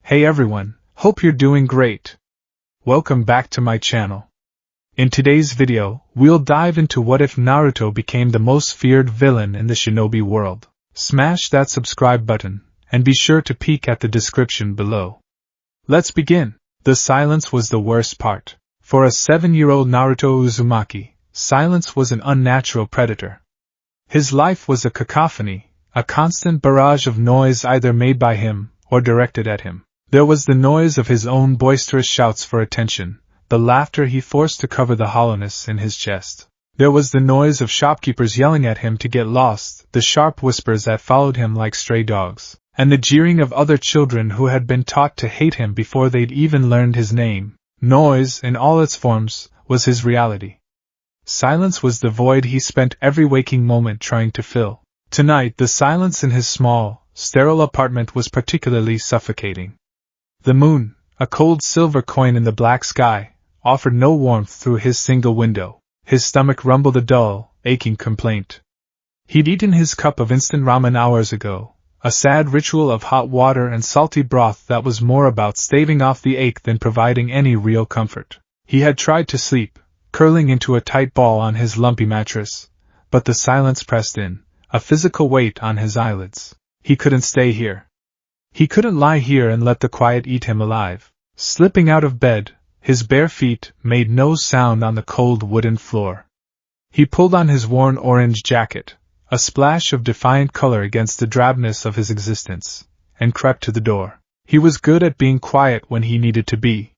Hey everyone, hope you're doing great. Welcome back to my channel. In today's video, we'll dive into what if Naruto became the most feared villain in the Shinobi world. Smash that subscribe button, and be sure to peek at the description below. Let's begin. The silence was the worst part. For a 7-year-old Naruto Uzumaki, silence was an unnatural predator. His life was a cacophony, a constant barrage of noise either made by him or directed at him. There was the noise of his own boisterous shouts for attention, the laughter he forced to cover the hollowness in his chest. There was the noise of shopkeepers yelling at him to get lost, the sharp whispers that followed him like stray dogs, and the jeering of other children who had been taught to hate him before they'd even learned his name. Noise, in all its forms, was his reality. Silence was the void he spent every waking moment trying to fill. Tonight, the silence in his small, sterile apartment was particularly suffocating. The moon, a cold silver coin in the black sky, offered no warmth through his single window. His stomach rumbled a dull, aching complaint. He'd eaten his cup of instant ramen hours ago, a sad ritual of hot water and salty broth that was more about staving off the ache than providing any real comfort. He had tried to sleep, curling into a tight ball on his lumpy mattress, but the silence pressed in, a physical weight on his eyelids. He couldn't stay here. He couldn't lie here and let the quiet eat him alive. Slipping out of bed, his bare feet made no sound on the cold wooden floor. He pulled on his worn orange jacket, a splash of defiant color against the drabness of his existence, and crept to the door. He was good at being quiet when he needed to be.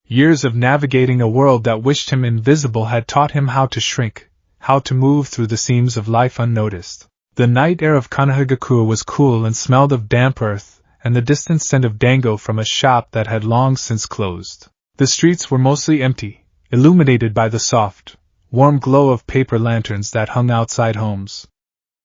Years of navigating a world that wished him invisible had taught him how to shrink, how to move through the seams of life unnoticed. The night air of Konohagakure was cool and smelled of damp earth, and the distant scent of dango from a shop that had long since closed. The streets were mostly empty, illuminated by the soft, warm glow of paper lanterns that hung outside homes.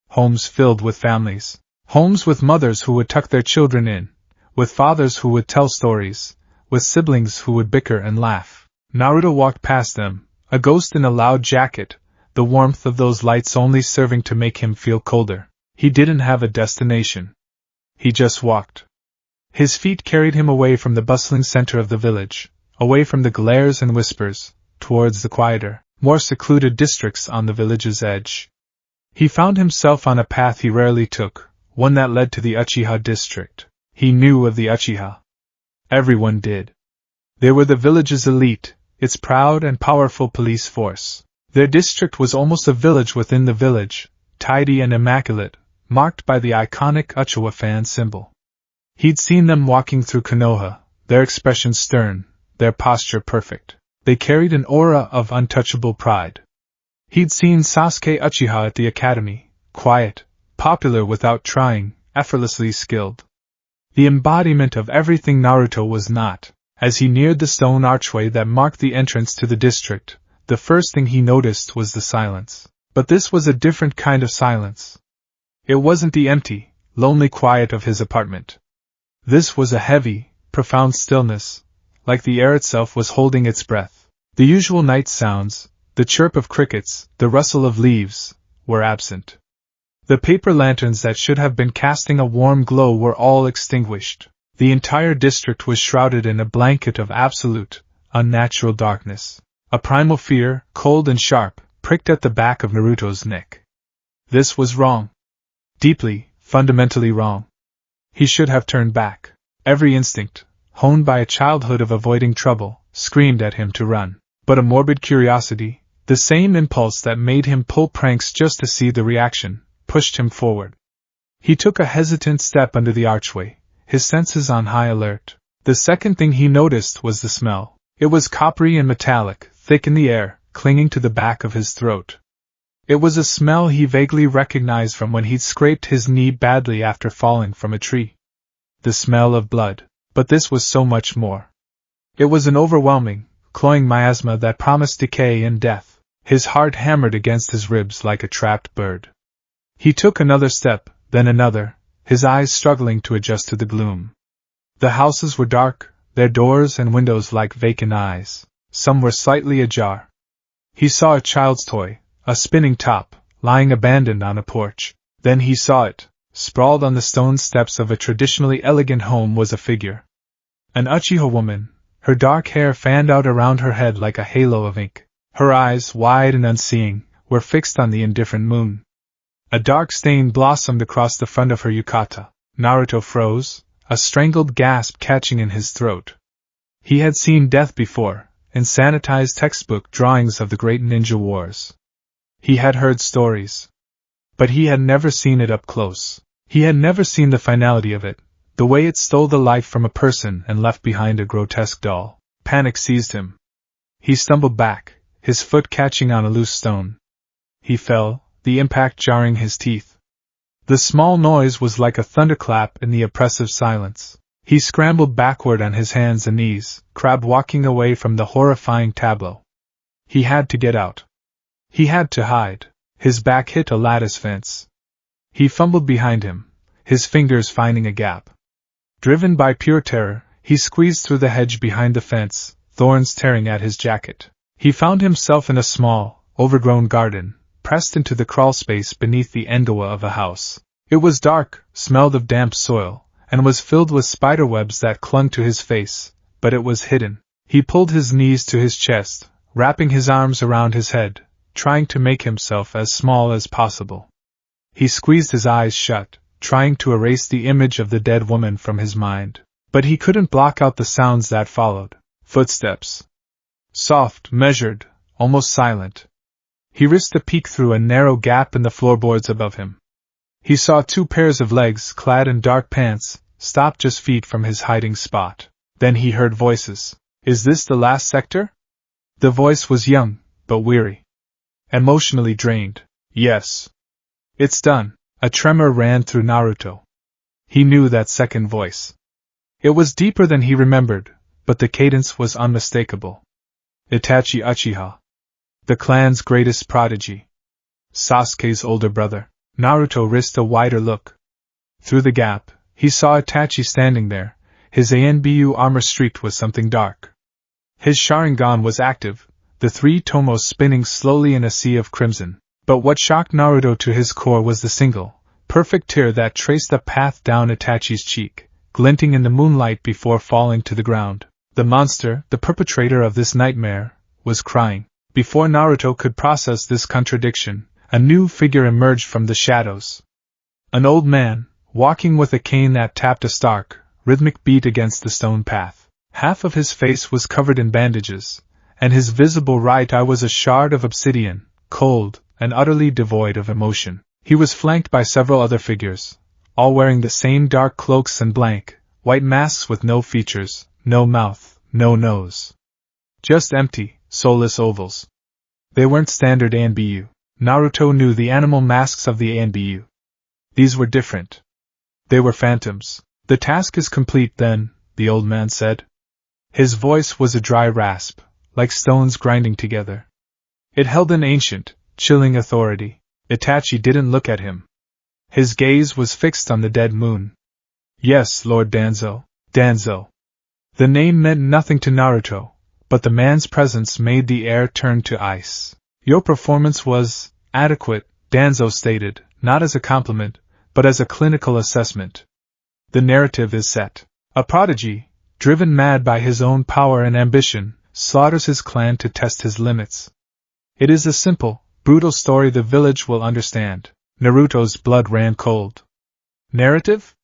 Homes filled with families. Homes with mothers who would tuck their children in, with fathers who would tell stories, with siblings who would bicker and laugh. Naruto walked past them, a ghost in a loud jacket, the warmth of those lights only serving to make him feel colder. He didn't have a destination. He just walked. His feet carried him away from the bustling center of the village, away from the glares and whispers, towards the quieter, more secluded districts on the village's edge. He found himself on a path he rarely took, one that led to the Uchiha district. He knew of the Uchiha. Everyone did. They were the village's elite, its proud and powerful police force. Their district was almost a village within the village, tidy and immaculate, marked by the iconic Uchiha fan symbol. He'd seen them walking through Konoha, their expression stern, their posture perfect. They carried an aura of untouchable pride. He'd seen Sasuke Uchiha at the academy, quiet, popular without trying, effortlessly skilled. The embodiment of everything Naruto was not. As he neared the stone archway that marked the entrance to the district, the first thing he noticed was the silence. But this was a different kind of silence. It wasn't the empty, lonely quiet of his apartment. This was a heavy, profound stillness, like the air itself was holding its breath. The usual night sounds, the chirp of crickets, the rustle of leaves, were absent. The paper lanterns that should have been casting a warm glow were all extinguished. The entire district was shrouded in a blanket of absolute, unnatural darkness. A primal fear, cold and sharp, pricked at the back of Naruto's neck. This was wrong. Deeply, fundamentally wrong. He should have turned back. Every instinct, honed by a childhood of avoiding trouble, screamed at him to run. But a morbid curiosity, the same impulse that made him pull pranks just to see the reaction, pushed him forward. He took a hesitant step under the archway, his senses on high alert. The second thing he noticed was the smell. It was coppery and metallic, thick in the air, clinging to the back of his throat. It was a smell he vaguely recognized from when he'd scraped his knee badly after falling from a tree. The smell of blood. But this was so much more. It was an overwhelming, cloying miasma that promised decay and death. His heart hammered against his ribs like a trapped bird. He took another step, then another, his eyes struggling to adjust to the gloom. The houses were dark, their doors and windows like vacant eyes. Some were slightly ajar. He saw a child's toy, a spinning top, lying abandoned on a porch. Then he saw it. Sprawled on the stone steps of a traditionally elegant home was a figure. An Uchiha woman, her dark hair fanned out around her head like a halo of ink. Her eyes, wide and unseeing, were fixed on the indifferent moon. A dark stain blossomed across the front of her yukata. Naruto froze, a strangled gasp catching in his throat. He had seen death before, in sanitized textbook drawings of the great ninja wars. He had heard stories. But he had never seen it up close. He had never seen the finality of it, the way it stole the life from a person and left behind a grotesque doll. Panic seized him. He stumbled back, his foot catching on a loose stone. He fell, the impact jarring his teeth. The small noise was like a thunderclap in the oppressive silence. He scrambled backward on his hands and knees, crab walking away from the horrifying tableau. He had to get out. He had to hide. His back hit a lattice fence. He fumbled behind him, his fingers finding a gap. Driven by pure terror, he squeezed through the hedge behind the fence, thorns tearing at his jacket. He found himself in a small, overgrown garden, pressed into the crawlspace beneath the endowa of a house. It was dark, smelled of damp soil, and was filled with spiderwebs that clung to his face, but it was hidden. He pulled his knees to his chest, wrapping his arms around his head, trying to make himself as small as possible. He squeezed his eyes shut, trying to erase the image of the dead woman from his mind. But he couldn't block out the sounds that followed. Footsteps. Soft, measured, almost silent. He risked a peek through a narrow gap in the floorboards above him. He saw two pairs of legs clad in dark pants, stop just feet from his hiding spot. Then he heard voices. Is this the last sector? The voice was young, but weary. Emotionally drained. Yes. It's done. A tremor ran through Naruto. He knew that second voice. It was deeper than he remembered, but the cadence was unmistakable. Itachi Uchiha. The clan's greatest prodigy. Sasuke's older brother. Naruto risked a wider look. Through the gap, he saw Itachi standing there, his ANBU armor streaked with something dark. His Sharingan was active, the three tomos spinning slowly in a sea of crimson. But what shocked Naruto to his core was the single, perfect tear that traced a path down Itachi's cheek, glinting in the moonlight before falling to the ground. The monster, the perpetrator of this nightmare, was crying. Before Naruto could process this contradiction, a new figure emerged from the shadows. An old man, walking with a cane that tapped a stark, rhythmic beat against the stone path. Half of his face was covered in bandages, and his visible right eye was a shard of obsidian, cold, and utterly devoid of emotion. He was flanked by several other figures, all wearing the same dark cloaks and blank, white masks with no features, no mouth, no nose. Just empty, soulless ovals. They weren't standard ANBU. Naruto knew the animal masks of the ANBU. These were different. They were phantoms. The task is complete then, the old man said. His voice was a dry rasp, like stones grinding together. It held an ancient, chilling authority. Itachi didn't look at him. His gaze was fixed on the dead moon. Yes, Lord Danzo. Danzo. The name meant nothing to Naruto, but the man's presence made the air turn to ice. Your performance was adequate, Danzo stated, not as a compliment, but as a clinical assessment. The narrative is set. A prodigy, driven mad by his own power and ambition, slaughters his clan to test his limits. It is a simple, brutal story the village will understand. Naruto's blood ran cold. Narrative?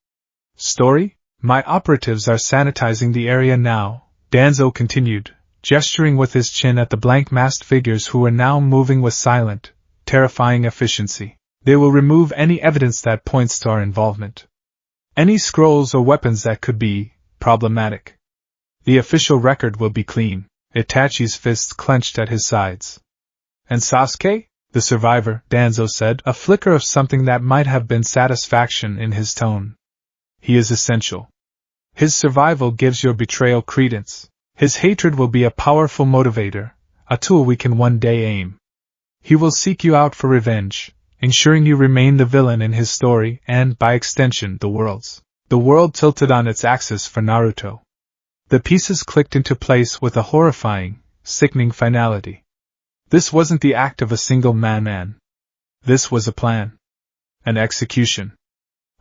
Story? My operatives are sanitizing the area now, Danzo continued, gesturing with his chin at the blank-masked figures who were now moving with silent, terrifying efficiency. They will remove any evidence that points to our involvement. Any scrolls or weapons that could be problematic. The official record will be clean. Itachi's fists clenched at his sides. And Sasuke? The survivor, Danzo said, a flicker of something that might have been satisfaction in his tone. He is essential. His survival gives your betrayal credence. His hatred will be a powerful motivator, a tool we can one day aim. He will seek you out for revenge, ensuring you remain the villain in his story and, by extension, the world's. The world tilted on its axis for Naruto. The pieces clicked into place with a horrifying, sickening finality. This wasn't the act of a single man. This was a plan. An execution.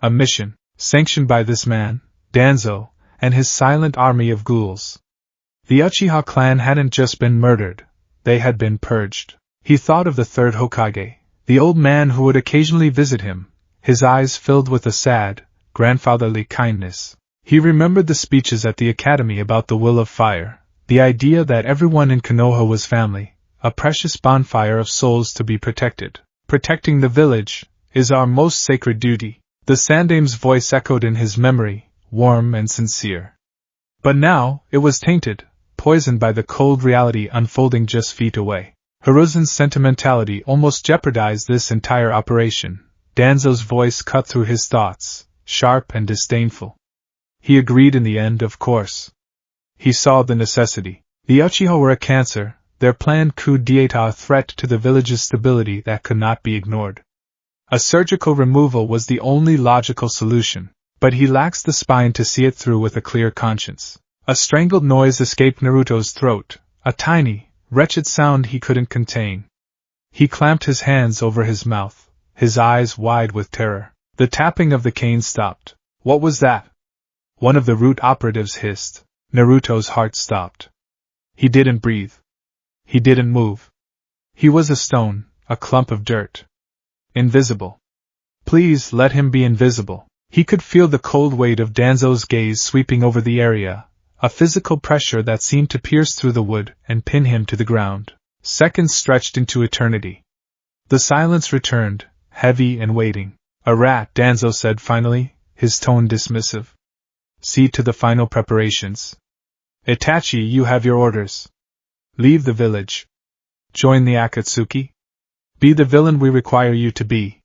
A mission, sanctioned by this man, Danzo, and his silent army of ghouls. The Uchiha clan hadn't just been murdered, they had been purged. He thought of the third Hokage, the old man who would occasionally visit him, his eyes filled with a sad, grandfatherly kindness. He remembered the speeches at the academy about the will of fire, the idea that everyone in Konoha was family, a precious bonfire of souls to be protected. Protecting the village is our most sacred duty. The Sandame's voice echoed in his memory, warm and sincere. But now, it was tainted, poisoned by the cold reality unfolding just feet away. Hiruzen's sentimentality almost jeopardized this entire operation. Danzo's voice cut through his thoughts, sharp and disdainful. He agreed in the end, of course. He saw the necessity. The Uchiha were a cancer, their planned coup d'état a threat to the village's stability that could not be ignored. A surgical removal was the only logical solution, but he lacks the spine to see it through with a clear conscience. A strangled noise escaped Naruto's throat, a tiny, wretched sound he couldn't contain. He clamped his hands over his mouth, his eyes wide with terror. The tapping of the cane stopped. What was that? One of the root operatives hissed. Naruto's heart stopped. He didn't breathe. He didn't move. He was a stone, a clump of dirt. Invisible. Please let him be invisible. He could feel the cold weight of Danzo's gaze sweeping over the area, a physical pressure that seemed to pierce through the wood and pin him to the ground. Seconds stretched into eternity. The silence returned, heavy and waiting. A rat, Danzo said finally, his tone dismissive. See to the final preparations. Itachi, you have your orders. Leave the village. Join the Akatsuki. Be the villain we require you to be.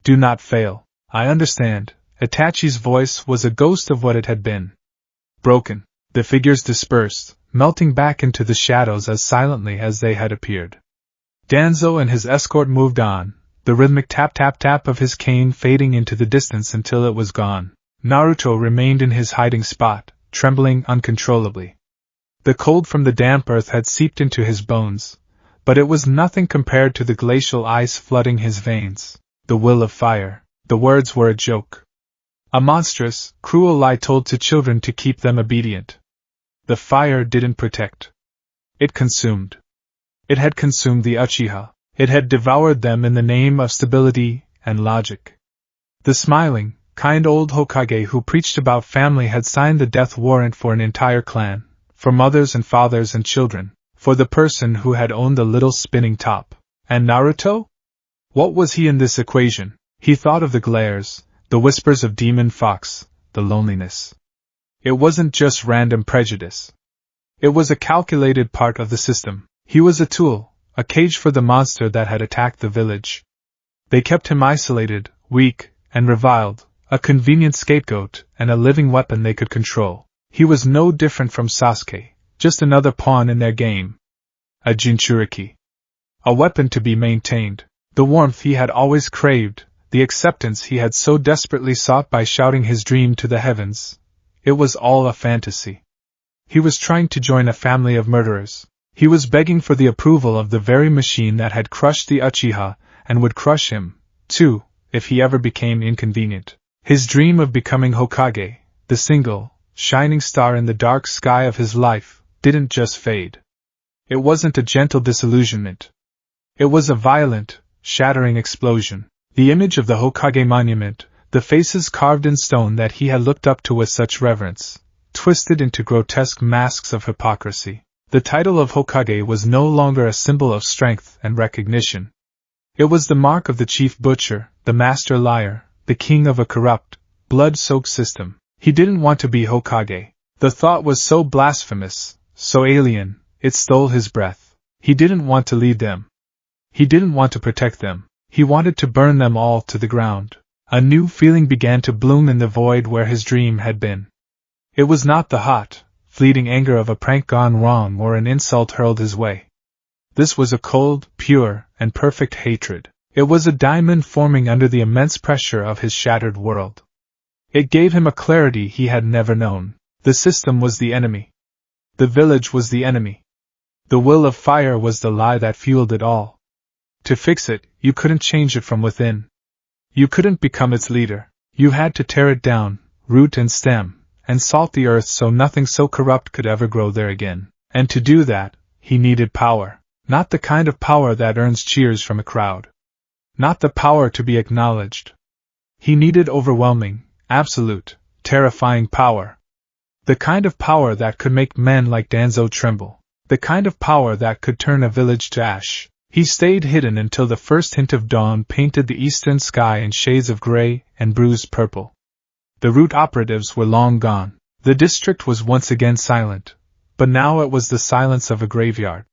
Do not fail. I understand. Itachi's voice was a ghost of what it had been. Broken. The figures dispersed, melting back into the shadows as silently as they had appeared. Danzo and his escort moved on, the rhythmic tap-tap-tap of his cane fading into the distance until it was gone. Naruto remained in his hiding spot, trembling uncontrollably. The cold from the damp earth had seeped into his bones, but it was nothing compared to the glacial ice flooding his veins. The will of fire. The words were a joke. A monstrous, cruel lie told to children to keep them obedient. The fire didn't protect. It consumed. It had consumed the Uchiha. It had devoured them in the name of stability and logic. The smiling, kind old Hokage who preached about family had signed the death warrant for an entire clan, for mothers and fathers and children, for the person who had owned the little spinning top. And Naruto? What was he in this equation? He thought of the glares, the whispers of Demon Fox, the loneliness. It wasn't just random prejudice. It was a calculated part of the system. He was a tool, a cage for the monster that had attacked the village. They kept him isolated, weak, and reviled, a convenient scapegoat and a living weapon they could control. He was no different from Sasuke, just another pawn in their game. A Jinchuriki. A weapon to be maintained. The warmth he had always craved, the acceptance he had so desperately sought by shouting his dream to the heavens. It was all a fantasy. He was trying to join a family of murderers. He was begging for the approval of the very machine that had crushed the Uchiha, and would crush him, too, if he ever became inconvenient. His dream of becoming Hokage, the single, shining star in the dark sky of his life, didn't just fade. It wasn't a gentle disillusionment. It was a violent, shattering explosion. The image of the Hokage monument, the faces carved in stone that he had looked up to with such reverence, twisted into grotesque masks of hypocrisy. The title of Hokage was no longer a symbol of strength and recognition. It was the mark of the chief butcher, the master liar, the king of a corrupt, blood-soaked system. He didn't want to be Hokage. The thought was so blasphemous, so alien, it stole his breath. He didn't want to lead them. He didn't want to protect them. He wanted to burn them all to the ground. A new feeling began to bloom in the void where his dream had been. It was not the hot, fleeting anger of a prank gone wrong or an insult hurled his way. This was a cold, pure, and perfect hatred. It was a diamond forming under the immense pressure of his shattered world. It gave him a clarity he had never known. The system was the enemy. The village was the enemy. The will of fire was the lie that fueled it all. To fix it, you couldn't change it from within. You couldn't become its leader. You had to tear it down, root and stem, and salt the earth so nothing so corrupt could ever grow there again. And to do that, he needed power. Not the kind of power that earns cheers from a crowd. Not the power to be acknowledged. He needed overwhelming, absolute, terrifying power. The kind of power that could make men like Danzo tremble. The kind of power that could turn a village to ash. He stayed hidden until the first hint of dawn painted the eastern sky in shades of gray and bruised purple. The root operatives were long gone. The district was once again silent, but now it was the silence of a graveyard.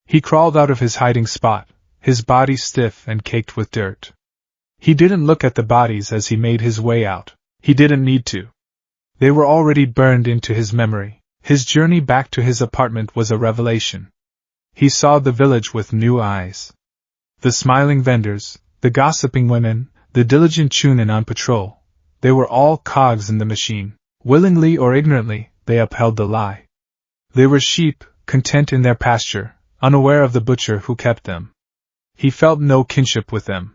He crawled out of his hiding spot, his body stiff and caked with dirt. He didn't look at the bodies as he made his way out. He didn't need to. They were already burned into his memory. His journey back to his apartment was a revelation. He saw the village with new eyes. The smiling vendors, the gossiping women, the diligent Chunin on patrol, they were all cogs in the machine. Willingly or ignorantly, they upheld the lie. They were sheep, content in their pasture, unaware of the butcher who kept them. He felt no kinship with them.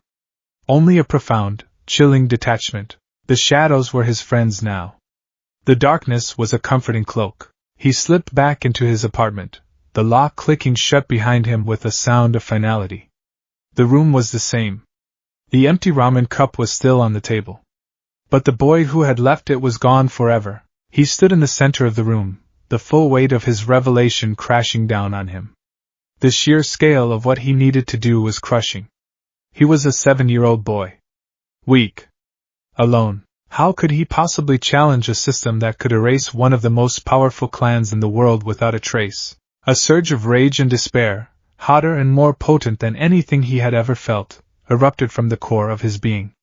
Only a profound, chilling detachment. The shadows were his friends now. The darkness was a comforting cloak. He slipped back into his apartment, the lock clicking shut behind him with a sound of finality. The room was the same. The empty ramen cup was still on the table. But the boy who had left it was gone forever. He stood in the center of the room, the full weight of his revelation crashing down on him. The sheer scale of what he needed to do was crushing. He was a 7-year-old boy. Weak. Alone. How could he possibly challenge a system that could erase one of the most powerful clans in the world without a trace? A surge of rage and despair, hotter and more potent than anything he had ever felt, erupted from the core of his being.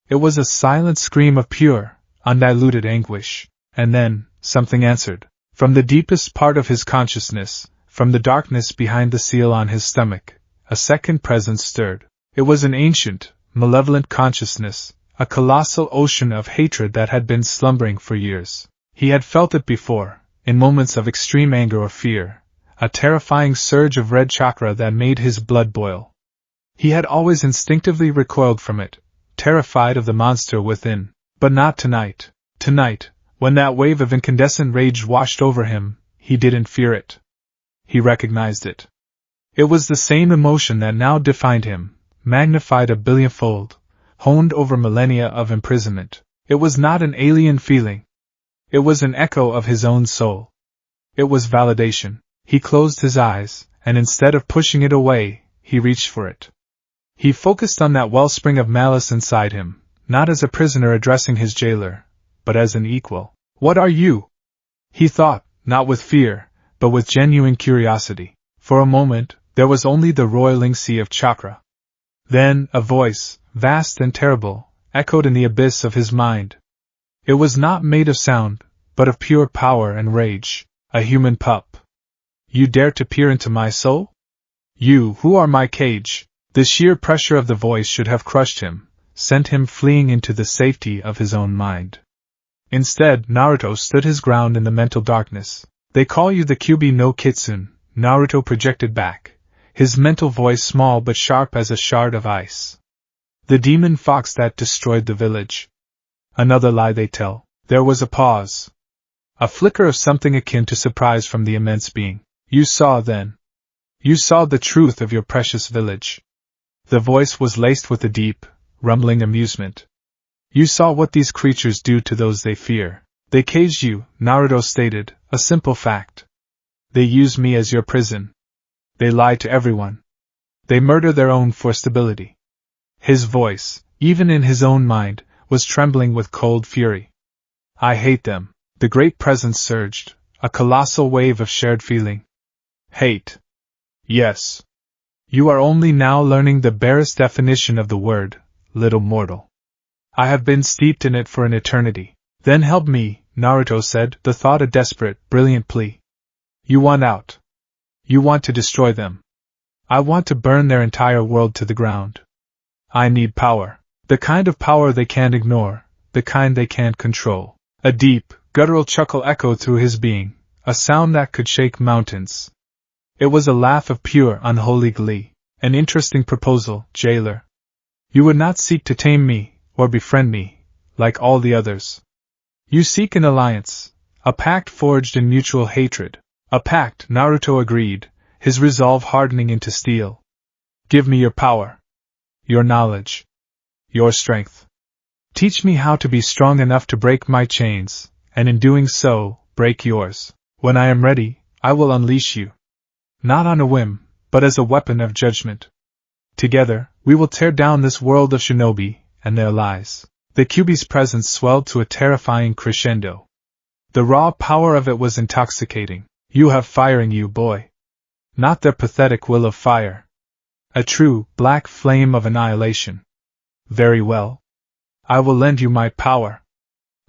It was a silent scream of pure, undiluted anguish. And then, something answered. From the deepest part of his consciousness, from the darkness behind the seal on his stomach, a second presence stirred. It was an ancient, malevolent consciousness, a colossal ocean of hatred that had been slumbering for years. He had felt it before, in moments of extreme anger or fear, a terrifying surge of red chakra that made his blood boil. He had always instinctively recoiled from it, terrified of the monster within, but not tonight. Tonight, when that wave of incandescent rage washed over him, he didn't fear it. He recognized it. It was the same emotion that now defined him, magnified a billionfold, honed over millennia of imprisonment. It was not an alien feeling. It was an echo of his own soul. It was validation. He closed his eyes, and instead of pushing it away, he reached for it. He focused on that wellspring of malice inside him, not as a prisoner addressing his jailer, but as an equal. What are you? He thought, not with fear, but with genuine curiosity. For a moment, there was only the roiling sea of chakra. Then, a voice, vast and terrible, echoed in the abyss of his mind. It was not made of sound, but of pure power and rage. A human pup. You dare to peer into my soul? You, who are my cage. The sheer pressure of the voice should have crushed him, sent him fleeing into the safety of his own mind. Instead, Naruto stood his ground in the mental darkness. They call you the Kyubi no Kitsune, Naruto projected back, his mental voice small but sharp as a shard of ice. The demon fox that destroyed the village. Another lie they tell. There was a pause. A flicker of something akin to surprise from the immense being. You saw then. You saw the truth of your precious village. The voice was laced with a deep, rumbling amusement. You saw what these creatures do to those they fear. They caged you, Naruto stated, a simple fact. They use me as your prison. They lie to everyone. They murder their own for stability. His voice, even in his own mind, was trembling with cold fury. I hate them. The great presence surged, a colossal wave of shared feeling. Hate. Yes. You are only now learning the barest definition of the word, little mortal. I have been steeped in it for an eternity. Then help me, Naruto said, the thought a desperate, brilliant plea. You want out. You want to destroy them. I want to burn their entire world to the ground. I need power. The kind of power they can't ignore, the kind they can't control. A deep, guttural chuckle echoed through his being, a sound that could shake mountains. It was a laugh of pure, unholy glee. An interesting proposal, jailer. You would not seek to tame me, or befriend me, like all the others. You seek an alliance, a pact forged in mutual hatred. A pact, Naruto agreed, his resolve hardening into steel. Give me your power, your knowledge, your strength. Teach me how to be strong enough to break my chains, and in doing so, break yours. When I am ready, I will unleash you. Not on a whim, but as a weapon of judgment. Together, we will tear down this world of shinobi and their lies. The Kyuubi's presence swelled to a terrifying crescendo. The raw power of it was intoxicating. You have fire in you, boy. Not their pathetic will of fire. A true, black flame of annihilation. Very well. I will lend you my power.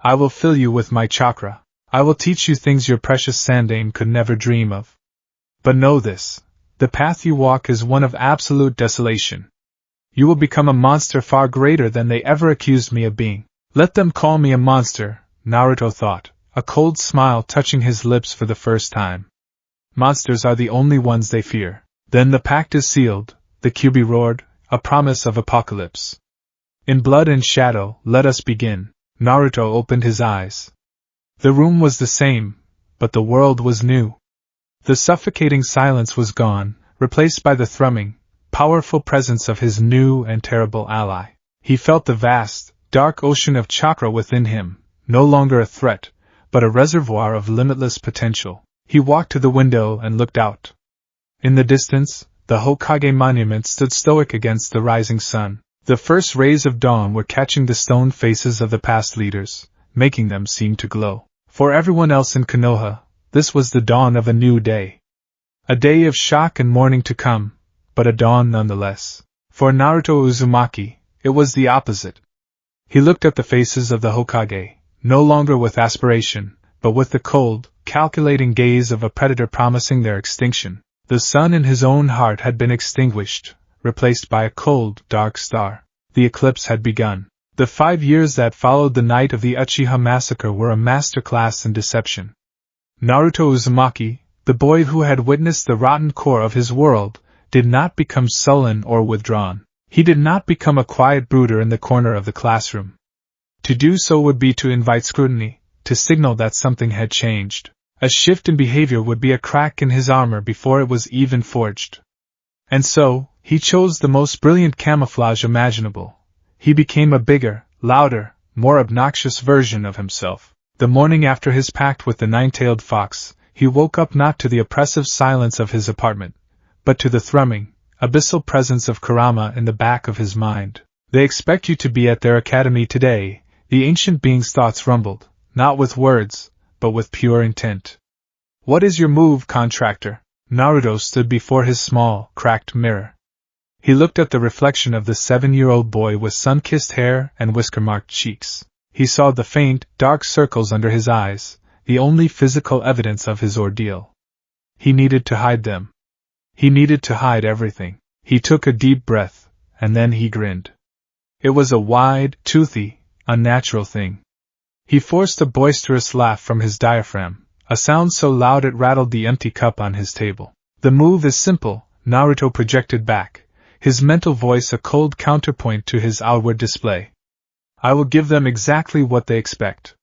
I will fill you with my chakra. I will teach you things your precious Sandaime could never dream of. But know this, the path you walk is one of absolute desolation. You will become a monster far greater than they ever accused me of being. Let them call me a monster, Naruto thought, a cold smile touching his lips for the first time. Monsters are the only ones they fear. Then the pact is sealed, the Kyuubi roared, a promise of apocalypse. In blood and shadow, let us begin. Naruto opened his eyes. The room was the same, but the world was new. The suffocating silence was gone, replaced by the thrumming, powerful presence of his new and terrible ally. He felt the vast, dark ocean of chakra within him, no longer a threat, but a reservoir of limitless potential. He walked to the window and looked out. In the distance, the Hokage monument stood stoic against the rising sun. The first rays of dawn were catching the stone faces of the past leaders, making them seem to glow. For everyone else in Konoha, this was the dawn of a new day. A day of shock and mourning to come, but a dawn nonetheless. For Naruto Uzumaki, it was the opposite. He looked at the faces of the Hokage, no longer with aspiration, but with the cold, calculating gaze of a predator promising their extinction. The sun in his own heart had been extinguished, replaced by a cold, dark star. The eclipse had begun. The 5 years that followed the night of the Uchiha massacre were a masterclass in deception. Naruto Uzumaki, the boy who had witnessed the rotten core of his world, did not become sullen or withdrawn. He did not become a quiet brooder in the corner of the classroom. To do so would be to invite scrutiny, to signal that something had changed. A shift in behavior would be a crack in his armor before it was even forged. And so, he chose the most brilliant camouflage imaginable. He became a bigger, louder, more obnoxious version of himself. The morning after his pact with the nine-tailed fox, he woke up not to the oppressive silence of his apartment, but to the thrumming, abyssal presence of Kurama in the back of his mind. They expect you to be at their academy today, the ancient being's thoughts rumbled, not with words, but with pure intent. What is your move, contractor? Naruto stood before his small, cracked mirror. He looked at the reflection of the 7-year-old boy with sun-kissed hair and whisker-marked cheeks. He saw the faint, dark circles under his eyes, the only physical evidence of his ordeal. He needed to hide them. He needed to hide everything. He took a deep breath, and then he grinned. It was a wide, toothy, unnatural thing. He forced a boisterous laugh from his diaphragm, a sound so loud it rattled the empty cup on his table. The move is simple, Naruto projected back, his mental voice a cold counterpoint to his outward display. I will give them exactly what they expect.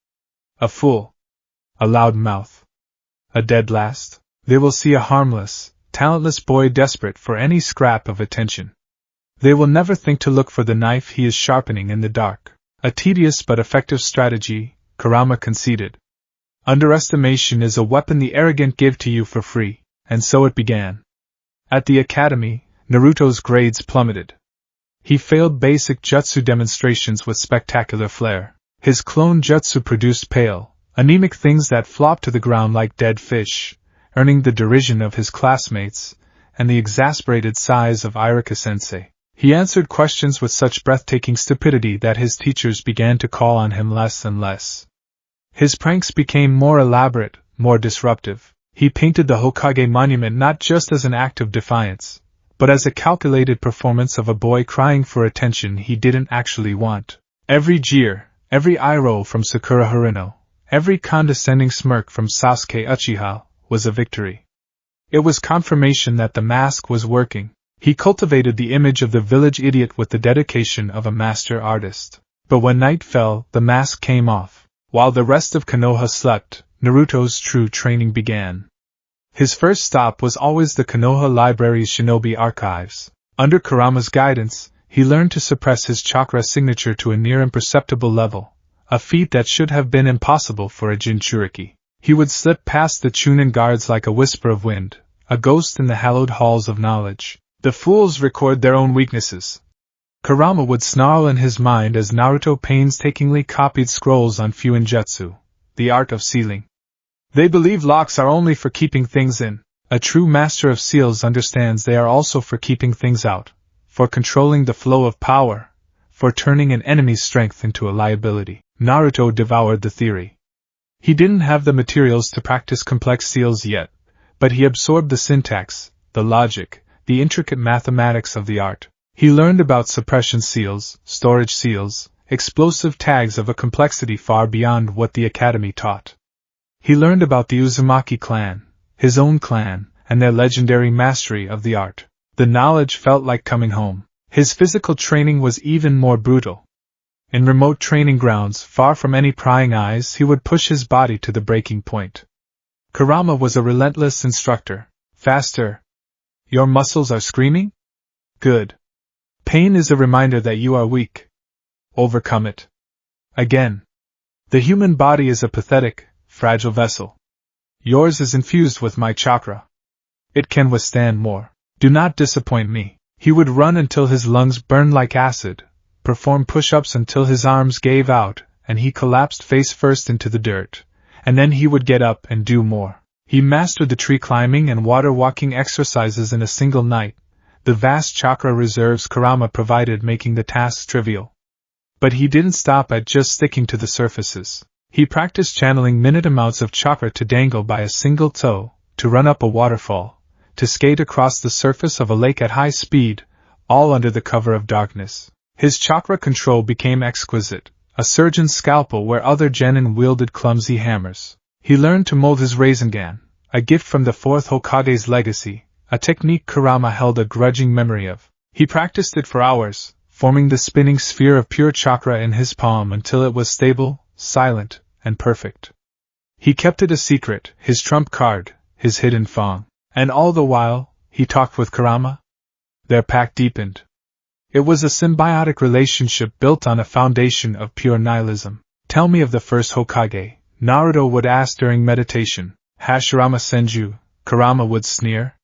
A fool. A loud mouth. A dead last. They will see a harmless, talentless boy desperate for any scrap of attention. They will never think to look for the knife he is sharpening in the dark. A tedious but effective strategy, Kurama conceded. Underestimation is a weapon the arrogant give to you for free, and so it began. At the academy, Naruto's grades plummeted. He failed basic jutsu demonstrations with spectacular flair. His clone jutsu produced pale, anemic things that flopped to the ground like dead fish, earning the derision of his classmates, and the exasperated sighs of Iruka-sensei. He answered questions with such breathtaking stupidity that his teachers began to call on him less and less. His pranks became more elaborate, more disruptive. He painted the Hokage monument not just as an act of defiance, but as a calculated performance of a boy crying for attention he didn't actually want. Every jeer, every eye roll from Sakura Harino, every condescending smirk from Sasuke Uchiha, was a victory. It was confirmation that the mask was working. He cultivated the image of the village idiot with the dedication of a master artist. But when night fell, the mask came off. While the rest of Konoha slept, Naruto's true training began. His first stop was always the Konoha Library's Shinobi archives. Under Kurama's guidance, he learned to suppress his chakra signature to a near imperceptible level, a feat that should have been impossible for a Jinchuriki. He would slip past the Chunin guards like a whisper of wind, a ghost in the hallowed halls of knowledge. The fools record their own weaknesses. Kurama would snarl in his mind as Naruto painstakingly copied scrolls on Fuinjutsu, the art of sealing. They believe locks are only for keeping things in. A true master of seals understands they are also for keeping things out, for controlling the flow of power, for turning an enemy's strength into a liability. Naruto devoured the theory. He didn't have the materials to practice complex seals yet, but he absorbed the syntax, the logic, the intricate mathematics of the art. He learned about suppression seals, storage seals, explosive tags of a complexity far beyond what the academy taught. He learned about the Uzumaki clan, his own clan, and their legendary mastery of the art. The knowledge felt like coming home. His physical training was even more brutal. In remote training grounds, far from any prying eyes, he would push his body to the breaking point. Kurama was a relentless instructor. Faster. Your muscles are screaming? Good. Pain is a reminder that you are weak. Overcome it. Again. The human body is a pathetic, fragile vessel. Yours is infused with my chakra. It can withstand more. Do not disappoint me. He would run until his lungs burned like acid, perform push-ups until his arms gave out and he collapsed face first into the dirt, and then he would get up and do more. He mastered the tree climbing and water walking exercises in a single night, the vast chakra reserves Kurama provided making the tasks trivial. But he didn't stop at just sticking to the surfaces. He practiced channeling minute amounts of chakra to dangle by a single toe, to run up a waterfall, to skate across the surface of a lake at high speed, all under the cover of darkness. His chakra control became exquisite, a surgeon's scalpel where other genin wielded clumsy hammers. He learned to mold his Rasengan, a gift from the fourth Hokage's legacy, a technique Kurama held a grudging memory of. He practiced it for hours, forming the spinning sphere of pure chakra in his palm until it was stable, silent, and perfect. He kept it a secret, his trump card, his hidden fang. And all the while, he talked with Kurama. Their pact deepened. It was a symbiotic relationship built on a foundation of pure nihilism. Tell me of the first Hokage, Naruto would ask during meditation. Hashirama Senju, Kurama would sneer.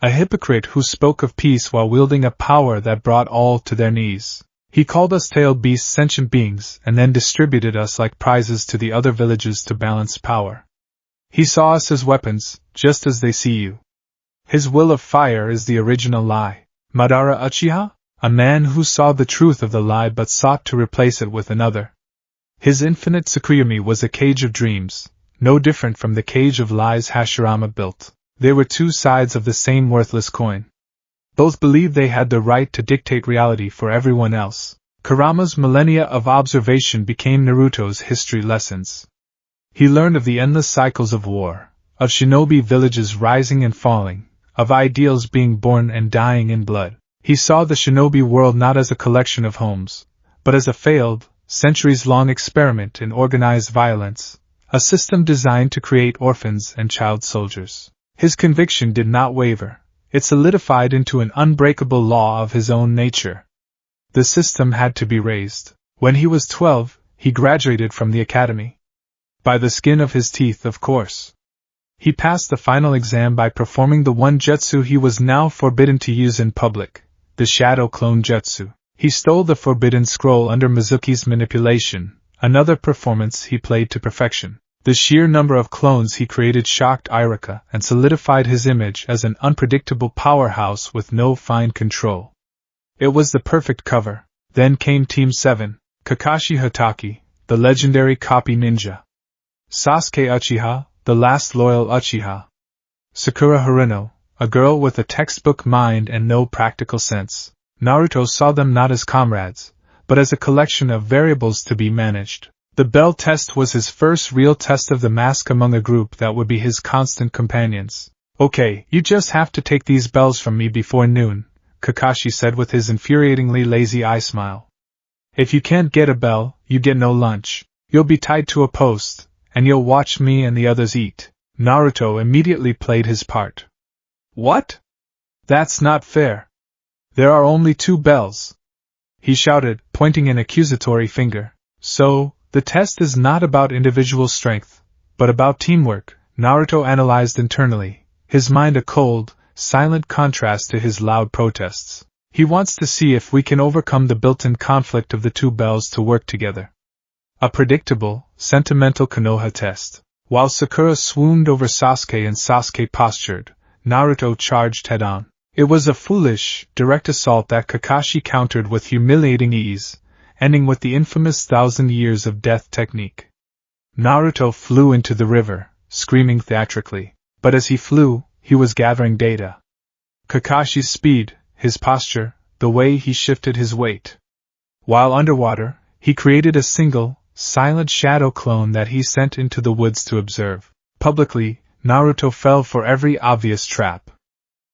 A hypocrite who spoke of peace while wielding a power that brought all to their knees. He called us tailed beasts sentient beings and then distributed us like prizes to the other villages to balance power. He saw us as weapons, just as they see you. His will of fire is the original lie. Madara Uchiha? A man who saw the truth of the lie but sought to replace it with another. His infinite Tsukuyomi was a cage of dreams, no different from the cage of lies Hashirama built. They were two sides of the same worthless coin. Both believed they had the right to dictate reality for everyone else. Kurama's millennia of observation became Naruto's history lessons. He learned of the endless cycles of war, of shinobi villages rising and falling, of ideals being born and dying in blood. He saw the shinobi world not as a collection of homes, but as a failed, centuries-long experiment in organized violence, a system designed to create orphans and child soldiers. His conviction did not waver. It solidified into an unbreakable law of his own nature. The system had to be raised. When he was 12, he graduated from the academy. By the skin of his teeth, of course. He passed the final exam by performing the one jutsu he was now forbidden to use in public, the Shadow Clone Jutsu. He stole the forbidden scroll under Mizuki's manipulation, another performance he played to perfection. The sheer number of clones he created shocked Iruka and solidified his image as an unpredictable powerhouse with no fine control. It was the perfect cover. Then came Team 7, Kakashi Hatake, the legendary copy ninja. Sasuke Uchiha, the last loyal Uchiha. Sakura Haruno, a girl with a textbook mind and no practical sense. Naruto saw them not as comrades, but as a collection of variables to be managed. The bell test was his first real test of the mask among a group that would be his constant companions. Okay, you just have to take these bells from me before noon, Kakashi said with his infuriatingly lazy eye smile. If you can't get a bell, you get no lunch. You'll be tied to a post, and you'll watch me and the others eat. Naruto immediately played his part. What? That's not fair. There are only 2 bells, he shouted, pointing an accusatory finger. So, the test is not about individual strength, but about teamwork, Naruto analyzed internally, his mind a cold, silent contrast to his loud protests. He wants to see if we can overcome the built-in conflict of the 2 bells to work together. A predictable, sentimental Konoha test. While Sakura swooned over Sasuke and Sasuke postured, Naruto charged head-on. It was a foolish, direct assault that Kakashi countered with humiliating ease, ending with the infamous 1,000 years of death technique. Naruto flew into the river, screaming theatrically. But as he flew, he was gathering data. Kakashi's speed, his posture, the way he shifted his weight. While underwater, he created a single, silent shadow clone that he sent into the woods to observe. Publicly, Naruto fell for every obvious trap.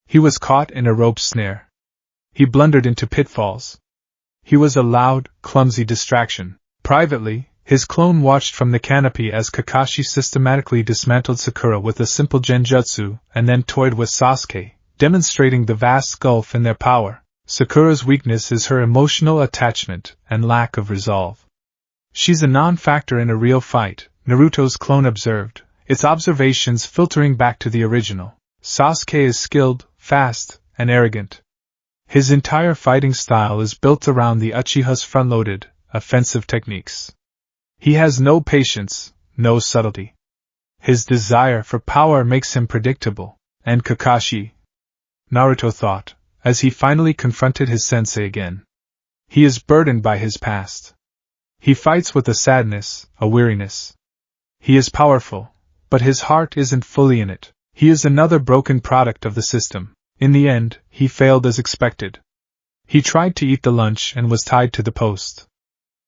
He was caught in a rope snare. He blundered into pitfalls. He was a loud, clumsy distraction. Privately, his clone watched from the canopy as Kakashi systematically dismantled Sakura with a simple genjutsu and then toyed with Sasuke, demonstrating the vast gulf in their power. Sakura's weakness is her emotional attachment and lack of resolve. She's a non-factor in a real fight, Naruto's clone observed, its observations filtering back to the original. Sasuke is skilled, fast, and arrogant. His entire fighting style is built around the Uchiha's front-loaded, offensive techniques. He has no patience, no subtlety. His desire for power makes him predictable. And Kakashi? Naruto thought, as he finally confronted his sensei again. He is burdened by his past. He fights with a sadness, a weariness. He is powerful, but his heart isn't fully in it. He is another broken product of the system. In the end, he failed as expected. He tried to eat the lunch and was tied to the post.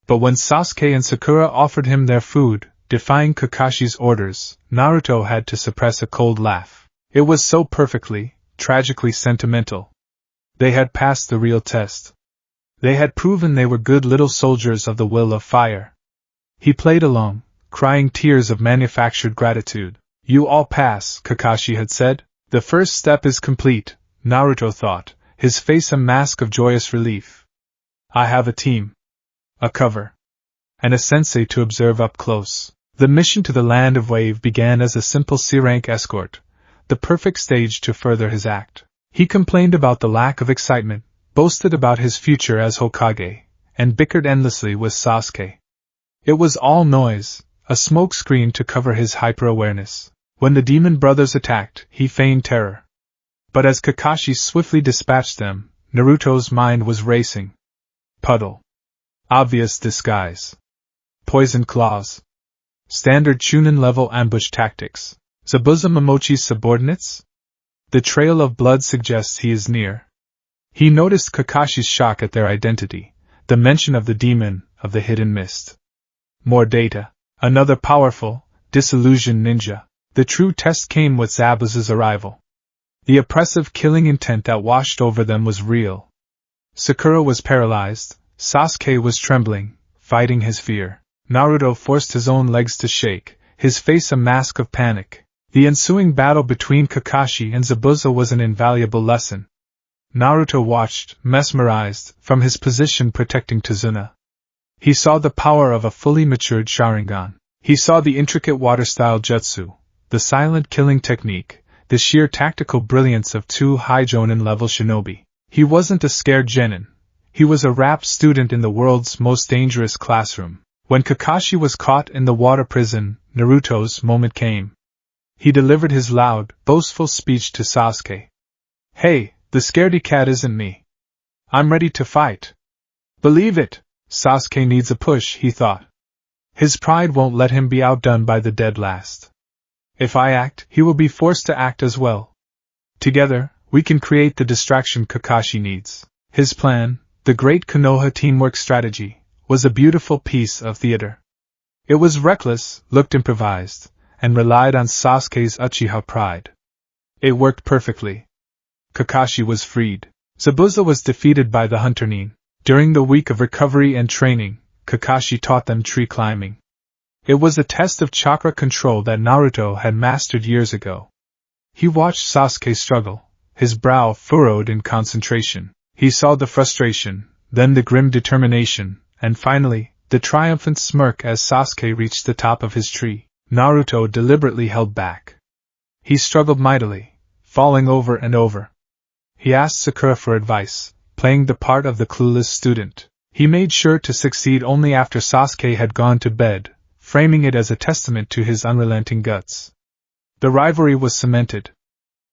But when Sasuke and Sakura offered him their food, defying Kakashi's orders, Naruto had to suppress a cold laugh. It was so perfectly, tragically sentimental. They had passed the real test. They had proven they were good little soldiers of the will of fire. He played along, crying tears of manufactured gratitude. You all pass, Kakashi had said. The first step is complete, Naruto thought, his face a mask of joyous relief. I have a team. A cover. And a sensei to observe up close. The mission to the Land of Wave began as a simple C-rank escort, the perfect stage to further his act. He complained about the lack of excitement, boasted about his future as Hokage, and bickered endlessly with Sasuke. It was all noise, a smokescreen to cover his hyper-awareness. When the demon brothers attacked, he feigned terror. But as Kakashi swiftly dispatched them, Naruto's mind was racing. Puddle. Obvious disguise. Poison claws. Standard Chunin-level ambush tactics. Zabuza Momochi's subordinates? The trail of blood suggests he is near. He noticed Kakashi's shock at their identity, the mention of the demon, of the hidden mist. More data. Another powerful, disillusioned ninja. The true test came with Zabuza's arrival. The oppressive killing intent that washed over them was real. Sakura was paralyzed, Sasuke was trembling, fighting his fear. Naruto forced his own legs to shake, his face a mask of panic. The ensuing battle between Kakashi and Zabuza was an invaluable lesson. Naruto watched, mesmerized, from his position protecting Tazuna. He saw the power of a fully matured Sharingan. He saw the intricate water-style jutsu, the silent killing technique, the sheer tactical brilliance of 2 high Jonin-level shinobi. He wasn't a scared genin. He was a rapt student in the world's most dangerous classroom. When Kakashi was caught in the water prison, Naruto's moment came. He delivered his loud, boastful speech to Sasuke. Hey, the scaredy cat isn't me. I'm ready to fight. Believe it. Sasuke needs a push, he thought. His pride won't let him be outdone by the dead last. If I act, he will be forced to act as well. Together, we can create the distraction Kakashi needs. His plan, the great Konoha teamwork strategy, was a beautiful piece of theater. It was reckless, looked improvised, and relied on Sasuke's Uchiha pride. It worked perfectly. Kakashi was freed. Zabuza was defeated by the Hunter Nin. During the week of recovery and training, Kakashi taught them tree climbing. It was a test of chakra control that Naruto had mastered years ago. He watched Sasuke struggle, his brow furrowed in concentration. He saw the frustration, then the grim determination, and finally, the triumphant smirk as Sasuke reached the top of his tree. Naruto deliberately held back. He struggled mightily, falling over and over. He asked Sakura for advice, playing the part of the clueless student. He made sure to succeed only after Sasuke had gone to bed, framing it as a testament to his unrelenting guts. The rivalry was cemented.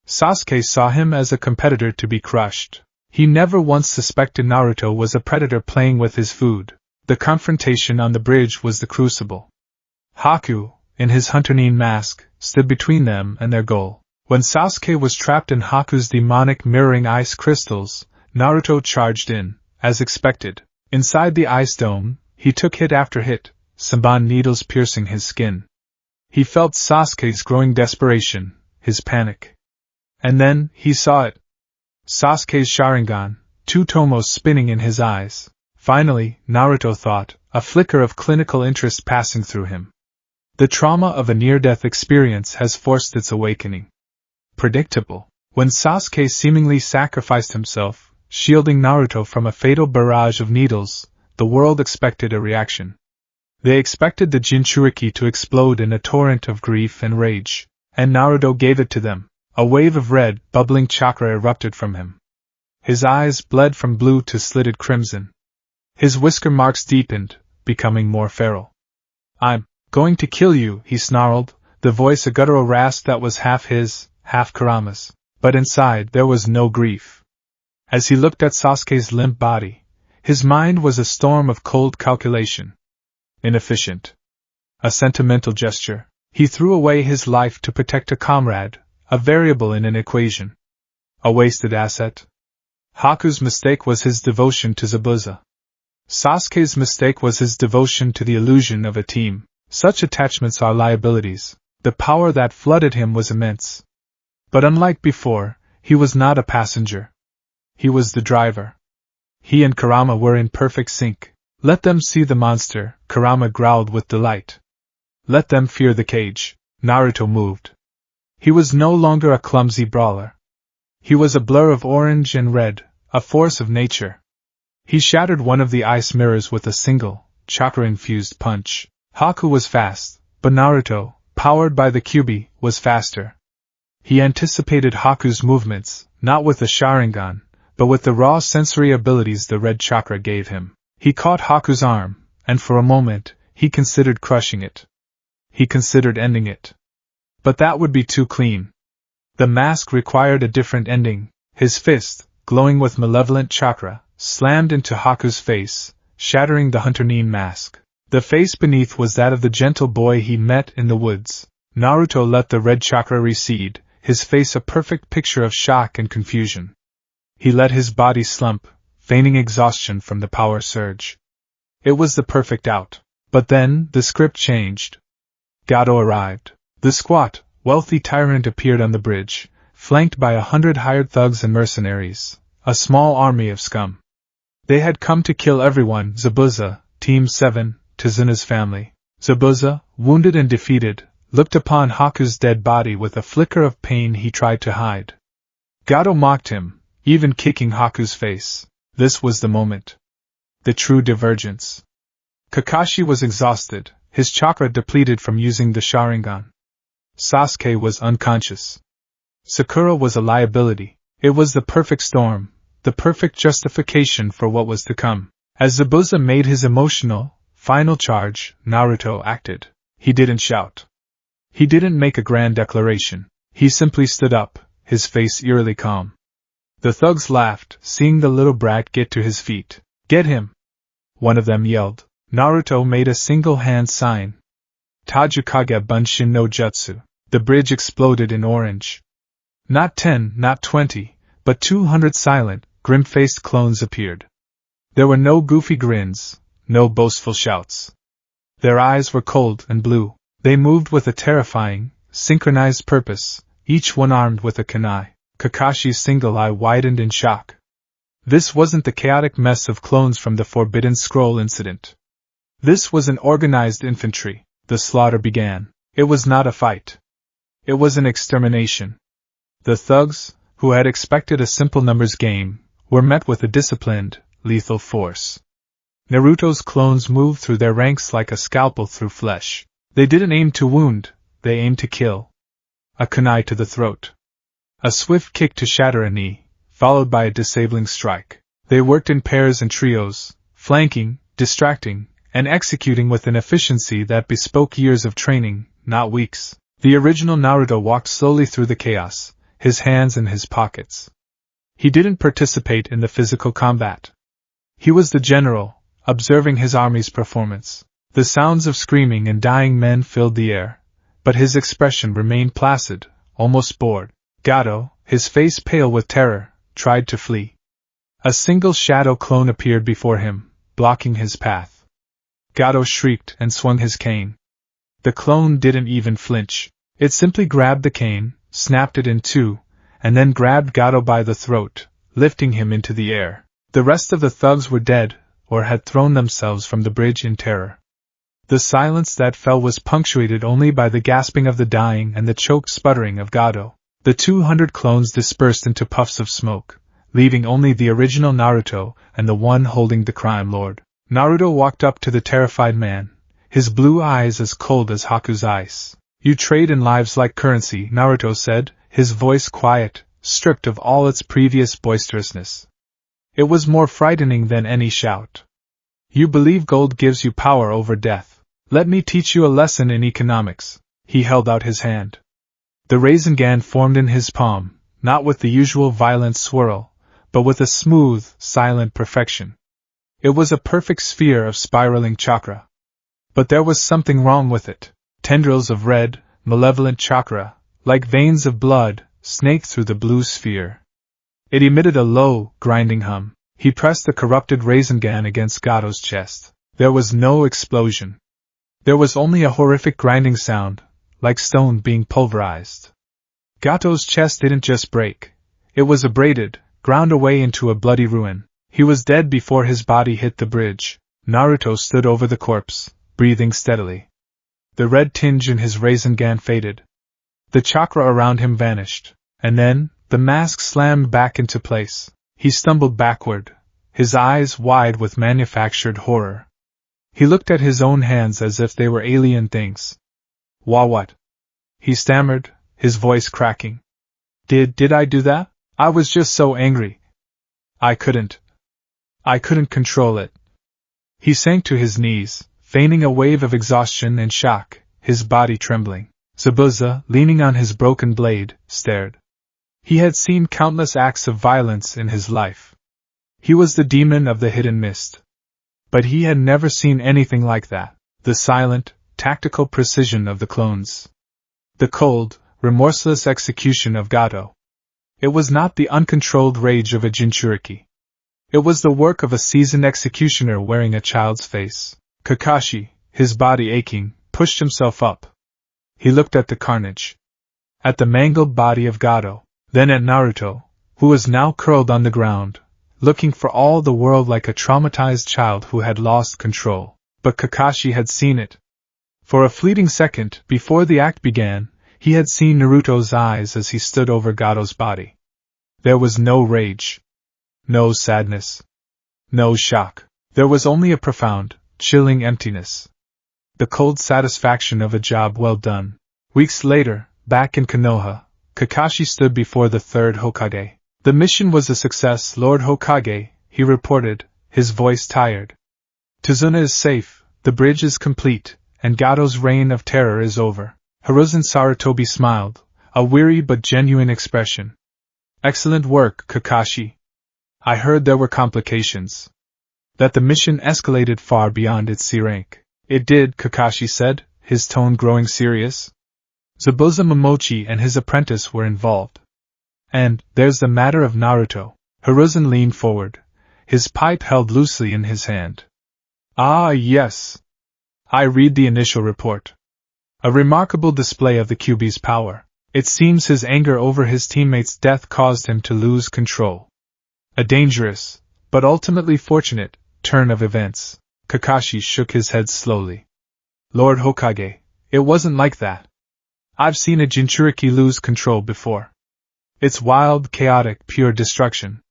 Sasuke saw him as a competitor to be crushed. He never once suspected Naruto was a predator playing with his food. The confrontation on the bridge was the crucible. Haku, in his Hunter-nin mask, stood between them and their goal. When Sasuke was trapped in Haku's demonic mirroring ice crystals, Naruto charged in, as expected. Inside the ice dome, he took hit after hit, Senbon needles piercing his skin. He felt Sasuke's growing desperation, his panic. And then, he saw it. Sasuke's Sharingan, two tomos spinning in his eyes. Finally, Naruto thought, a flicker of clinical interest passing through him. The trauma of a near-death experience has forced its awakening. Predictable. When Sasuke seemingly sacrificed himself, shielding Naruto from a fatal barrage of needles, the world expected a reaction. They expected the Jinchuriki to explode in a torrent of grief and rage, and Naruto gave it to them. A wave of red, bubbling chakra erupted from him. His eyes bled from blue to slitted crimson. His whisker marks deepened, becoming more feral. "I'm going to kill you," he snarled, the voice a guttural rasp that was half his, half Kurama's. But inside there was no grief. As he looked at Sasuke's limp body, his mind was a storm of cold calculation. Inefficient. A sentimental gesture. He threw away his life to protect a comrade, a variable in an equation. A wasted asset. Haku's mistake was his devotion to Zabuza. Sasuke's mistake was his devotion to the illusion of a team. Such attachments are liabilities. The power that flooded him was immense. But unlike before, he was not a passenger. He was the driver. He and Kurama were in perfect sync. Let them see the monster, Kurama growled with delight. Let them fear the cage. Naruto moved. He was no longer a clumsy brawler. He was a blur of orange and red, a force of nature. He shattered one of the ice mirrors with a single, chakra-infused punch. Haku was fast, but Naruto, powered by the Kyuubi, was faster. He anticipated Haku's movements, not with the Sharingan, but with the raw sensory abilities the red chakra gave him. He caught Haku's arm, and for a moment, he considered crushing it. He considered ending it. But that would be too clean. The mask required a different ending. His fist, glowing with malevolent chakra, slammed into Haku's face, shattering the Hunter-nin mask. The face beneath was that of the gentle boy he met in the woods. Naruto let the red chakra recede, his face a perfect picture of shock and confusion. He let his body slump, feigning exhaustion from the power surge. It was the perfect out. But then, the script changed. Gato arrived. The squat, wealthy tyrant appeared on the bridge, flanked by 100 hired thugs and mercenaries, a small army of scum. They had come to kill everyone: Zabuza, Team 7, Tizuna's family. Zabuza, wounded and defeated, looked upon Haku's dead body with a flicker of pain he tried to hide. Gato mocked him, even kicking Haku's face. This was the moment. The true divergence. Kakashi was exhausted, his chakra depleted from using the Sharingan. Sasuke was unconscious. Sakura was a liability. It was the perfect storm, the perfect justification for what was to come. As Zabuza made his emotional, final charge, Naruto acted. He didn't shout. He didn't make a grand declaration. He simply stood up, his face eerily calm. The thugs laughed, seeing the little brat get to his feet. "Get him!" one of them yelled. Naruto made a single-hand sign. Tajukage Bunshin no Jutsu. The bridge exploded in orange. Not 10, not 20, but 200 silent, grim-faced clones appeared. There were no goofy grins, no boastful shouts. Their eyes were cold and blue. They moved with a terrifying, synchronized purpose, each one armed with a kunai. Kakashi's single eye widened in shock. This wasn't the chaotic mess of clones from the Forbidden Scroll incident. This was an organized infantry. the slaughter began. It was not a fight. It was an extermination. The thugs, who had expected a simple numbers game, were met with a disciplined, lethal force. Naruto's clones moved through their ranks like a scalpel through flesh. They didn't aim to wound, they aimed to kill. A kunai to the throat. A swift kick to shatter a knee, followed by a disabling strike. They worked in pairs and trios, flanking, distracting, and executing with an efficiency that bespoke years of training, not weeks. The original Naruto walked slowly through the chaos, his hands in his pockets. He didn't participate in the physical combat. He was the general, observing his army's performance. The sounds of screaming and dying men filled the air, but his expression remained placid, almost bored. Gato, his face pale with terror, tried to flee. A single shadow clone appeared before him, blocking his path. Gato shrieked and swung his cane. The clone didn't even flinch. It simply grabbed the cane, snapped it in two, and then grabbed Gato by the throat, lifting him into the air. The rest of the thugs were dead, or had thrown themselves from the bridge in terror. The silence that fell was punctuated only by the gasping of the dying and the choked sputtering of Gato. The 200 clones dispersed into puffs of smoke, leaving only the original Naruto and the one holding the crime lord. Naruto walked up to the terrified man, his blue eyes as cold as Haku's ice. "You trade in lives like currency," Naruto said, his voice quiet, stripped of all its previous boisterousness. It was more frightening than any shout. "You believe gold gives you power over death. Let me teach you a lesson in economics." He held out his hand. The Rasengan formed in his palm, not with the usual violent swirl, but with a smooth, silent perfection. It was a perfect sphere of spiraling chakra. But there was something wrong with it. Tendrils of red, malevolent chakra, like veins of blood, snaked through the blue sphere. It emitted a low, grinding hum. He pressed the corrupted Rasengan against Gato's chest. There was no explosion. There was only a horrific grinding sound, like stone being pulverized. Gato's chest didn't just break. It was abraded, ground away into a bloody ruin. He was dead before his body hit the bridge. Naruto stood over the corpse, breathing steadily. The red tinge in his Rasengan faded. The chakra around him vanished, and then, the mask slammed back into place. He stumbled backward, his eyes wide with manufactured horror. He looked at his own hands as if they were alien things. What? He stammered, his voice cracking. Did I do that? I was just so angry. I couldn't control it. He sank to his knees, feigning a wave of exhaustion and shock, his body trembling. Zabuza, leaning on his broken blade, stared. He had seen countless acts of violence in his life. He was the demon of the hidden mist. But he had never seen anything like that. The silent, tactical precision of the clones. The cold, remorseless execution of Gato. It was not the uncontrolled rage of a Jinchuriki. It was the work of a seasoned executioner wearing a child's face. Kakashi, his body aching, pushed himself up. He looked at the carnage. At the mangled body of Gato, then at Naruto, who was now curled on the ground, looking for all the world like a traumatized child who had lost control. But Kakashi had seen it. For a fleeting second, before the act began, he had seen Naruto's eyes as he stood over Gato's body. There was no rage. No sadness. No shock. There was only a profound, chilling emptiness. The cold satisfaction of a job well done. Weeks later, back in Konoha, Kakashi stood before the third Hokage. The mission was a success, Lord Hokage, he reported, his voice tired. Tazuna is safe, the bridge is complete, and Gato's reign of terror is over. Hiruzen Sarutobi smiled, a weary but genuine expression. Excellent work, Kakashi. I heard there were complications. That the mission escalated far beyond its C rank. It did, Kakashi said, his tone growing serious. Zabuza Momochi and his apprentice were involved. And, there's the matter of Naruto. Hiruzen leaned forward, his pipe held loosely in his hand. Ah, yes. I read the initial report. A remarkable display of the Kyuubi's power. It seems his anger over his teammate's death caused him to lose control. A dangerous, but ultimately fortunate, turn of events. Kakashi shook his head slowly. Lord Hokage, it wasn't like that. I've seen a Jinchuriki lose control before. It's wild, chaotic, pure destruction.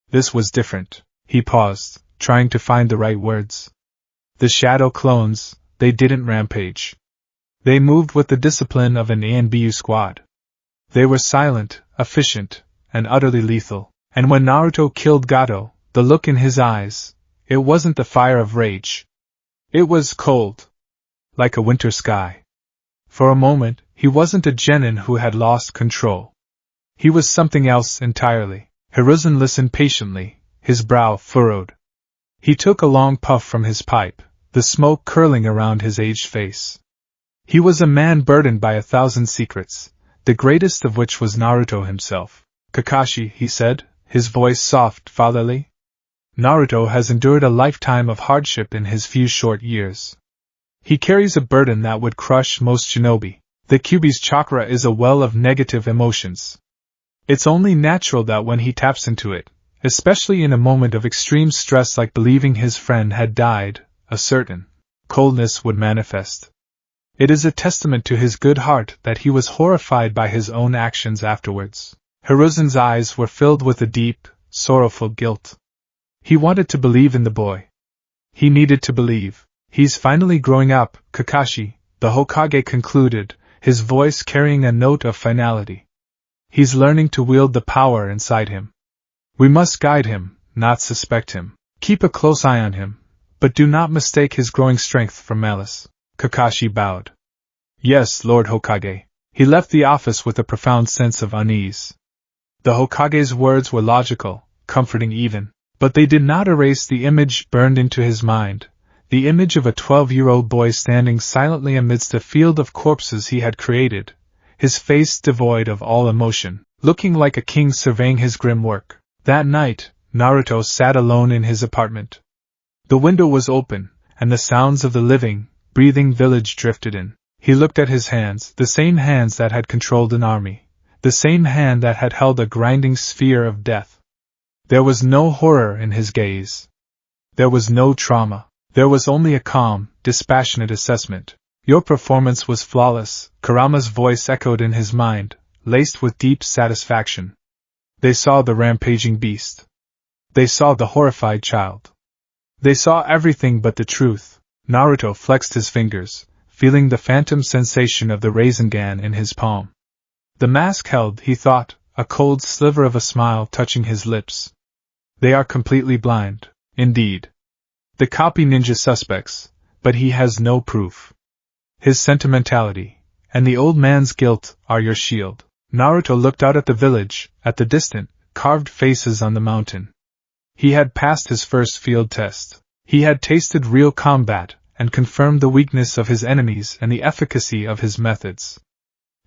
This was different. He paused, trying to find the right words. The shadow clones, they didn't rampage. They moved with the discipline of an ANBU squad. They were silent, efficient, and utterly lethal. And when Naruto killed Gato, the look in his eyes, it wasn't the fire of rage. It was cold. Like a winter sky. For a moment, he wasn't a genin who had lost control. He was something else entirely. Hiruzen listened patiently, his brow furrowed. He took a long puff from his pipe, the smoke curling around his aged face. He was a man burdened by 1,000 secrets, the greatest of which was Naruto himself. Kakashi, he said, his voice soft, fatherly. Naruto has endured a lifetime of hardship in his few short years. He carries a burden that would crush most shinobi. The Kyuubi's chakra is a well of negative emotions. It's only natural that when he taps into it, especially in a moment of extreme stress like believing his friend had died, a certain coldness would manifest. It is a testament to his good heart that he was horrified by his own actions afterwards. Hiruzen's eyes were filled with a deep, sorrowful guilt. He wanted to believe in the boy. He needed to believe. He's finally growing up, Kakashi, the Hokage concluded, his voice carrying a note of finality. He's learning to wield the power inside him. We must guide him, not suspect him. Keep a close eye on him, but do not mistake his growing strength for malice. Kakashi bowed. Yes, Lord Hokage. He left the office with a profound sense of unease. The Hokage's words were logical, comforting even, but they did not erase the image burned into his mind, the image of a 12-year-old boy standing silently amidst a field of corpses he had created, his face devoid of all emotion, looking like a king surveying his grim work. That night, Naruto sat alone in his apartment. The window was open, and the sounds of the living, breathing village drifted in. He looked at his hands, the same hands that had controlled an army, the same hand that had held a grinding sphere of death. There was no horror in his gaze. There was no trauma. There was only a calm, dispassionate assessment. Your performance was flawless, Kurama's voice echoed in his mind, laced with deep satisfaction. They saw the rampaging beast. They saw the horrified child. They saw everything but the truth. Naruto flexed his fingers, feeling the phantom sensation of the Rasengan in his palm. The mask held, he thought, a cold sliver of a smile touching his lips. They are completely blind, indeed. The copy ninja suspects, but he has no proof. His sentimentality, and the old man's guilt, are your shield. Naruto looked out at the village, at the distant, carved faces on the mountain. He had passed his first field test. He had tasted real combat, and confirmed the weakness of his enemies and the efficacy of his methods.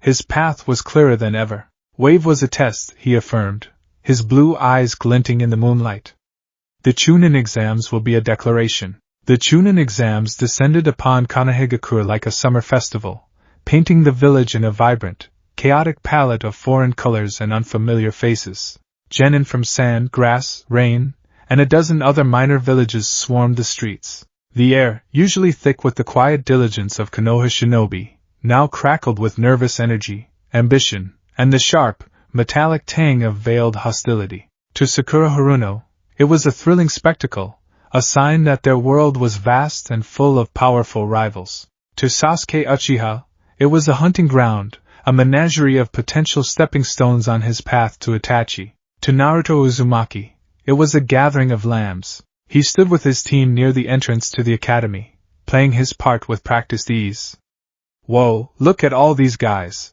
His path was clearer than ever. Wave was a test, he affirmed, his blue eyes glinting in the moonlight. The Chunin exams will be a declaration. The Chunin exams descended upon Kanehigakure like a summer festival, painting the village in a vibrant, chaotic palette of foreign colors and unfamiliar faces. Genin from sand, grass, rain, and a dozen other minor villages swarmed the streets. The air, usually thick with the quiet diligence of Konoha shinobi, now crackled with nervous energy, ambition, and the sharp, metallic tang of veiled hostility. To Sakura Haruno, it was a thrilling spectacle, a sign that their world was vast and full of powerful rivals. To Sasuke Uchiha, it was a hunting ground, a menagerie of potential stepping stones on his path to Itachi. To Naruto Uzumaki, it was a gathering of lambs. He stood with his team near the entrance to the academy, playing his part with practiced ease. Whoa, look at all these guys.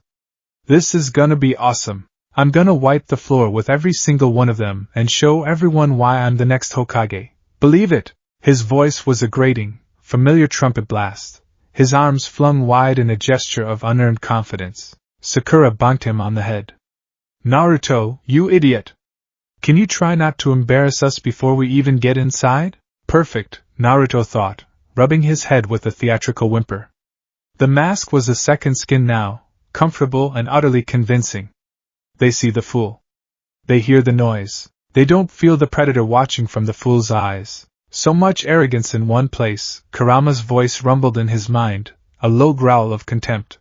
This is gonna be awesome. I'm gonna wipe the floor with every single one of them and show everyone why I'm the next Hokage. Believe it! His voice was a grating, familiar trumpet blast, his arms flung wide in a gesture of unearned confidence. Sakura bonked him on the head. Naruto, you idiot! Can you try not to embarrass us before we even get inside? Perfect, Naruto thought, rubbing his head with a theatrical whimper. The mask was a second skin now, comfortable and utterly convincing. They see the fool. They hear the noise. They don't feel the predator watching from the fool's eyes. So much arrogance in one place, Kurama's voice rumbled in his mind, a low growl of contempt.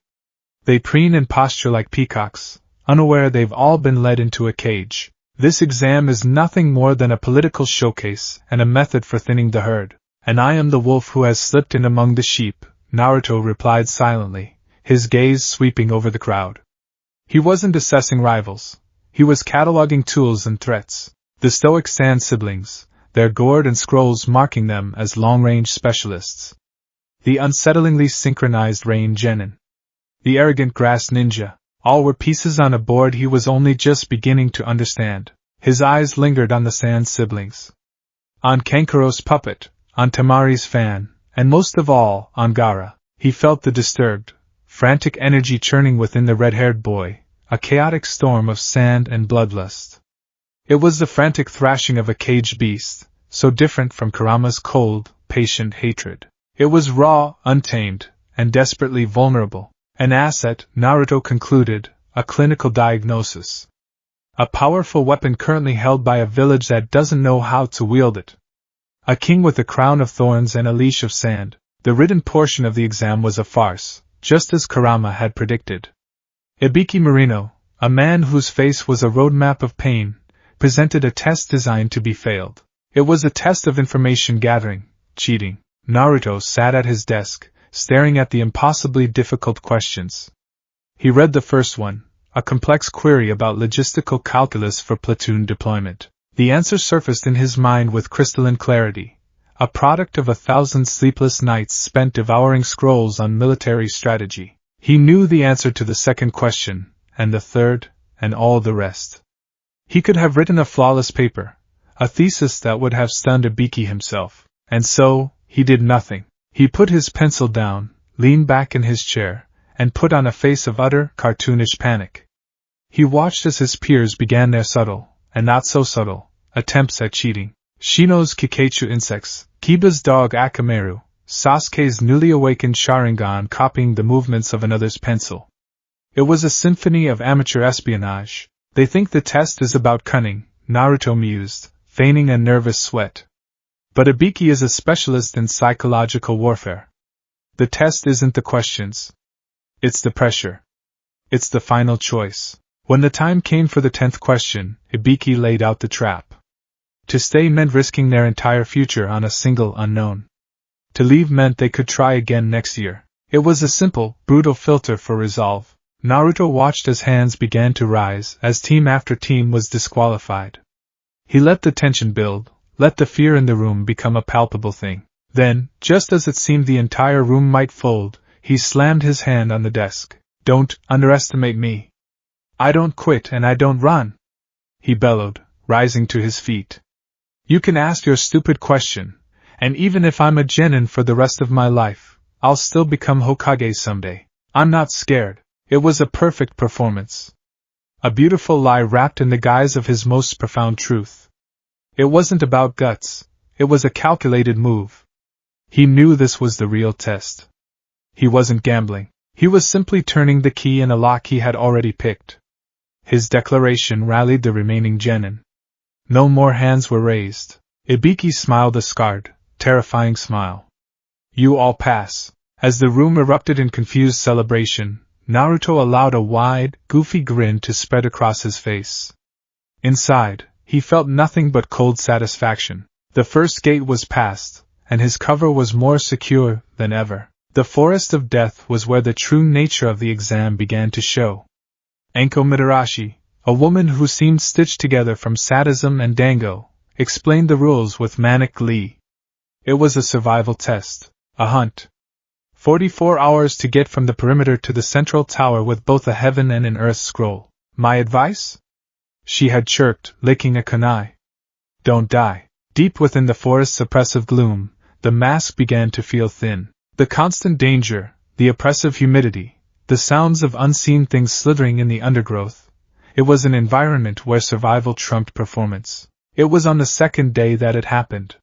They preen and posture like peacocks, unaware they've all been led into a cage. This exam is nothing more than a political showcase and a method for thinning the herd. And I am the wolf who has slipped in among the sheep, Naruto replied silently, his gaze sweeping over the crowd. He wasn't assessing rivals. He was cataloging tools and threats. The stoic Sand siblings, their gourd and scrolls marking them as long-range specialists. The unsettlingly synchronized Rain Genin. The arrogant grass ninja. All were pieces on a board he was only just beginning to understand. His eyes lingered on the Sand siblings. On Kankuro's puppet, on Tamari's fan, and most of all, on Gaara. He felt the disturbed, frantic energy churning within the red-haired boy, a chaotic storm of sand and bloodlust. It was the frantic thrashing of a caged beast, so different from Kurama's cold, patient hatred. It was raw, untamed, and desperately vulnerable. An asset, Naruto concluded, a clinical diagnosis. A powerful weapon currently held by a village that doesn't know how to wield it. A king with a crown of thorns and a leash of sand. The written portion of the exam was a farce, just as Kurama had predicted. Ibiki Marino, a man whose face was a roadmap of pain, presented a test designed to be failed. It was a test of information gathering, cheating. Naruto sat at his desk, staring at the impossibly difficult questions. He read the first one, a complex query about logistical calculus for platoon deployment. The answer surfaced in his mind with crystalline clarity, a product of 1,000 sleepless nights spent devouring scrolls on military strategy. He knew the answer to the second question, and the third, and all the rest. He could have written a flawless paper, a thesis that would have stunned Ibiki himself. And so, he did nothing. He put his pencil down, leaned back in his chair, and put on a face of utter, cartoonish panic. He watched as his peers began their subtle, and not so subtle, attempts at cheating. Shino's Kikeichu insects, Kiba's dog Akameru, Sasuke's newly awakened Sharingan copying the movements of another's pencil. It was a symphony of amateur espionage. They think the test is about cunning, Naruto mused, feigning a nervous sweat. But Ibiki is a specialist in psychological warfare. The test isn't the questions. It's the pressure. It's the final choice. When the time came for the 10th question, Ibiki laid out the trap. To stay meant risking their entire future on a single unknown. To leave meant they could try again next year. It was a simple, brutal filter for resolve. Naruto watched as hands began to rise as team after team was disqualified. He let the tension build. Let the fear in the room become a palpable thing. Then, just as it seemed the entire room might fold, he slammed his hand on the desk. Don't underestimate me. I don't quit and I don't run. He bellowed, rising to his feet. You can ask your stupid question, and even if I'm a genin for the rest of my life, I'll still become Hokage someday. I'm not scared. It was a perfect performance. A beautiful lie wrapped in the guise of his most profound truth. It wasn't about guts, it was a calculated move. He knew this was the real test. He wasn't gambling, he was simply turning the key in a lock he had already picked. His declaration rallied the remaining genin. No more hands were raised. Ibiki smiled a scarred, terrifying smile. You all pass. As the room erupted in confused celebration, Naruto allowed a wide, goofy grin to spread across his face. Inside, he felt nothing but cold satisfaction. The first gate was passed, and his cover was more secure than ever. The forest of death was where the true nature of the exam began to show. Anko Mitarashi, a woman who seemed stitched together from sadism and dango, explained the rules with manic glee. It was a survival test, a hunt. 44 hours to get from the perimeter to the central tower with both a heaven and an earth scroll. My advice? She had chirped, licking a kunai. Don't die. Deep within the forest's oppressive gloom, the mask began to feel thin. The constant danger, the oppressive humidity, the sounds of unseen things slithering in the undergrowth. It was an environment where survival trumped performance. It was on the second day that it happened.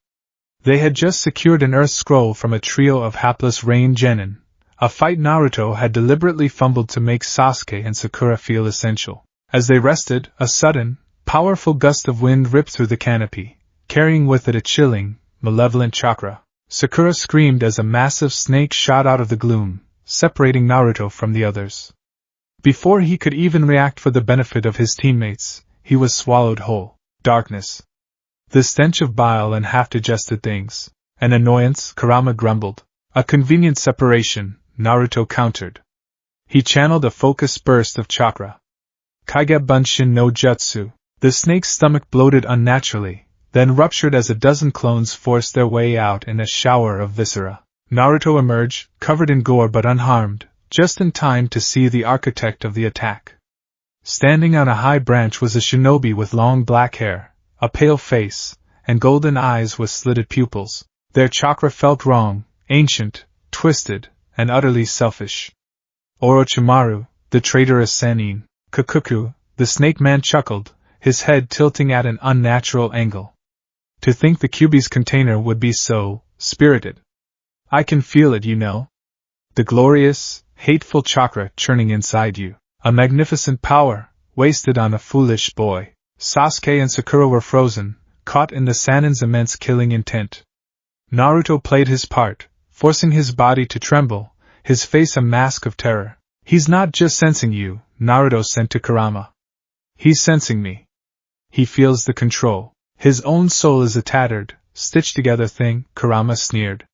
They had just secured an earth scroll from a trio of hapless Rain Genin, a fight Naruto had deliberately fumbled to make Sasuke and Sakura feel essential. As they rested, a sudden, powerful gust of wind ripped through the canopy, carrying with it a chilling, malevolent chakra. Sakura screamed as a massive snake shot out of the gloom, separating Naruto from the others. Before he could even react for the benefit of his teammates, he was swallowed whole. Darkness. The stench of bile and half-digested things. An annoyance, Kurama grumbled. A convenient separation, Naruto countered. He channeled a focused burst of chakra. Kage Bunshin no Jutsu. The snake's stomach bloated unnaturally, then ruptured as a dozen clones forced their way out in a shower of viscera. Naruto emerged, covered in gore but unharmed, just in time to see the architect of the attack. Standing on a high branch was a shinobi with long black hair, a pale face, and golden eyes with slitted pupils. Their chakra felt wrong, ancient, twisted, and utterly selfish. Orochimaru, the traitorous Sannin. Kakuku, the snake man chuckled, his head tilting at an unnatural angle. To think the Kyuubi's container would be so spirited. I can feel it, you know. The glorious, hateful chakra churning inside you. A magnificent power, wasted on a foolish boy. Sasuke and Sakura were frozen, caught in the Sannin's immense killing intent. Naruto played his part, forcing his body to tremble, his face a mask of terror. He's not just sensing you, Naruto sent to Kurama. He's sensing me. He feels the control. His own soul is a tattered, stitched-together thing, Kurama sneered.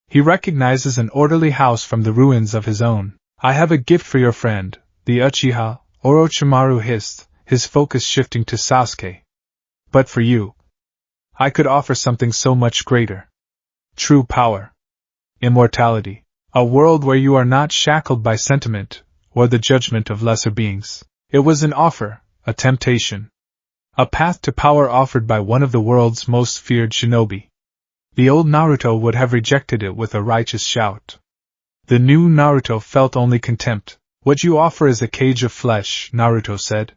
He recognizes an orderly house from the ruins of his own. I have a gift for your friend, the Uchiha, Orochimaru hissed, his focus shifting to Sasuke. But for you, I could offer something so much greater. True power. Immortality. A world where you are not shackled by sentiment, or the judgment of lesser beings. It was an offer, a temptation. A path to power offered by one of the world's most feared shinobi. The old Naruto would have rejected it with a righteous shout. The new Naruto felt only contempt. What you offer is a cage of flesh, Naruto said.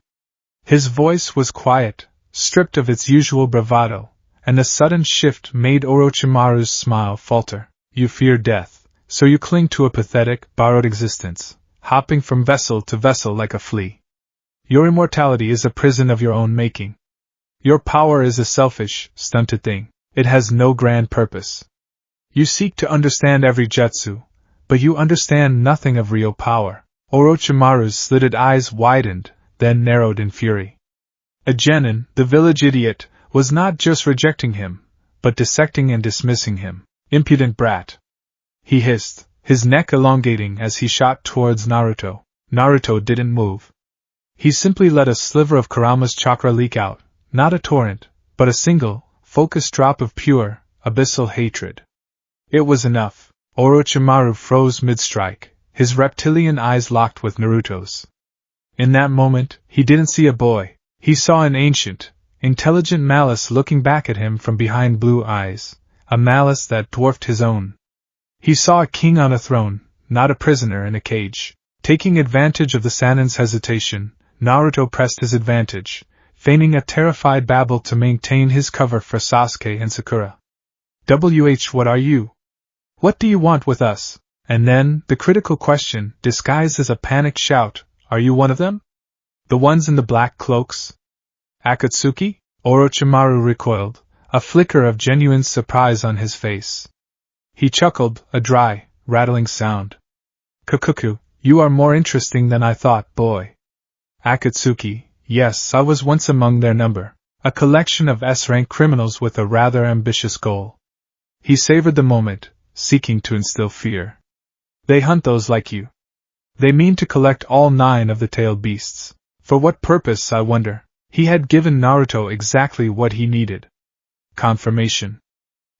His voice was quiet, stripped of its usual bravado, and a sudden shift made Orochimaru's smile falter. You fear death, so you cling to a pathetic, borrowed existence, hopping from vessel to vessel like a flea. Your immortality is a prison of your own making. Your power is a selfish, stunted thing. It has no grand purpose. You seek to understand every jutsu, but you understand nothing of real power. Orochimaru's slitted eyes widened, then narrowed in fury. A genin, the village idiot, was not just rejecting him, but dissecting and dismissing him. Impudent brat. He hissed, his neck elongating as he shot towards Naruto. Naruto didn't move. He simply let a sliver of Kurama's chakra leak out, not a torrent, but a single, focused drop of pure, abyssal hatred. It was enough. Orochimaru froze mid-strike, his reptilian eyes locked with Naruto's. In that moment, he didn't see a boy. He saw an ancient, intelligent malice looking back at him from behind blue eyes, a malice that dwarfed his own. He saw a king on a throne, not a prisoner in a cage. Taking advantage of the Sannin's hesitation, Naruto pressed his advantage, feigning a terrified babble to maintain his cover for Sasuke and Sakura. What are you? What do you want with us? And then, the critical question, disguised as a panicked shout, are you one of them? The ones in the black cloaks? Akatsuki? Orochimaru recoiled, a flicker of genuine surprise on his face. He chuckled, a dry, rattling sound. Kakuku, you are more interesting than I thought, boy. Akatsuki, yes, I was once among their number, a collection of S-rank criminals with a rather ambitious goal. He savored the moment, seeking to instill fear. They hunt those like you. They mean to collect all 9 of the tailed beasts. For what purpose, I wonder? He had given Naruto exactly what he needed. Confirmation.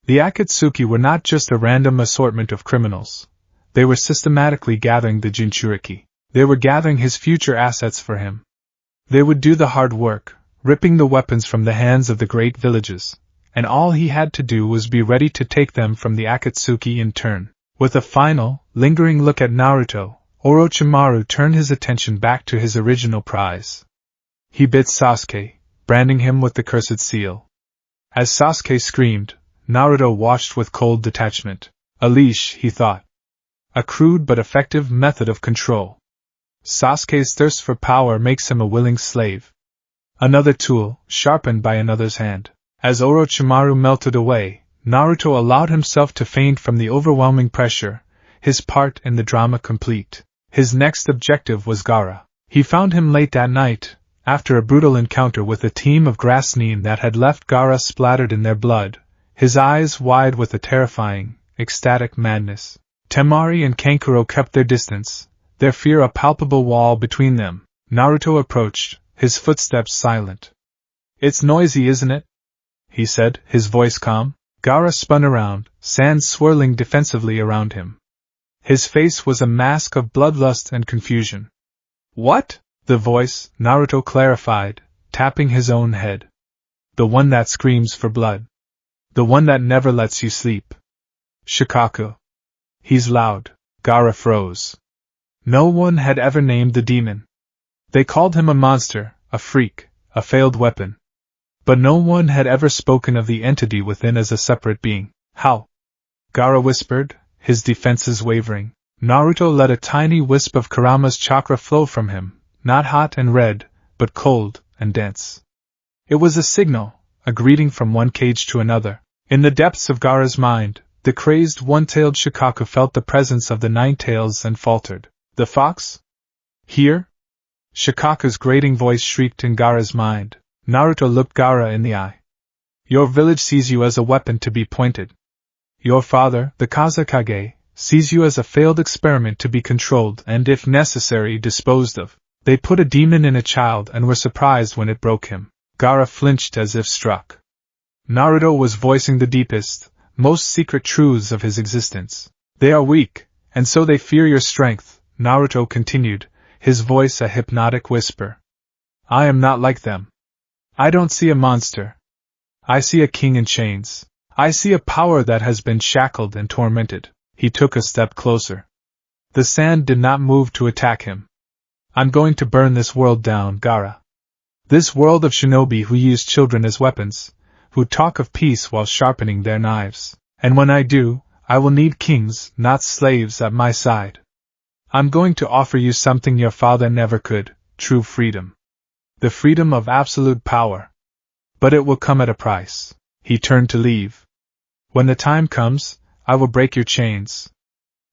The Akatsuki were not just a random assortment of criminals. They were systematically gathering the Jinchuriki. They were gathering his future assets for him. They would do the hard work, ripping the weapons from the hands of the great villages, and all he had to do was be ready to take them from the Akatsuki in turn. With a final, lingering look at Naruto, Orochimaru turned his attention back to his original prize. He bit Sasuke, branding him with the cursed seal. As Sasuke screamed, Naruto watched with cold detachment. A leash, he thought. A crude but effective method of control. Sasuke's thirst for power makes him a willing slave. Another tool, sharpened by another's hand. As Orochimaru melted away, Naruto allowed himself to faint from the overwhelming pressure, his part in the drama complete. His next objective was Gaara. He found him late that night, after a brutal encounter with a team of grassneen that had left Gaara splattered in their blood, his eyes wide with a terrifying, ecstatic madness. Temari and Kankuro kept their distance, their fear a palpable wall between them. Naruto approached, his footsteps silent. "It's noisy, isn't it?" he said, his voice calm. Gaara spun around, sand swirling defensively around him. His face was a mask of bloodlust and confusion. "What?" the voice, Naruto clarified, tapping his own head. "The one that screams for blood. The one that never lets you sleep. Shikaku. He's loud." Gaara froze. No one had ever named the demon. They called him a monster, a freak, a failed weapon. But no one had ever spoken of the entity within as a separate being. "How?" Gaara whispered, his defenses wavering. Naruto let a tiny wisp of Kurama's chakra flow from him, not hot and red, but cold and dense. It was a signal, a greeting from one cage to another. In the depths of Gaara's mind, the crazed one-tailed Shikaku felt the presence of the nine tails and faltered. "The fox? Here?" Shikaku's grating voice shrieked in Gaara's mind. Naruto looked Gaara in the eye. "Your village sees you as a weapon to be pointed. Your father, the Kazekage, sees you as a failed experiment to be controlled and, if necessary, disposed of. They put a demon in a child and were surprised when it broke him." Gaara flinched as if struck. Naruto was voicing the deepest, most secret truths of his existence. "They are weak, and so they fear your strength," Naruto continued, his voice a hypnotic whisper. "I am not like them. I don't see a monster. I see a king in chains. I see a power that has been shackled and tormented." He took a step closer. The sand did not move to attack him. "I'm going to burn this world down, Gaara. This world of shinobi who use children as weapons, who talk of peace while sharpening their knives. And when I do, I will need kings, not slaves, at my side. I'm going to offer you something your father never could, true freedom. The freedom of absolute power. But it will come at a price." He turned to leave. "When the time comes, I will break your chains.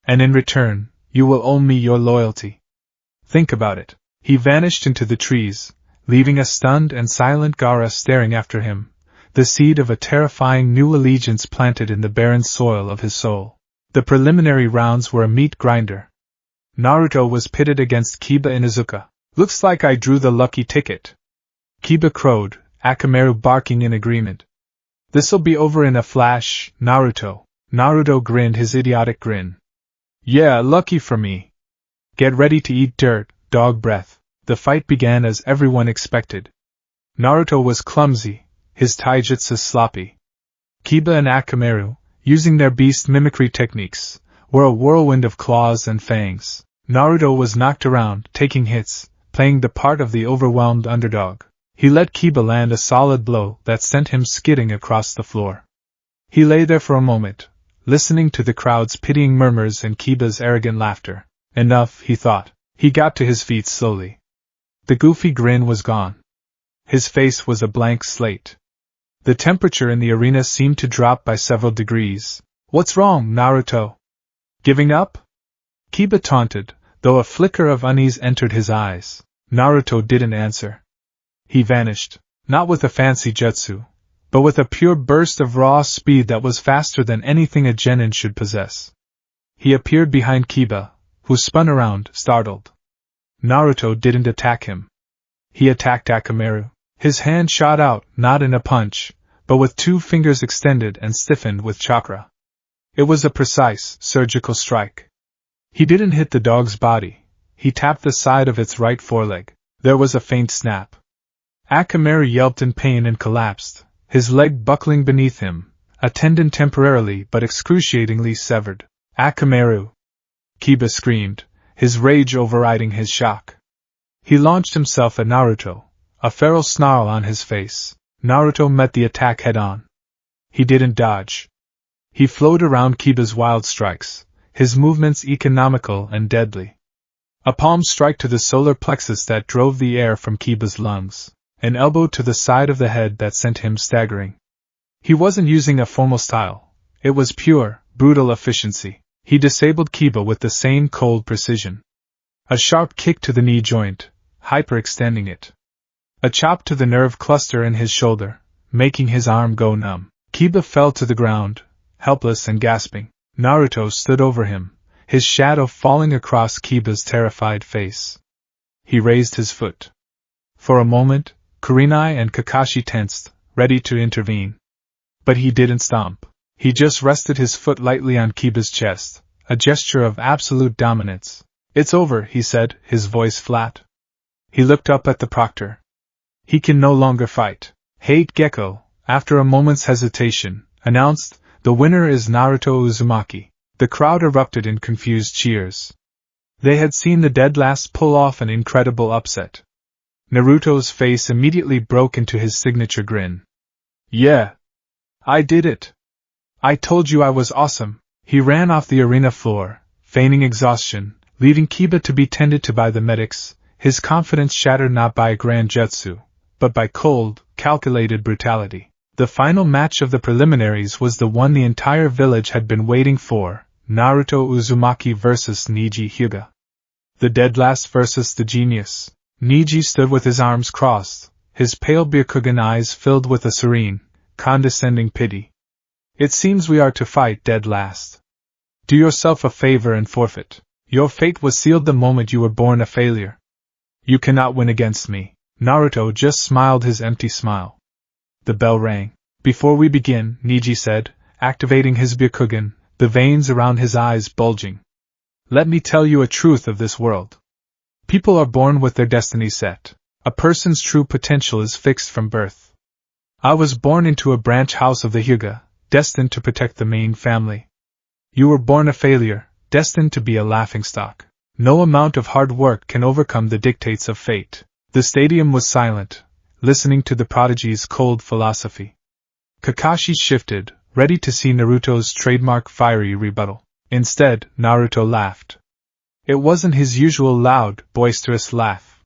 And in return, you will owe me your loyalty. Think about it." He vanished into the trees, leaving a stunned and silent Gaara staring after him, the seed of a terrifying new allegiance planted in the barren soil of his soul. The preliminary rounds were a meat grinder. Naruto was pitted against Kiba Inuzuka. "Looks like I drew the lucky ticket," Kiba crowed, Akamaru barking in agreement. "This'll be over in a flash, Naruto." Naruto grinned his idiotic grin. "Yeah, lucky for me. Get ready to eat dirt, dog breath." The fight began as everyone expected. Naruto was clumsy, his taijutsu sloppy. Kiba and Akamaru, using their beast mimicry techniques, were a whirlwind of claws and fangs. Naruto was knocked around, taking hits, playing the part of the overwhelmed underdog. He let Kiba land a solid blow that sent him skidding across the floor. He lay there for a moment, listening to the crowd's pitying murmurs and Kiba's arrogant laughter. Enough, he thought. He got to his feet slowly. The goofy grin was gone. His face was a blank slate. The temperature in the arena seemed to drop by several degrees. "What's wrong, Naruto? Giving up?" Kiba taunted, though a flicker of unease entered his eyes. Naruto didn't answer. He vanished, not with a fancy jutsu, but with a pure burst of raw speed that was faster than anything a genin should possess. He appeared behind Kiba, who spun around, startled. Naruto didn't attack him. He attacked Akamaru. His hand shot out, not in a punch, but with two fingers extended and stiffened with chakra. It was a precise, surgical strike. He didn't hit the dog's body. He tapped the side of its right foreleg. There was a faint snap. Akamaru yelped in pain and collapsed, his leg buckling beneath him, a tendon temporarily but excruciatingly severed. "Akamaru!" Kiba screamed, his rage overriding his shock. He launched himself at Naruto, a feral snarl on his face. Naruto met the attack head-on. He didn't dodge. He flowed around Kiba's wild strikes, his movements economical and deadly. A palm strike to the solar plexus that drove the air from Kiba's lungs, an elbow to the side of the head that sent him staggering. He wasn't using a formal style. It was pure, brutal efficiency. He disabled Kiba with the same cold precision. A sharp kick to the knee joint, hyperextending it. A chop to the nerve cluster in his shoulder, making his arm go numb. Kiba fell to the ground, helpless and gasping. Naruto stood over him, his shadow falling across Kiba's terrified face. He raised his foot. For a moment, Kurenai and Kakashi tensed, ready to intervene. But he didn't stomp. He just rested his foot lightly on Kiba's chest, a gesture of absolute dominance. "It's over," he said, his voice flat. He looked up at the proctor. "He can no longer fight." Hate Gecko, after a moment's hesitation, announced, "The winner is Naruto Uzumaki." The crowd erupted in confused cheers. They had seen the dead last pull off an incredible upset. Naruto's face immediately broke into his signature grin. "Yeah! I did it! I told you I was awesome!" He ran off the arena floor, feigning exhaustion, leaving Kiba to be tended to by the medics, his confidence shattered not by grand jutsu, but by cold, calculated brutality. The final match of the preliminaries was the one the entire village had been waiting for, Naruto Uzumaki vs. Neji Hyuga. The dead last versus the genius. Neji stood with his arms crossed, his pale Byakugan eyes filled with a serene, condescending pity. "It seems we are to fight dead last. Do yourself a favor and forfeit. Your fate was sealed the moment you were born a failure. You cannot win against me." Naruto just smiled his empty smile. The bell rang. "Before we begin," Neji said, activating his Byakugan, the veins around his eyes bulging. "Let me tell you a truth of this world. People are born with their destiny set. A person's true potential is fixed from birth. I was born into a branch house of the Hyuga, destined to protect the main family. You were born a failure, destined to be a laughingstock. No amount of hard work can overcome the dictates of fate." The stadium was silent, listening to the prodigy's cold philosophy. Kakashi shifted, ready to see Naruto's trademark fiery rebuttal. Instead, Naruto laughed. It wasn't his usual loud, boisterous laugh.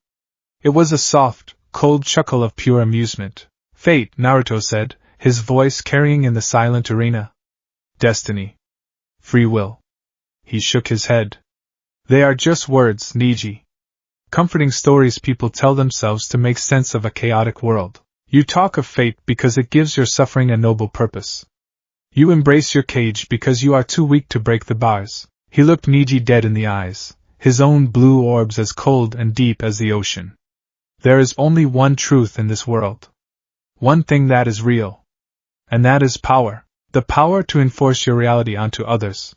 It was a soft, cold chuckle of pure amusement. "Fate," Naruto said, his voice carrying in the silent arena. "Destiny. Free will." He shook his head. "They are just words, Neji. Comforting stories people tell themselves to make sense of a chaotic world. You talk of fate because it gives your suffering a noble purpose. You embrace your cage because you are too weak to break the bars." He looked Neji dead in the eyes, his own blue orbs as cold and deep as the ocean. "There is only one truth in this world. One thing that is real. And that is power. The power to enforce your reality onto others.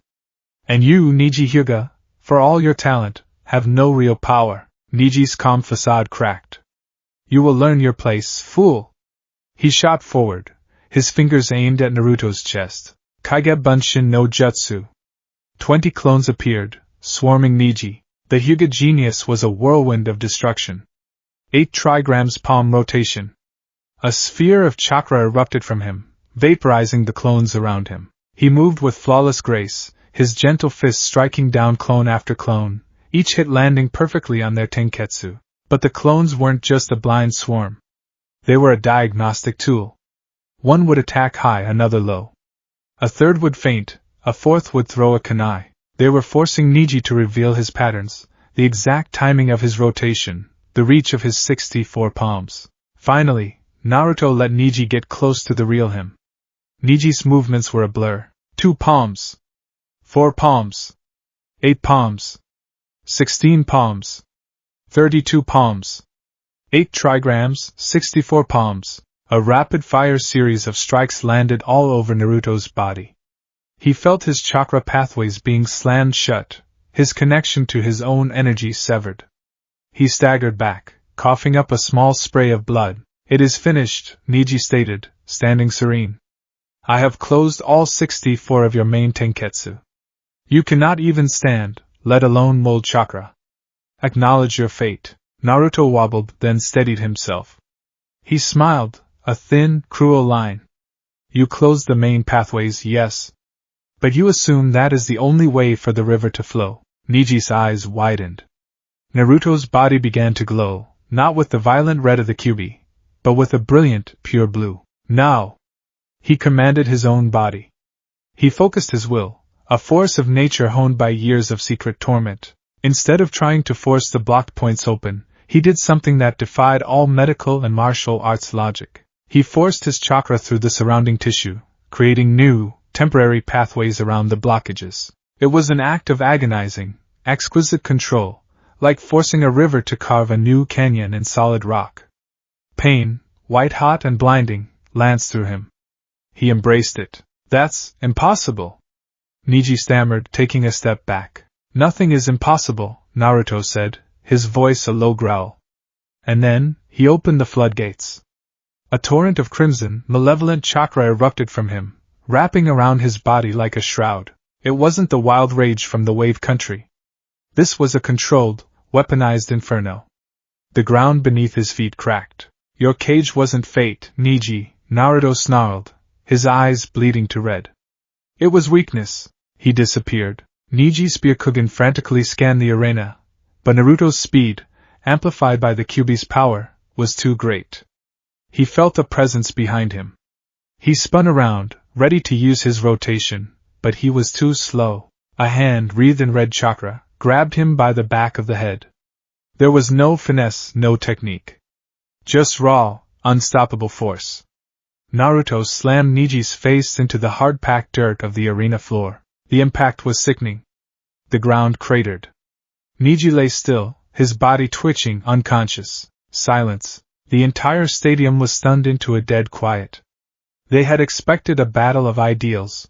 And you, Neji Hyuga, for all your talent, have no real power." Neji's calm facade cracked. "You will learn your place, fool." He shot forward, his fingers aimed at Naruto's chest. "Kaige Bunshin no Jutsu." 20 clones appeared, swarming Neji. The Hyuga genius was a whirlwind of destruction. 8 trigrams palm rotation. A sphere of chakra erupted from him, vaporizing the clones around him. He moved with flawless grace, his gentle fists striking down clone after clone, each hit landing perfectly on their tenketsu. But the clones weren't just a blind swarm. They were a diagnostic tool. One would attack high, another low. A third would feint, a fourth would throw a kunai. They were forcing Neji to reveal his patterns, the exact timing of his rotation, the reach of his 64 palms. Finally, Naruto let Neji get close to the real him. Neji's movements were a blur. 2 palms. 4 palms. 8 palms. 16 palms. 32 palms. 8 trigrams, 64 palms. A rapid-fire series of strikes landed all over Naruto's body. He felt his chakra pathways being slammed shut, his connection to his own energy severed. He staggered back, coughing up a small spray of blood. "It is finished," Neji stated, standing serene. "I have closed all 64 of your main tenketsu. You cannot even stand, let alone mold chakra. Acknowledge your fate." Naruto wobbled, then steadied himself. He smiled, a thin, cruel line. "You closed the main pathways, yes. But you assume that is the only way for the river to flow." Neji's eyes widened. Naruto's body began to glow, not with the violent red of the Kyuubi, but with a brilliant, pure blue. "Now!" He commanded his own body. He focused his will, a force of nature honed by years of secret torment. Instead of trying to force the blocked points open, he did something that defied all medical and martial arts logic. He forced his chakra through the surrounding tissue, creating new, temporary pathways around the blockages. It was an act of agonizing, exquisite control, like forcing a river to carve a new canyon in solid rock. Pain, white-hot and blinding, lanced through him. He embraced it. "That's impossible," Niji stammered, taking a step back. "Nothing is impossible," Naruto said, his voice a low growl. And then, he opened the floodgates. A torrent of crimson, malevolent chakra erupted from him, wrapping around his body like a shroud. It wasn't the wild rage from the wave country. This was a controlled, weaponized inferno. The ground beneath his feet cracked. "Your cage wasn't fate, Niji," Naruto snarled, his eyes bleeding to red. "It was weakness." He disappeared. Niji Spearkugan frantically scanned the arena, but Naruto's speed, amplified by the Kyuubi's power, was too great. He felt a presence behind him. He spun around, ready to use his rotation, but he was too slow. A hand, wreathed in red chakra, grabbed him by the back of the head. There was no finesse, no technique. Just raw, unstoppable force. Naruto slammed Niji's face into the hard-packed dirt of the arena floor. The impact was sickening. The ground cratered. Niji lay still, his body twitching, unconscious. Silence. The entire stadium was stunned into a dead quiet. They had expected a battle of ideals.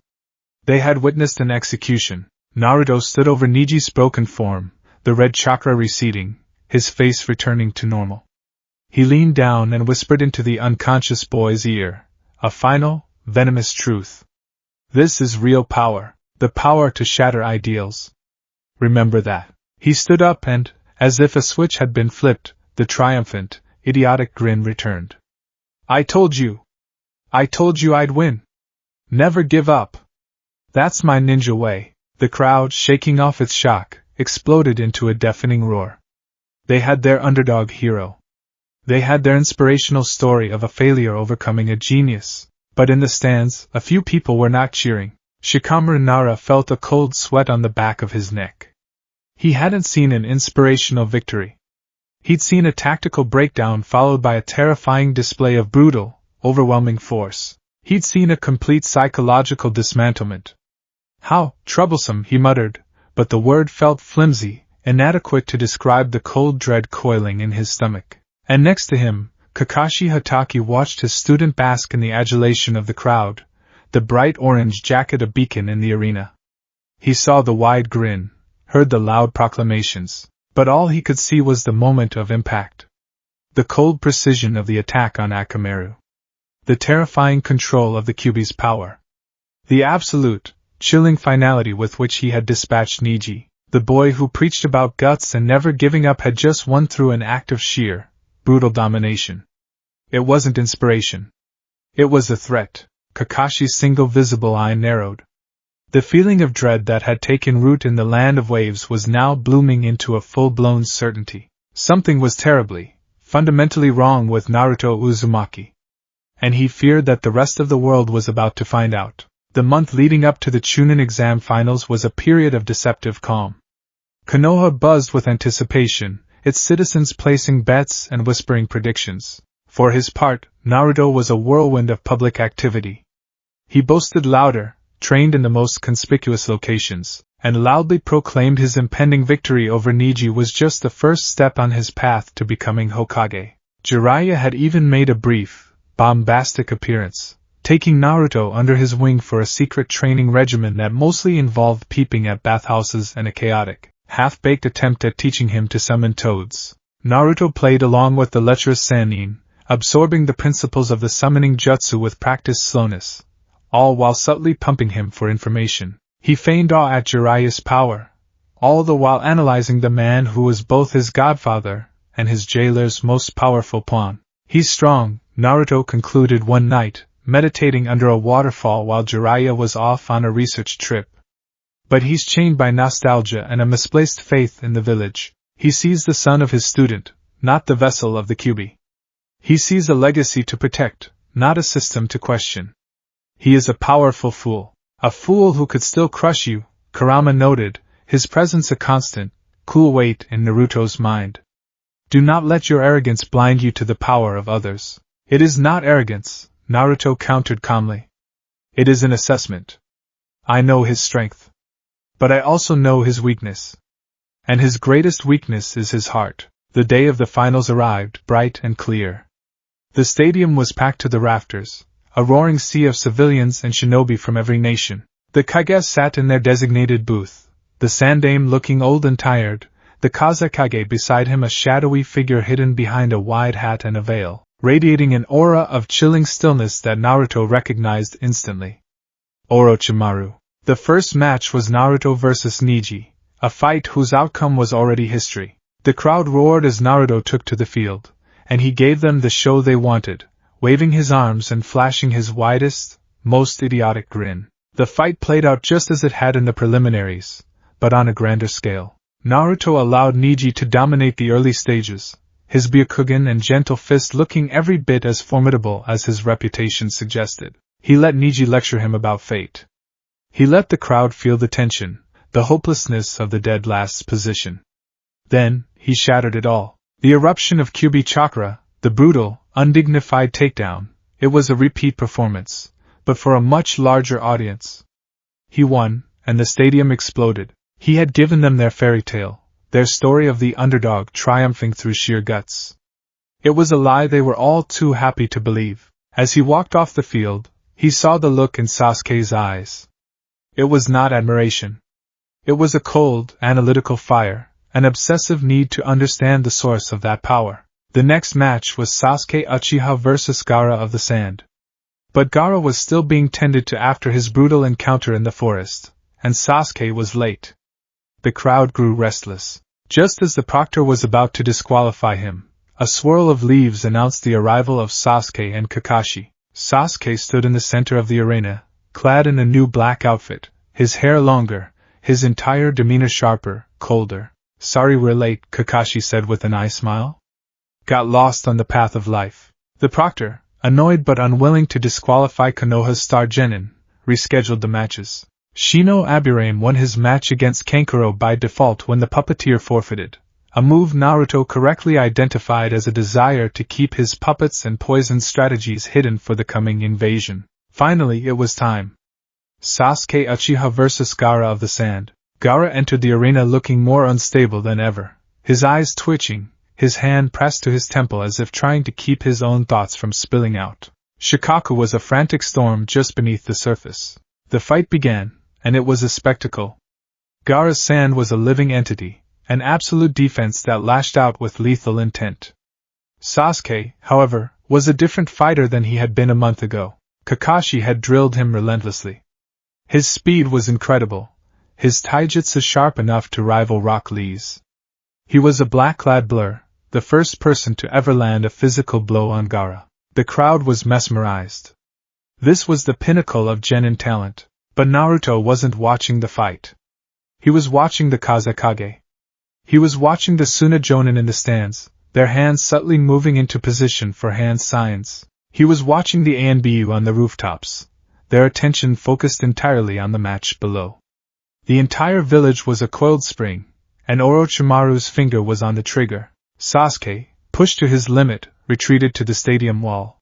They had witnessed an execution. Naruto stood over Niji's broken form, the red chakra receding, his face returning to normal. He leaned down and whispered into the unconscious boy's ear, a final, venomous truth. "This is real power, the power to shatter ideals. Remember that." He stood up and, as if a switch had been flipped, the triumphant, idiotic grin returned. I told you I'd win. Never give up. That's my ninja way." The crowd, shaking off its shock, exploded into a deafening roar. They had their underdog hero. They had their inspirational story of a failure overcoming a genius. But in the stands, a few people were not cheering. Shikamaru Nara felt a cold sweat on the back of his neck. He hadn't seen an inspirational victory. He'd seen a tactical breakdown followed by a terrifying display of brutal, overwhelming force. He'd seen a complete psychological dismantlement. "How troublesome," he muttered, but the word felt flimsy, inadequate to describe the cold dread coiling in his stomach. And next to him, Kakashi Hatake watched his student bask in the adulation of the crowd, the bright orange jacket a beacon in the arena. He saw the wide grin, heard the loud proclamations, but all he could see was the moment of impact. The cold precision of the attack on Akamaru. The terrifying control of the Kyuubi's power. The absolute, chilling finality with which he had dispatched Niji, the boy who preached about guts and never giving up, had just won through an act of sheer, brutal domination. It wasn't inspiration. It was a threat. Kakashi's single visible eye narrowed. The feeling of dread that had taken root in the land of waves was now blooming into a full-blown certainty. Something was terribly, fundamentally wrong with Naruto Uzumaki. And he feared that the rest of the world was about to find out. The month leading up to the Chunin exam finals was a period of deceptive calm. Konoha buzzed with anticipation, its citizens placing bets and whispering predictions. For his part, Naruto was a whirlwind of public activity. He boasted louder, trained in the most conspicuous locations, and loudly proclaimed his impending victory over Niji was just the first step on his path to becoming Hokage. Jiraiya had even made a brief, bombastic appearance, taking Naruto under his wing for a secret training regimen that mostly involved peeping at bathhouses and a chaotic, half-baked attempt at teaching him to summon toads. Naruto played along with the lecherous Sannin, absorbing the principles of the summoning jutsu with practiced slowness, all while subtly pumping him for information. He feigned awe at Jiraiya's power, all the while analyzing the man who was both his godfather and his jailer's most powerful pawn. "He's strong," Naruto concluded one night, meditating under a waterfall while Jiraiya was off on a research trip. "But he's chained by nostalgia and a misplaced faith in the village. He sees the son of his student, not the vessel of the Kyuubi. He sees a legacy to protect, not a system to question. He is a powerful fool. A fool who could still crush you, Kurama noted, his presence a constant, cool weight in Naruto's mind. Do not let your arrogance blind you to the power of others. It is not arrogance, Naruto countered calmly. It is an assessment. I know his strength. But I also know his weakness. And his greatest weakness is his heart. The day of the finals arrived, bright and clear. The stadium was packed to the rafters, a roaring sea of civilians and shinobi from every nation. The Kages sat in their designated booth, the Sandaime looking old and tired, the Kazekage beside him a shadowy figure hidden behind a wide hat and a veil, radiating an aura of chilling stillness that Naruto recognized instantly. Orochimaru. The first match was Naruto vs. Neji, a fight whose outcome was already history. The crowd roared as Naruto took to the field, and he gave them the show they wanted, waving his arms and flashing his widest, most idiotic grin. The fight played out just as it had in the preliminaries, but on a grander scale. Naruto allowed Neji to dominate the early stages, his Byakugan and gentle fist looking every bit as formidable as his reputation suggested. He let Neji lecture him about fate. He let the crowd feel the tension, the hopelessness of the dead last's position. Then, he shattered it all. The eruption of Kyuubi chakra, the brutal, undignified takedown, it was a repeat performance, but for a much larger audience. He won, and the stadium exploded. He had given them their fairy tale, their story of the underdog triumphing through sheer guts. It was a lie they were all too happy to believe. As he walked off the field, he saw the look in Sasuke's eyes. It was not admiration. It was a cold, analytical fire, an obsessive need to understand the source of that power. The next match was Sasuke Uchiha vs. Gaara of the Sand. But Gaara was still being tended to after his brutal encounter in the forest, and Sasuke was late. The crowd grew restless. Just as the proctor was about to disqualify him, a swirl of leaves announced the arrival of Sasuke and Kakashi. Sasuke stood in the center of the arena, clad in a new black outfit, his hair longer, his entire demeanor sharper, colder. Sorry we're late, Kakashi said with an eye smile. Got lost on the path of life. The proctor, annoyed but unwilling to disqualify Konoha's star genin, rescheduled the matches. Shino Aburame won his match against Kankuro by default when the puppeteer forfeited, a move Naruto correctly identified as a desire to keep his puppets and poison strategies hidden for the coming invasion. Finally, it was time. Sasuke Uchiha vs. Gaara of the Sand. Gaara entered the arena looking more unstable than ever, his eyes twitching, his hand pressed to his temple as if trying to keep his own thoughts from spilling out. Shikaku was a frantic storm just beneath the surface. The fight began, and it was a spectacle. Gaara's sand was a living entity, an absolute defense that lashed out with lethal intent. Sasuke, however, was a different fighter than he had been a month ago. Kakashi had drilled him relentlessly. His speed was incredible, his taijutsu sharp enough to rival Rock Lee's. He was a black-clad blur, the first person to ever land a physical blow on Gaara. The crowd was mesmerized. This was the pinnacle of genin talent. But Naruto wasn't watching the fight. He was watching the Kazekage. He was watching the Suna Jonin in the stands, their hands subtly moving into position for hand signs. He was watching the ANBU on the rooftops, their attention focused entirely on the match below. The entire village was a coiled spring, and Orochimaru's finger was on the trigger. Sasuke, pushed to his limit, retreated to the stadium wall.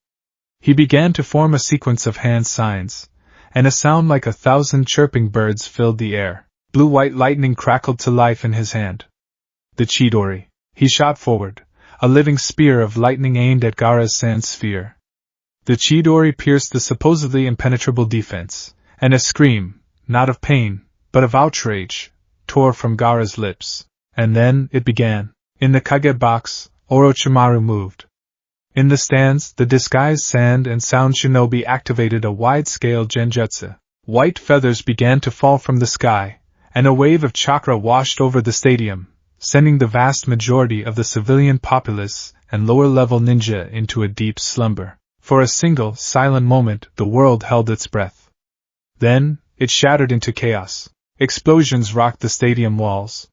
He began to form a sequence of hand signs, and a sound like 1,000 chirping birds filled the air. Blue-white lightning crackled to life in his hand. The Chidori. He shot forward, a living spear of lightning aimed at Gaara's sand sphere. The Chidori pierced the supposedly impenetrable defense, and a scream, not of pain, but of outrage, tore from Gaara's lips. And then, it began. In the Kage box, Orochimaru moved. In the stands, the disguised sand and sound shinobi activated a wide-scale genjutsu. White feathers began to fall from the sky, and a wave of chakra washed over the stadium, sending the vast majority of the civilian populace and lower-level ninja into a deep slumber. For a single, silent moment, the world held its breath. Then, it shattered into chaos. Explosions rocked the stadium walls.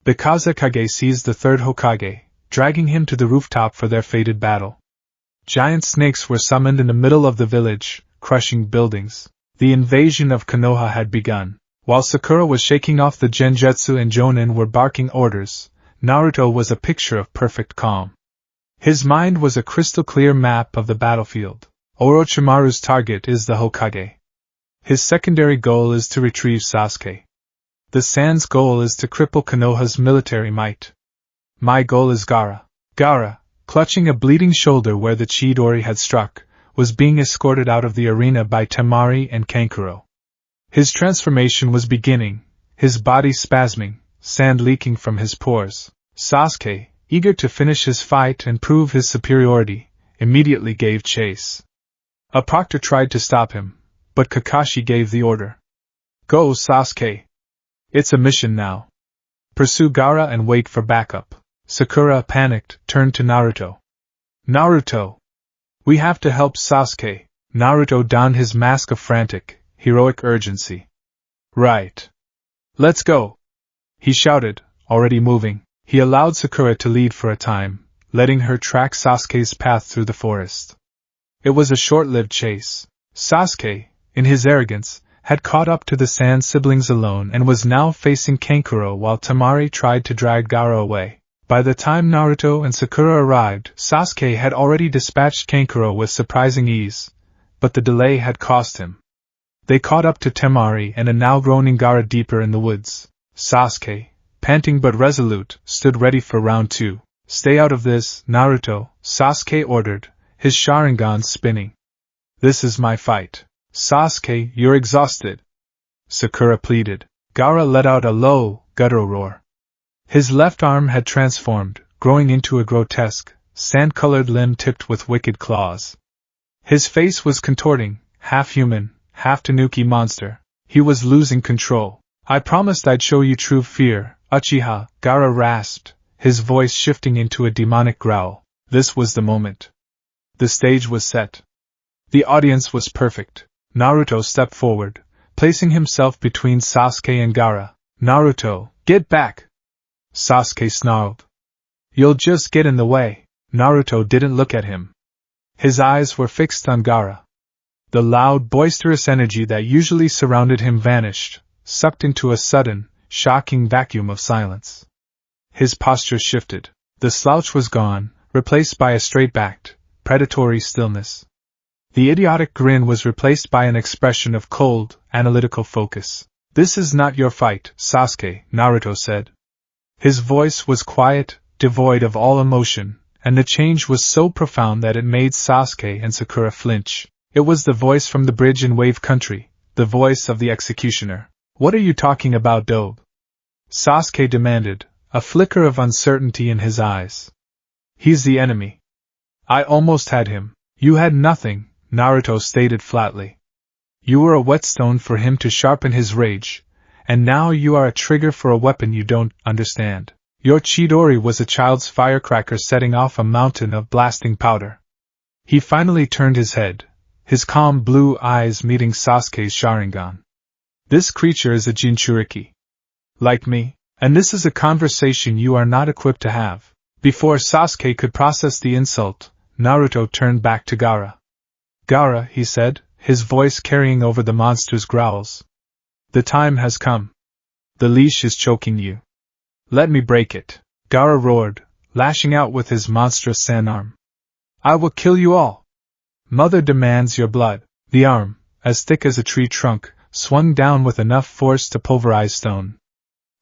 The Kazekage seized the third Hokage, dragging him to the rooftop for their fated battle. Giant snakes were summoned in the middle of the village, crushing buildings. The invasion of Konoha had begun. While Sakura was shaking off the genjutsu and Jonin were barking orders, Naruto was a picture of perfect calm. His mind was a crystal-clear map of the battlefield. Orochimaru's target is the Hokage. His secondary goal is to retrieve Sasuke. The Sand's goal is to cripple Konoha's military might. My goal is Gaara. Gaara, clutching a bleeding shoulder where the Chidori had struck, was being escorted out of the arena by Temari and Kankuro. His transformation was beginning, his body spasming, sand leaking from his pores. Sasuke, eager to finish his fight and prove his superiority, immediately gave chase. A proctor tried to stop him, but Kakashi gave the order. Go, Sasuke! It's a mission now. Pursue Gaara and wait for backup. Sakura, panicked, turned to Naruto. Naruto! We have to help Sasuke. Naruto donned his mask of frantic, heroic urgency. Right. Let's go! He shouted, already moving. He allowed Sakura to lead for a time, letting her track Sasuke's path through the forest. It was a short-lived chase. Sasuke, in his arrogance, had caught up to the Sand siblings alone and was now facing Kankuro while Temari tried to drag Gaara away. By the time Naruto and Sakura arrived, Sasuke had already dispatched Kankuro with surprising ease, but the delay had cost him. They caught up to Temari and a now groaning Gaara deeper in the woods. Sasuke, panting but resolute, stood ready for round 2. Stay out of this, Naruto, Sasuke ordered, his Sharingan spinning. This is my fight. Sasuke, you're exhausted. Sakura pleaded. Gaara let out a low, guttural roar. His left arm had transformed, growing into a grotesque, sand-colored limb tipped with wicked claws. His face was contorting, half human, half tanuki monster. He was losing control. I promised I'd show you true fear, Uchiha, Gaara rasped, his voice shifting into a demonic growl. This was the moment. The stage was set. The audience was perfect. Naruto stepped forward, placing himself between Sasuke and Gaara. Naruto, get back! Sasuke snarled. You'll just get in the way. Naruto didn't look at him. His eyes were fixed on Gaara. The loud, boisterous energy that usually surrounded him vanished, sucked into a sudden, shocking vacuum of silence. His posture shifted. The slouch was gone, replaced by a straight-backed, predatory stillness. The idiotic grin was replaced by an expression of cold, analytical focus. This is not your fight, Sasuke, Naruto said. His voice was quiet, devoid of all emotion, and the change was so profound that it made Sasuke and Sakura flinch. It was the voice from the bridge in Wave Country, the voice of the executioner. What are you talking about, Dobe? Sasuke demanded, a flicker of uncertainty in his eyes. He's the enemy. I almost had him. You had nothing, Naruto stated flatly. You were a whetstone for him to sharpen his rage, and now you are a trigger for a weapon you don't understand. Your Chidori was a child's firecracker setting off a mountain of blasting powder. He finally turned his head, his calm blue eyes meeting Sasuke's Sharingan. This creature is a Jinchuriki. Like me, and this is a conversation you are not equipped to have. Before Sasuke could process the insult, Naruto turned back to Gaara. Gaara, he said, his voice carrying over the monster's growls. The time has come. The leash is choking you. Let me break it. Gaara roared, lashing out with his monstrous sand arm. I will kill you all. Mother demands your blood. The arm, as thick as a tree trunk, swung down with enough force to pulverize stone.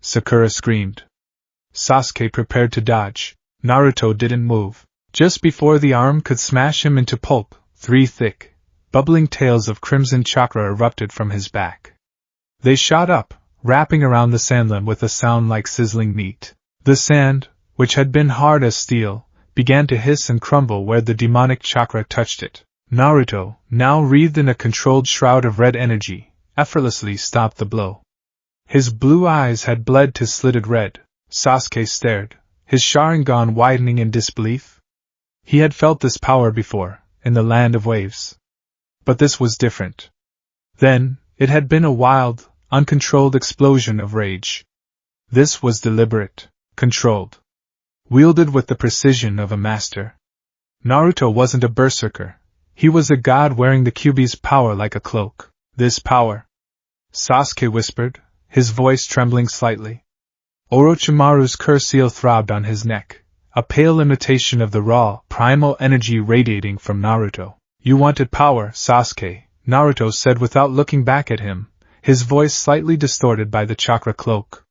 Sakura screamed. Sasuke prepared to dodge. Naruto didn't move. Just before the arm could smash him into pulp, 3 thick, bubbling tails of crimson chakra erupted from his back. They shot up, wrapping around the sandlim with a sound like sizzling meat. The sand, which had been hard as steel, began to hiss and crumble where the demonic chakra touched it. Naruto, now wreathed in a controlled shroud of red energy, effortlessly stopped the blow. His blue eyes had bled to slitted red. Sasuke stared, his Sharingan widening in disbelief. He had felt this power before, in the land of waves. But this was different. Then, it had been a wild, uncontrolled explosion of rage. This was deliberate, controlled. Wielded with the precision of a master. Naruto wasn't a berserker. He was a god wearing the Kyuubi's power like a cloak. This power, Sasuke whispered, his voice trembling slightly. Orochimaru's curse seal throbbed on his neck, a pale imitation of the raw, primal energy radiating from Naruto. You wanted power, Sasuke, Naruto said without looking back at him, his voice slightly distorted by the chakra cloak.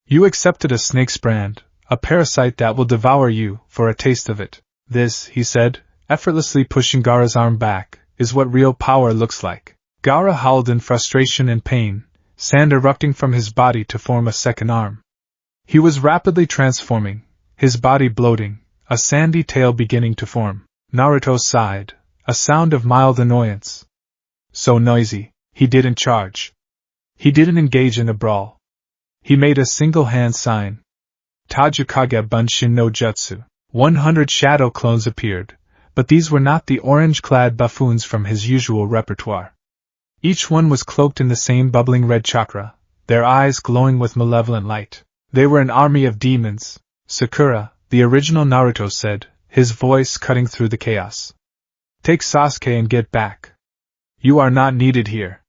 You accepted a snake's brand, a parasite that will devour you, for a taste of it. This, he said, effortlessly pushing Gaara's arm back, is what real power looks like. Gaara howled in frustration and pain, sand erupting from his body to form a second arm. He was rapidly transforming, his body bloating, a sandy tail beginning to form. Naruto sighed, a sound of mild annoyance. So noisy, he didn't charge. He didn't engage in a brawl. He made a single hand sign. Tajukage Bunshin no Jutsu. 100 shadow clones appeared, but these were not the orange-clad buffoons from his usual repertoire. Each one was cloaked in the same bubbling red chakra, their eyes glowing with malevolent light. They were an army of demons, Sakura, the original Naruto said, his voice cutting through the chaos. Take Sasuke and get back. You are not needed here.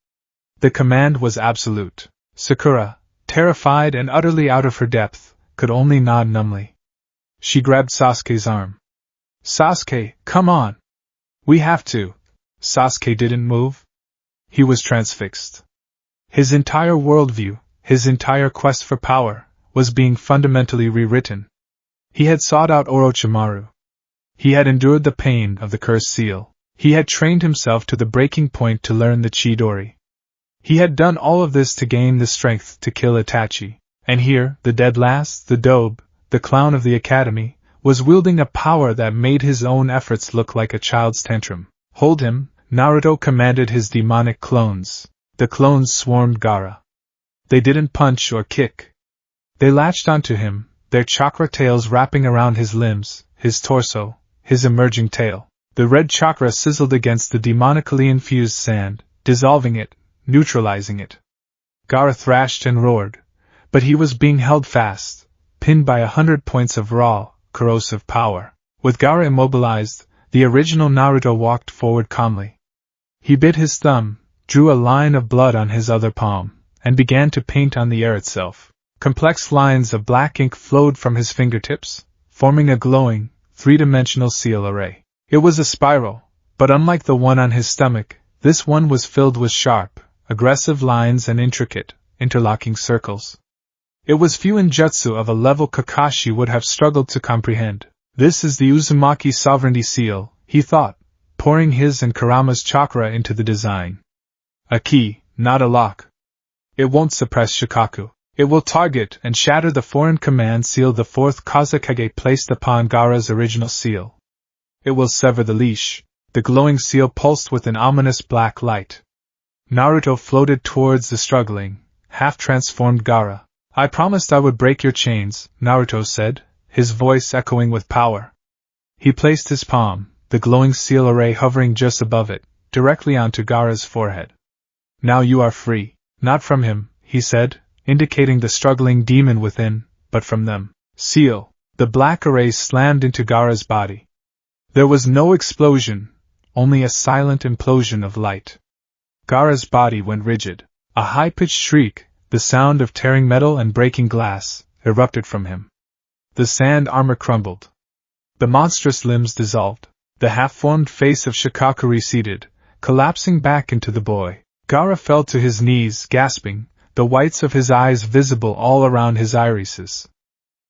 The command was absolute. Sakura, terrified and utterly out of her depth, could only nod numbly. She grabbed Sasuke's arm. Sasuke, come on! We have to. Sasuke didn't move. He was transfixed. His entire worldview, his entire quest for power, was being fundamentally rewritten. He had sought out Orochimaru. He had endured the pain of the cursed seal. He had trained himself to the breaking point to learn the Chidori. He had done all of this to gain the strength to kill Itachi. And here, the dead last, the Dobe, the clown of the academy, was wielding a power that made his own efforts look like a child's tantrum. Hold him, Naruto commanded his demonic clones. The clones swarmed Gaara. They didn't punch or kick. They latched onto him, their chakra tails wrapping around his limbs, his torso, his emerging tail. The red chakra sizzled against the demonically infused sand, dissolving it, neutralizing it. Gaara thrashed and roared, but he was being held fast, pinned by 100 points of raw, corrosive power. With Gaara immobilized, the original Naruto walked forward calmly. He bit his thumb, drew a line of blood on his other palm, and began to paint on the air itself. Complex lines of black ink flowed from his fingertips, forming a glowing, three-dimensional seal array. It was a spiral, but unlike the one on his stomach, this one was filled with sharp, aggressive lines and intricate, interlocking circles. It was Fuin Jutsu of a level Kakashi would have struggled to comprehend. This is the Uzumaki Sovereignty Seal, he thought, pouring his and Kurama's chakra into the design. A key, not a lock. It won't suppress Shikaku. It will target and shatter the foreign command seal the fourth Kazekage placed upon Gaara's original seal. It will sever the leash. The glowing seal pulsed with an ominous black light. Naruto floated towards the struggling, half-transformed Gaara. I promised I would break your chains, Naruto said, his voice echoing with power. He placed his palm, the glowing seal array hovering just above it, directly onto Gaara's forehead. Now you are free. Not from him, he said, indicating the struggling demon within, but from them. Seal. The black array slammed into Gaara's body. There was no explosion, only a silent implosion of light. Gaara's body went rigid. A high-pitched shriek, the sound of tearing metal and breaking glass, erupted from him. The sand armor crumbled. The monstrous limbs dissolved. The half-formed face of Shikaku receded, collapsing back into the boy. Gaara fell to his knees, gasping, the whites of his eyes visible all around his irises.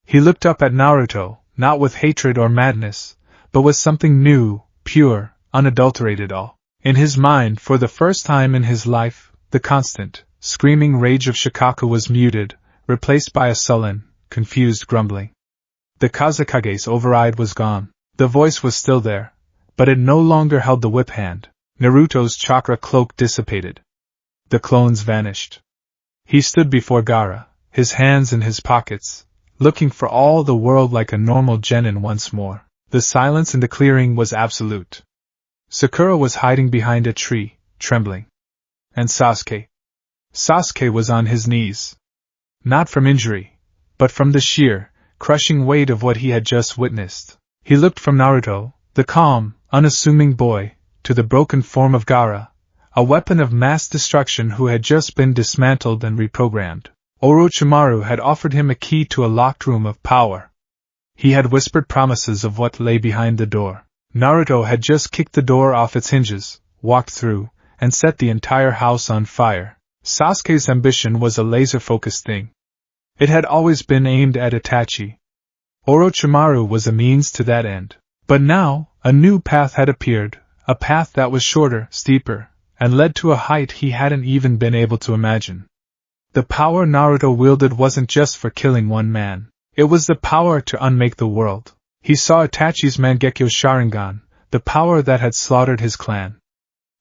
He looked up at Naruto, not with hatred or madness, but with something new, pure, unadulterated awe. In his mind, for the first time in his life, the constant, screaming rage of Shikaku was muted, replaced by a sullen, confused grumbling. The Kazekage's override was gone. The voice was still there, but it no longer held the whip hand. Naruto's chakra cloak dissipated. The clones vanished. He stood before Gaara, his hands in his pockets, looking for all the world like a normal genin once more. The silence in the clearing was absolute. Sakura was hiding behind a tree, trembling. And Sasuke? Sasuke was on his knees. Not from injury, but from the sheer, crushing weight of what he had just witnessed. He looked from Naruto, the calm, unassuming boy, to the broken form of Gaara, a weapon of mass destruction who had just been dismantled and reprogrammed. Orochimaru had offered him a key to a locked room of power. He had whispered promises of what lay behind the door. Naruto had just kicked the door off its hinges, walked through, and set the entire house on fire. Sasuke's ambition was a laser-focused thing. It had always been aimed at Itachi. Orochimaru was a means to that end. But now, a new path had appeared, a path that was shorter, steeper, and led to a height he hadn't even been able to imagine. The power Naruto wielded wasn't just for killing one man. It was the power to unmake the world. He saw Itachi's Mangekyo Sharingan, the power that had slaughtered his clan.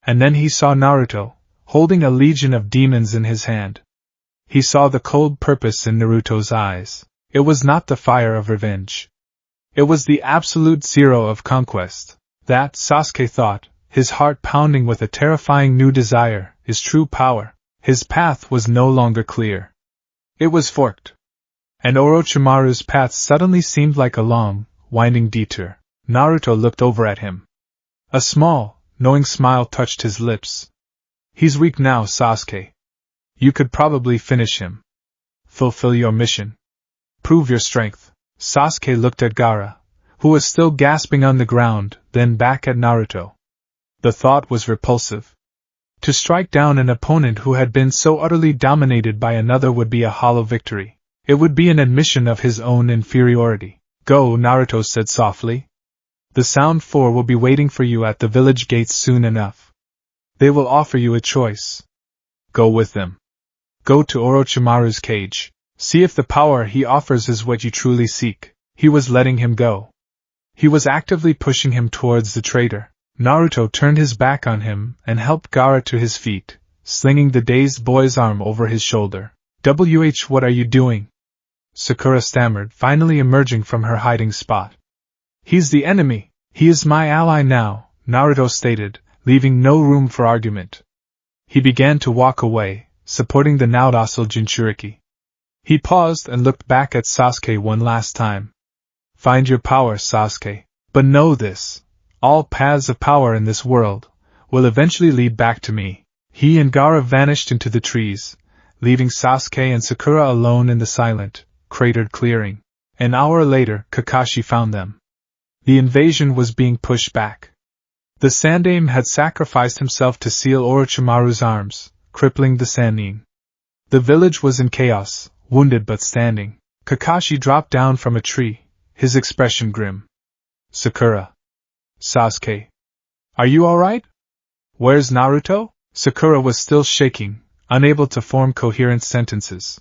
And then he saw Naruto, holding a legion of demons in his hand. He saw the cold purpose in Naruto's eyes. It was not the fire of revenge. It was the absolute zero of conquest. That, Sasuke thought, his heart pounding with a terrifying new desire, is true power. His path was no longer clear. It was forked. And Orochimaru's path suddenly seemed like a long, winding detour. Naruto looked over at him. A small, knowing smile touched his lips. He's weak now, Sasuke. You could probably finish him. Fulfill your mission. Prove your strength. Sasuke looked at Gaara, who was still gasping on the ground, then back at Naruto. The thought was repulsive. To strike down an opponent who had been so utterly dominated by another would be a hollow victory. It would be an admission of his own inferiority. Go, Naruto said softly. The Sound Four will be waiting for you at the village gates soon enough. They will offer you a choice. Go with them. Go to Orochimaru's cage. See if the power he offers is what you truly seek. He was letting him go. He was actively pushing him towards the traitor. Naruto turned his back on him and helped Gaara to his feet, slinging the dazed boy's arm over his shoulder. What are you doing? Sakura stammered, finally emerging from her hiding spot. He's the enemy. He is my ally now, Naruto stated, leaving no room for argument. He began to walk away, supporting the now docile Jinchuriki. He paused and looked back at Sasuke one last time. Find your power, Sasuke. But know this. All paths of power in this world will eventually lead back to me. He and Gaara vanished into the trees, leaving Sasuke and Sakura alone in the silent, cratered clearing. An hour later, Kakashi found them. The invasion was being pushed back. The Sandaime had sacrificed himself to seal Orochimaru's arms, crippling the Sannin. The village was in chaos, wounded but standing. Kakashi dropped down from a tree, his expression grim. Sakura. Sasuke. Are you alright? Where's Naruto? Sakura was still shaking, unable to form coherent sentences.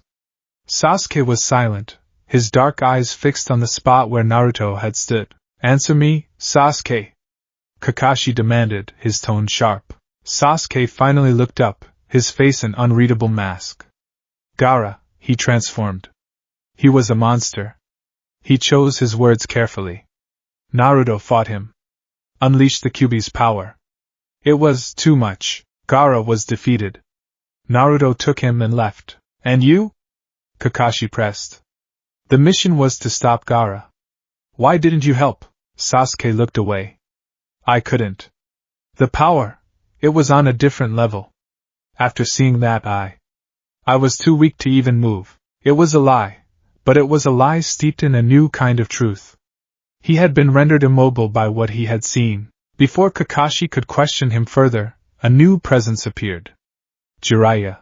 Sasuke was silent, his dark eyes fixed on the spot where Naruto had stood. Answer me, Sasuke. Kakashi demanded, his tone sharp. Sasuke finally looked up, his face an unreadable mask. Gaara, he transformed. He was a monster. He chose his words carefully. Naruto fought him. Unleashed the Kyuubi's power. It was too much. Gaara was defeated. Naruto took him and left. And you? Kakashi pressed. The mission was to stop Gaara. Why didn't you help? Sasuke looked away. I couldn't. The power, it was on a different level. After seeing that I was too weak to even move. It was a lie, but it was a lie steeped in a new kind of truth. He had been rendered immobile by what he had seen. Before Kakashi could question him further, a new presence appeared. Jiraiya.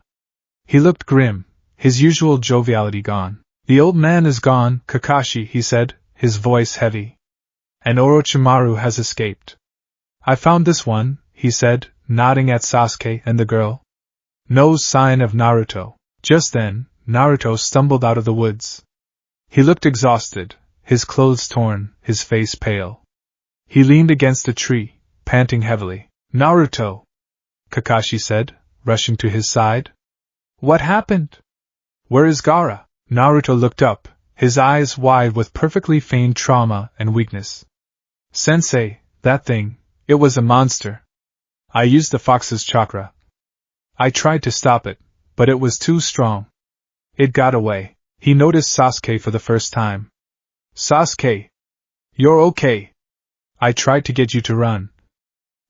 He looked grim, his usual joviality gone. The old man is gone, Kakashi, he said, his voice heavy. And Orochimaru has escaped. I found this one, he said, nodding at Sasuke and the girl. No sign of Naruto. Just then, Naruto stumbled out of the woods. He looked exhausted, his clothes torn, his face pale. He leaned against a tree, panting heavily. Naruto! Kakashi said, rushing to his side. What happened? Where is Gaara? Naruto looked up, his eyes wide with perfectly feigned trauma and weakness. Sensei, that thing, it was a monster. I used the fox's chakra. I tried to stop it, but it was too strong. It got away. He noticed Sasuke for the first time. Sasuke! You're okay. I tried to get you to run.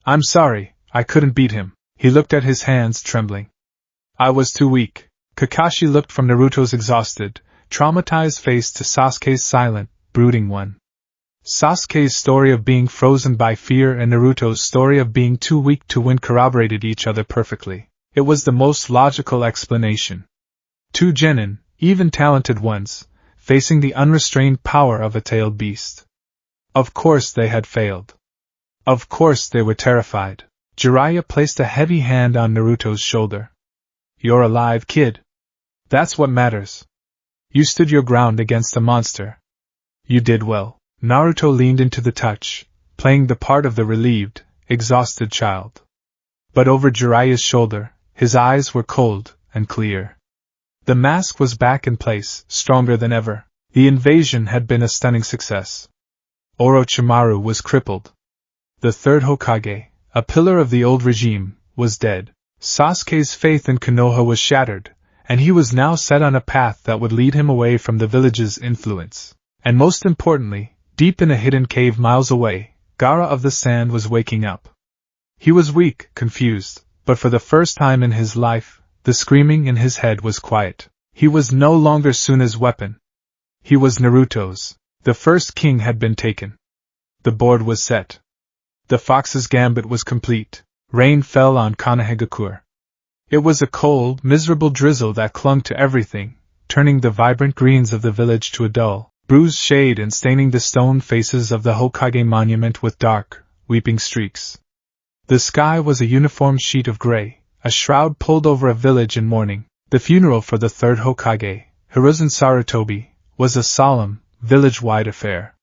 I'm sorry, I couldn't beat him. He looked at his hands trembling. I was too weak. Kakashi looked from Naruto's exhausted, traumatized face to Sasuke's silent, brooding one. Sasuke's story of being frozen by fear and Naruto's story of being too weak to win corroborated each other perfectly. It was the most logical explanation. Two genin, even talented ones, facing the unrestrained power of a tailed beast. Of course they had failed. Of course they were terrified. Jiraiya placed a heavy hand on Naruto's shoulder. You're alive, kid. That's what matters. You stood your ground against the monster. You did well. Naruto leaned into the touch, playing the part of the relieved, exhausted child. But over Jiraiya's shoulder, his eyes were cold and clear. The mask was back in place, stronger than ever. The invasion had been a stunning success. Orochimaru was crippled. The third Hokage, a pillar of the old regime, was dead. Sasuke's faith in Konoha was shattered, and he was now set on a path that would lead him away from the village's influence. And most importantly, deep in a hidden cave miles away, Gaara of the Sand was waking up. He was weak, confused, but for the first time in his life, the screaming in his head was quiet. He was no longer Suna's weapon. He was Naruto's. The first king had been taken. The board was set. The fox's gambit was complete. Rain fell on Konohagakure. It was a cold, miserable drizzle that clung to everything, turning the vibrant greens of the village to a dull, bruised shade and staining the stone faces of the Hokage monument with dark, weeping streaks. The sky was a uniform sheet of gray, a shroud pulled over a village in mourning. The funeral for the third Hokage, Hiruzen Sarutobi, was a solemn, village-wide affair.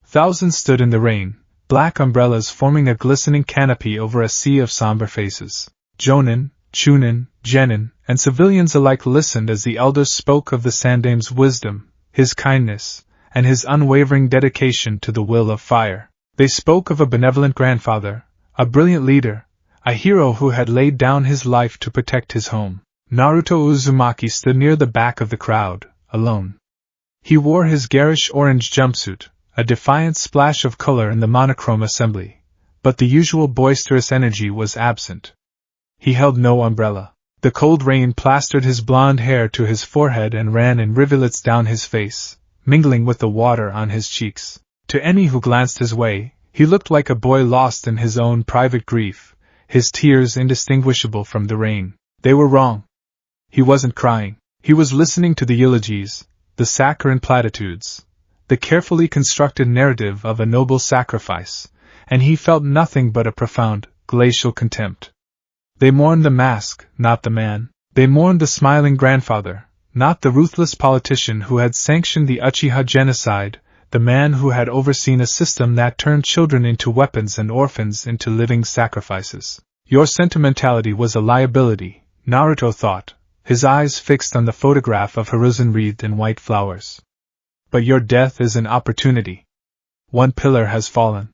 Thousands stood in the rain, black umbrellas forming a glistening canopy over a sea of somber faces. Jonin, Chunin, Genin, and civilians alike listened as the elders spoke of the Sandame's wisdom, his kindness, and his unwavering dedication to the will of fire. They spoke of a benevolent grandfather, a brilliant leader, a hero who had laid down his life to protect his home. Naruto Uzumaki stood near the back of the crowd, alone. He wore his garish orange jumpsuit, a defiant splash of color in the monochrome assembly, but the usual boisterous energy was absent. He held no umbrella. The cold rain plastered his blonde hair to his forehead and ran in rivulets down his face, mingling with the water on his cheeks. To any who glanced his way, he looked like a boy lost in his own private grief, his tears indistinguishable from the rain. They were wrong. He wasn't crying. He was listening to the eulogies, the saccharine platitudes, the carefully constructed narrative of a noble sacrifice, and he felt nothing but a profound, glacial contempt. They mourned the mask, not the man. They mourned the smiling grandfather, not the ruthless politician who had sanctioned the Uchiha genocide, the man who had overseen a system that turned children into weapons and orphans into living sacrifices. Your sentimentality was a liability, Naruto thought, his eyes fixed on the photograph of Hiruzen wreathed in white flowers. But your death is an opportunity. One pillar has fallen.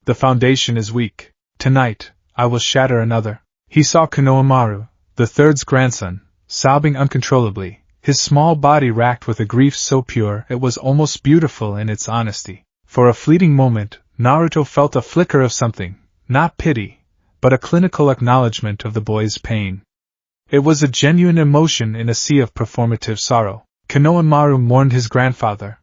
The foundation is weak. Tonight, I will shatter another. He saw Konohamaru, the third's grandson, sobbing uncontrollably, his small body racked with a grief so pure it was almost beautiful in its honesty. For a fleeting moment, Naruto felt a flicker of something, not pity, but a clinical acknowledgement of the boy's pain. It was a genuine emotion in a sea of performative sorrow. Konohamaru mourned his grandfather.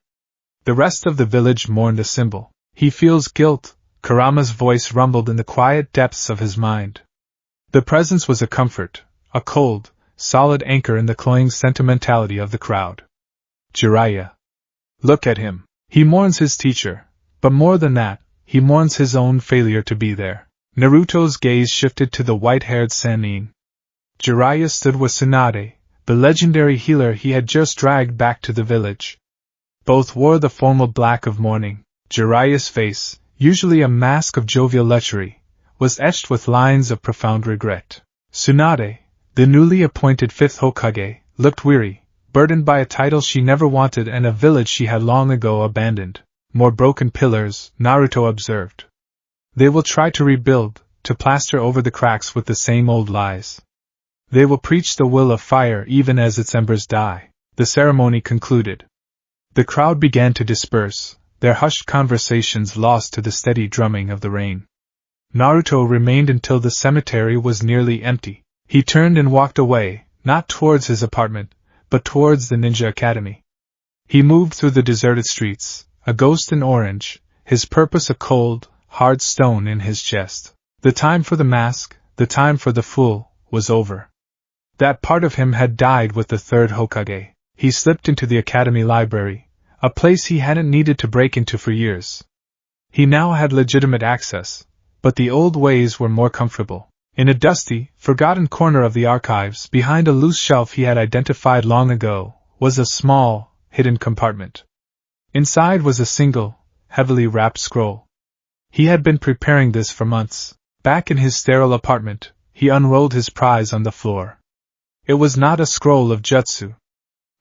The rest of the village mourned a symbol. He feels guilt, Kurama's voice rumbled in the quiet depths of his mind. The presence was a comfort, a cold, solid anchor in the cloying sentimentality of the crowd. Jiraiya. Look at him. He mourns his teacher, but more than that, he mourns his own failure to be there. Naruto's gaze shifted to the white-haired Sannin. Jiraiya stood with Tsunade, the legendary healer he had just dragged back to the village. Both wore the formal black of mourning. Jiraiya's face, usually a mask of jovial lechery, was etched with lines of profound regret. Tsunade, the newly appointed fifth Hokage, looked weary, burdened by a title she never wanted and a village she had long ago abandoned. More broken pillars, Naruto observed. They will try to rebuild, to plaster over the cracks with the same old lies. They will preach the will of fire even as its embers die. The ceremony concluded. The crowd began to disperse, their hushed conversations lost to the steady drumming of the rain. Naruto remained until the cemetery was nearly empty. He turned and walked away, not towards his apartment, but towards the Ninja Academy. He moved through the deserted streets, a ghost in orange, his purpose a cold, hard stone in his chest. The time for the mask, the time for the fool, was over. That part of him had died with the third Hokage. He slipped into the academy library, a place he hadn't needed to break into for years. He now had legitimate access, but the old ways were more comfortable. In a dusty, forgotten corner of the archives, behind a loose shelf he had identified long ago, was a small, hidden compartment. Inside was a single, heavily wrapped scroll. He had been preparing this for months. Back in his sterile apartment, he unrolled his prize on the floor. It was not a scroll of jutsu.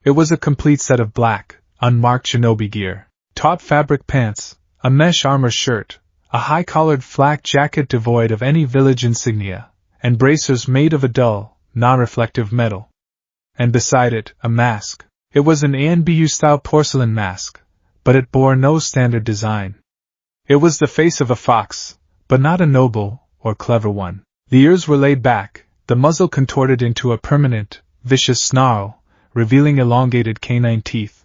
It was a complete set of black, unmarked shinobi gear, taut fabric pants, a mesh armor shirt, a high-collared flak jacket devoid of any village insignia, and bracers made of a dull, non-reflective metal. And beside it, a mask. It was an ANBU-style porcelain mask, but it bore no standard design. It was the face of a fox, but not a noble or clever one. The ears were laid back, the muzzle contorted into a permanent, vicious snarl, revealing elongated canine teeth.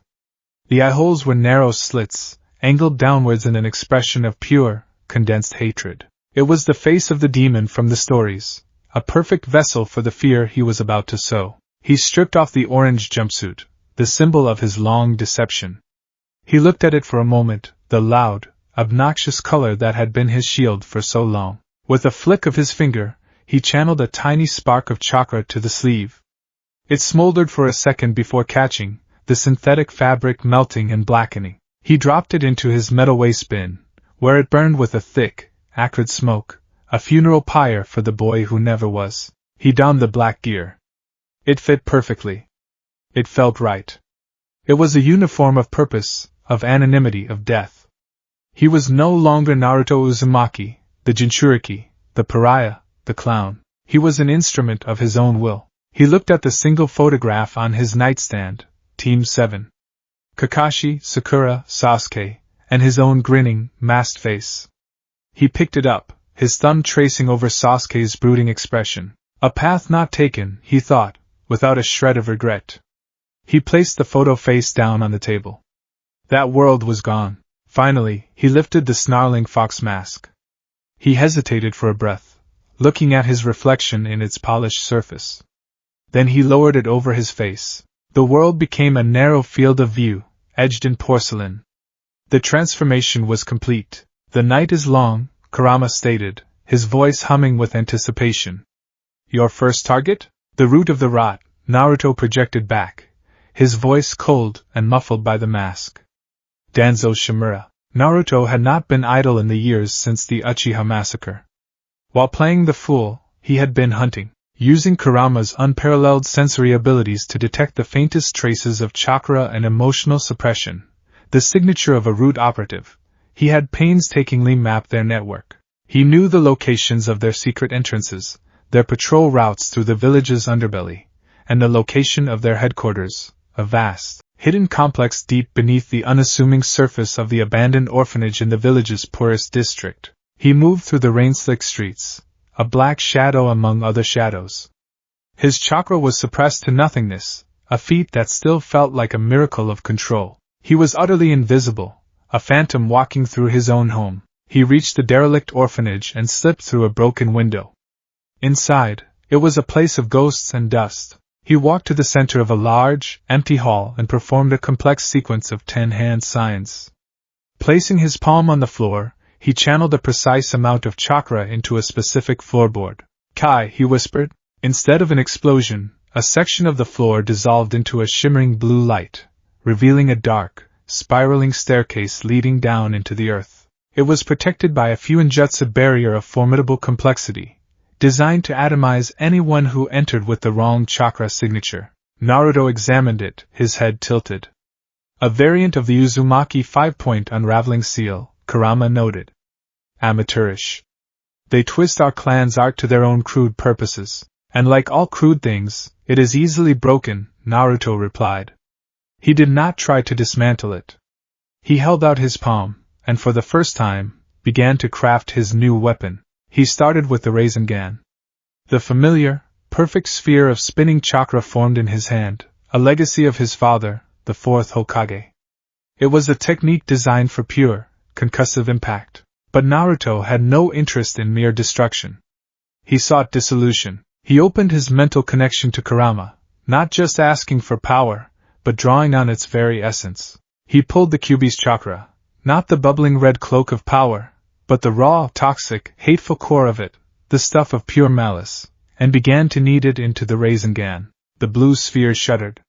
The eye-holes were narrow slits, angled downwards in an expression of pure, condensed hatred. It was the face of the demon from the stories, a perfect vessel for the fear he was about to sow. He stripped off the orange jumpsuit, the symbol of his long deception. He looked at it for a moment, the loud, obnoxious color that had been his shield for so long. With a flick of his finger, he channeled a tiny spark of chakra to the sleeve. It smoldered for a second before catching, the synthetic fabric melting and blackening. He dropped it into his metal waste bin, where it burned with a thick, acrid smoke, a funeral pyre for the boy who never was. He donned the black gear. It fit perfectly. It felt right. It was a uniform of purpose, of anonymity, of death. He was no longer Naruto Uzumaki, the Jinchuriki, the pariah, the clown. He was an instrument of his own will. He looked at the single photograph on his nightstand, Team 7. Kakashi, Sakura, Sasuke, and his own grinning, masked face. He picked it up, his thumb tracing over Sasuke's brooding expression. A path not taken, he thought, without a shred of regret. He placed the photo face down on the table. That world was gone. Finally, he lifted the snarling fox mask. He hesitated for a breath, looking at his reflection in its polished surface. Then he lowered it over his face. The world became a narrow field of view, edged in porcelain. The transformation was complete. The night is long, Kurama stated, his voice humming with anticipation. Your first target? The root of the rot, Naruto projected back, his voice cold and muffled by the mask. Danzo Shimura. Naruto had not been idle in the years since the Uchiha massacre. While playing the fool, he had been hunting, using Kurama's unparalleled sensory abilities to detect the faintest traces of chakra and emotional suppression, the signature of a root operative. He had painstakingly mapped their network. He knew the locations of their secret entrances, their patrol routes through the village's underbelly, and the location of their headquarters, a vast, hidden complex deep beneath the unassuming surface of the abandoned orphanage in the village's poorest district. He moved through the rain-slicked streets, a black shadow among other shadows. His chakra was suppressed to nothingness, a feat that still felt like a miracle of control. He was utterly invisible, a phantom walking through his own home. He reached the derelict orphanage and slipped through a broken window. Inside, it was a place of ghosts and dust. He walked to the center of a large, empty hall and performed a complex sequence of 10 hand signs. Placing his palm on the floor, he channeled a precise amount of chakra into a specific floorboard. Kai, he whispered. Instead of an explosion, a section of the floor dissolved into a shimmering blue light, revealing a dark, spiraling staircase leading down into the earth. It was protected by a Fuinjutsu barrier of formidable complexity, designed to atomize anyone who entered with the wrong chakra signature. Naruto examined it, his head tilted. A variant of the Uzumaki 5-point unraveling seal, Kurama noted. Amateurish. They twist our clan's art to their own crude purposes, and like all crude things, it is easily broken, Naruto replied. He did not try to dismantle it. He held out his palm, and for the first time, began to craft his new weapon. He started with the Rasengan. The familiar, perfect sphere of spinning chakra formed in his hand, a legacy of his father, the fourth Hokage. It was a technique designed for pure, concussive impact. But Naruto had no interest in mere destruction. He sought dissolution. He opened his mental connection to Kurama, not just asking for power, but drawing on its very essence. He pulled the Kyuubi's chakra, not the bubbling red cloak of power, but the raw, toxic, hateful core of it, the stuff of pure malice, and began to knead it into the Rasengan. The blue sphere shuddered.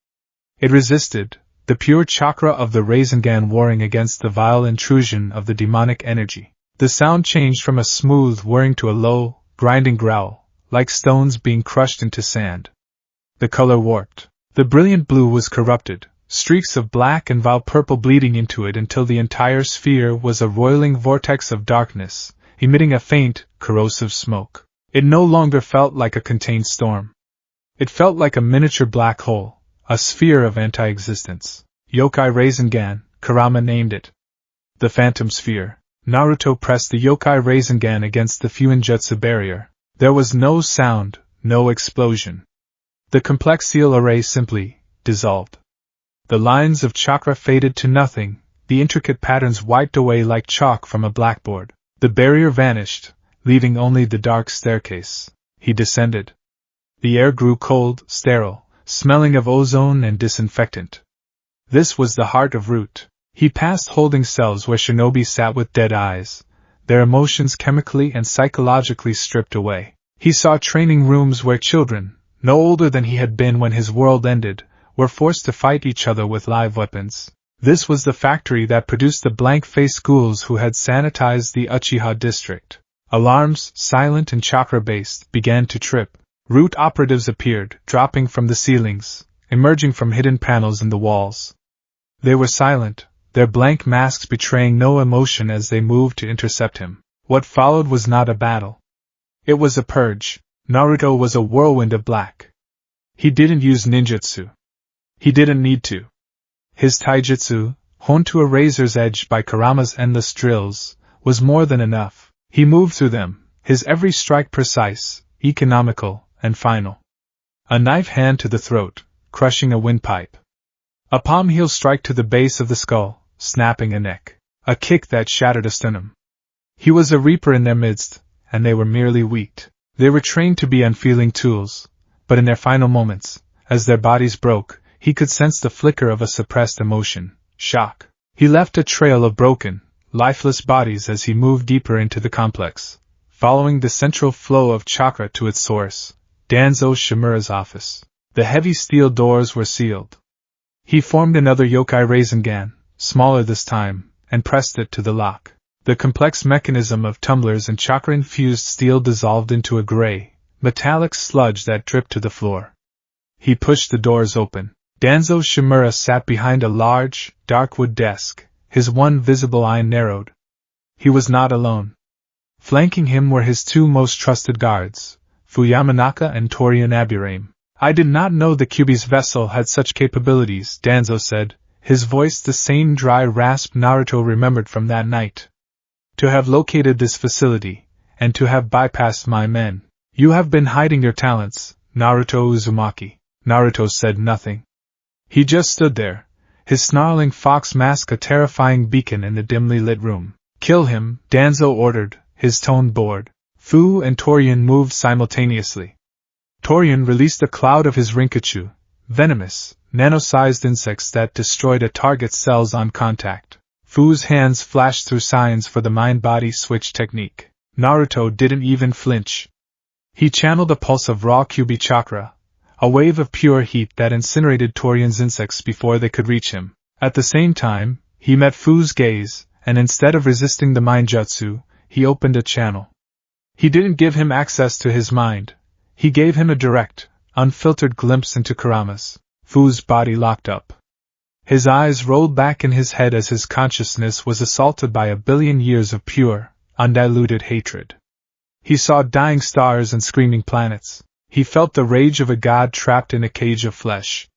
It resisted, the pure chakra of the Rasengan warring against the vile intrusion of the demonic energy. The sound changed from a smooth whirring to a low, grinding growl, like stones being crushed into sand. The color warped. The brilliant blue was corrupted, streaks of black and vile purple bleeding into it until the entire sphere was a roiling vortex of darkness, emitting a faint, corrosive smoke. It no longer felt like a contained storm. It felt like a miniature black hole, a sphere of anti-existence. Yokai Rasengan, Kurama named it. The Phantom Sphere. Naruto pressed the Yokai Rasengan against the Fuinjutsu barrier. There was no sound, no explosion. The complex seal array simply dissolved. The lines of chakra faded to nothing, the intricate patterns wiped away like chalk from a blackboard. The barrier vanished, leaving only the dark staircase. He descended. The air grew cold, sterile, smelling of ozone and disinfectant. This was the heart of Root. He passed holding cells where Shinobi sat with dead eyes, their emotions chemically and psychologically stripped away. He saw training rooms where children, no older than he had been when his world ended, were forced to fight each other with live weapons. This was the factory that produced the blank-faced ghouls who had sanitized the Uchiha district. Alarms, silent and chakra-based, began to trip. Root operatives appeared, dropping from the ceilings, emerging from hidden panels in the walls. They were silent, their blank masks betraying no emotion as they moved to intercept him. What followed was not a battle. It was a purge. Naruto was a whirlwind of black. He didn't use ninjutsu. He didn't need to. His taijutsu, honed to a razor's edge by Kurama's endless drills, was more than enough. He moved through them, his every strike precise, economical, and final. A knife hand to the throat, crushing a windpipe. A palm heel strike to the base of the skull, snapping a neck. A kick that shattered a sternum. He was a reaper in their midst, and they were merely weak. They were trained to be unfeeling tools, but in their final moments, as their bodies broke, he could sense the flicker of a suppressed emotion, shock. He left a trail of broken, lifeless bodies as he moved deeper into the complex, following the central flow of chakra to its source, Danzo Shimura's office. The heavy steel doors were sealed. He formed another Yokai Rasengan, smaller this time, and pressed it to the lock. The complex mechanism of tumblers and chakra-infused steel dissolved into a gray, metallic sludge that dripped to the floor. He pushed the doors open. Danzo Shimura sat behind a large, dark wood desk, his one visible eye narrowed. He was not alone. Flanking him were his two most trusted guards, Fuyamanaka and Torian Aburame. I did not know the Kyuubi's vessel had such capabilities, Danzo said, his voice the same dry rasp Naruto remembered from that night. To have located this facility, and to have bypassed my men. You have been hiding your talents, Naruto Uzumaki. Naruto said nothing. He just stood there, his snarling fox mask a terrifying beacon in the dimly lit room. Kill him, Danzo ordered, his tone bored. Fu and Torian moved simultaneously. Torian released a cloud of his Rinkachu, venomous, nano-sized insects that destroyed a target's cells on contact. Fu's hands flashed through signs for the mind-body switch technique. Naruto didn't even flinch. He channeled a pulse of raw Kyuubi chakra, a wave of pure heat that incinerated Torian's insects before they could reach him. At the same time, he met Fu's gaze, and instead of resisting the mindjutsu, he opened a channel. He didn't give him access to his mind. He gave him a direct, unfiltered glimpse into Kurama's. Fu's body locked up. His eyes rolled back in his head as his consciousness was assaulted by a billion years of pure, undiluted hatred. He saw dying stars and screaming planets. He felt the rage of a god trapped in a cage of flesh.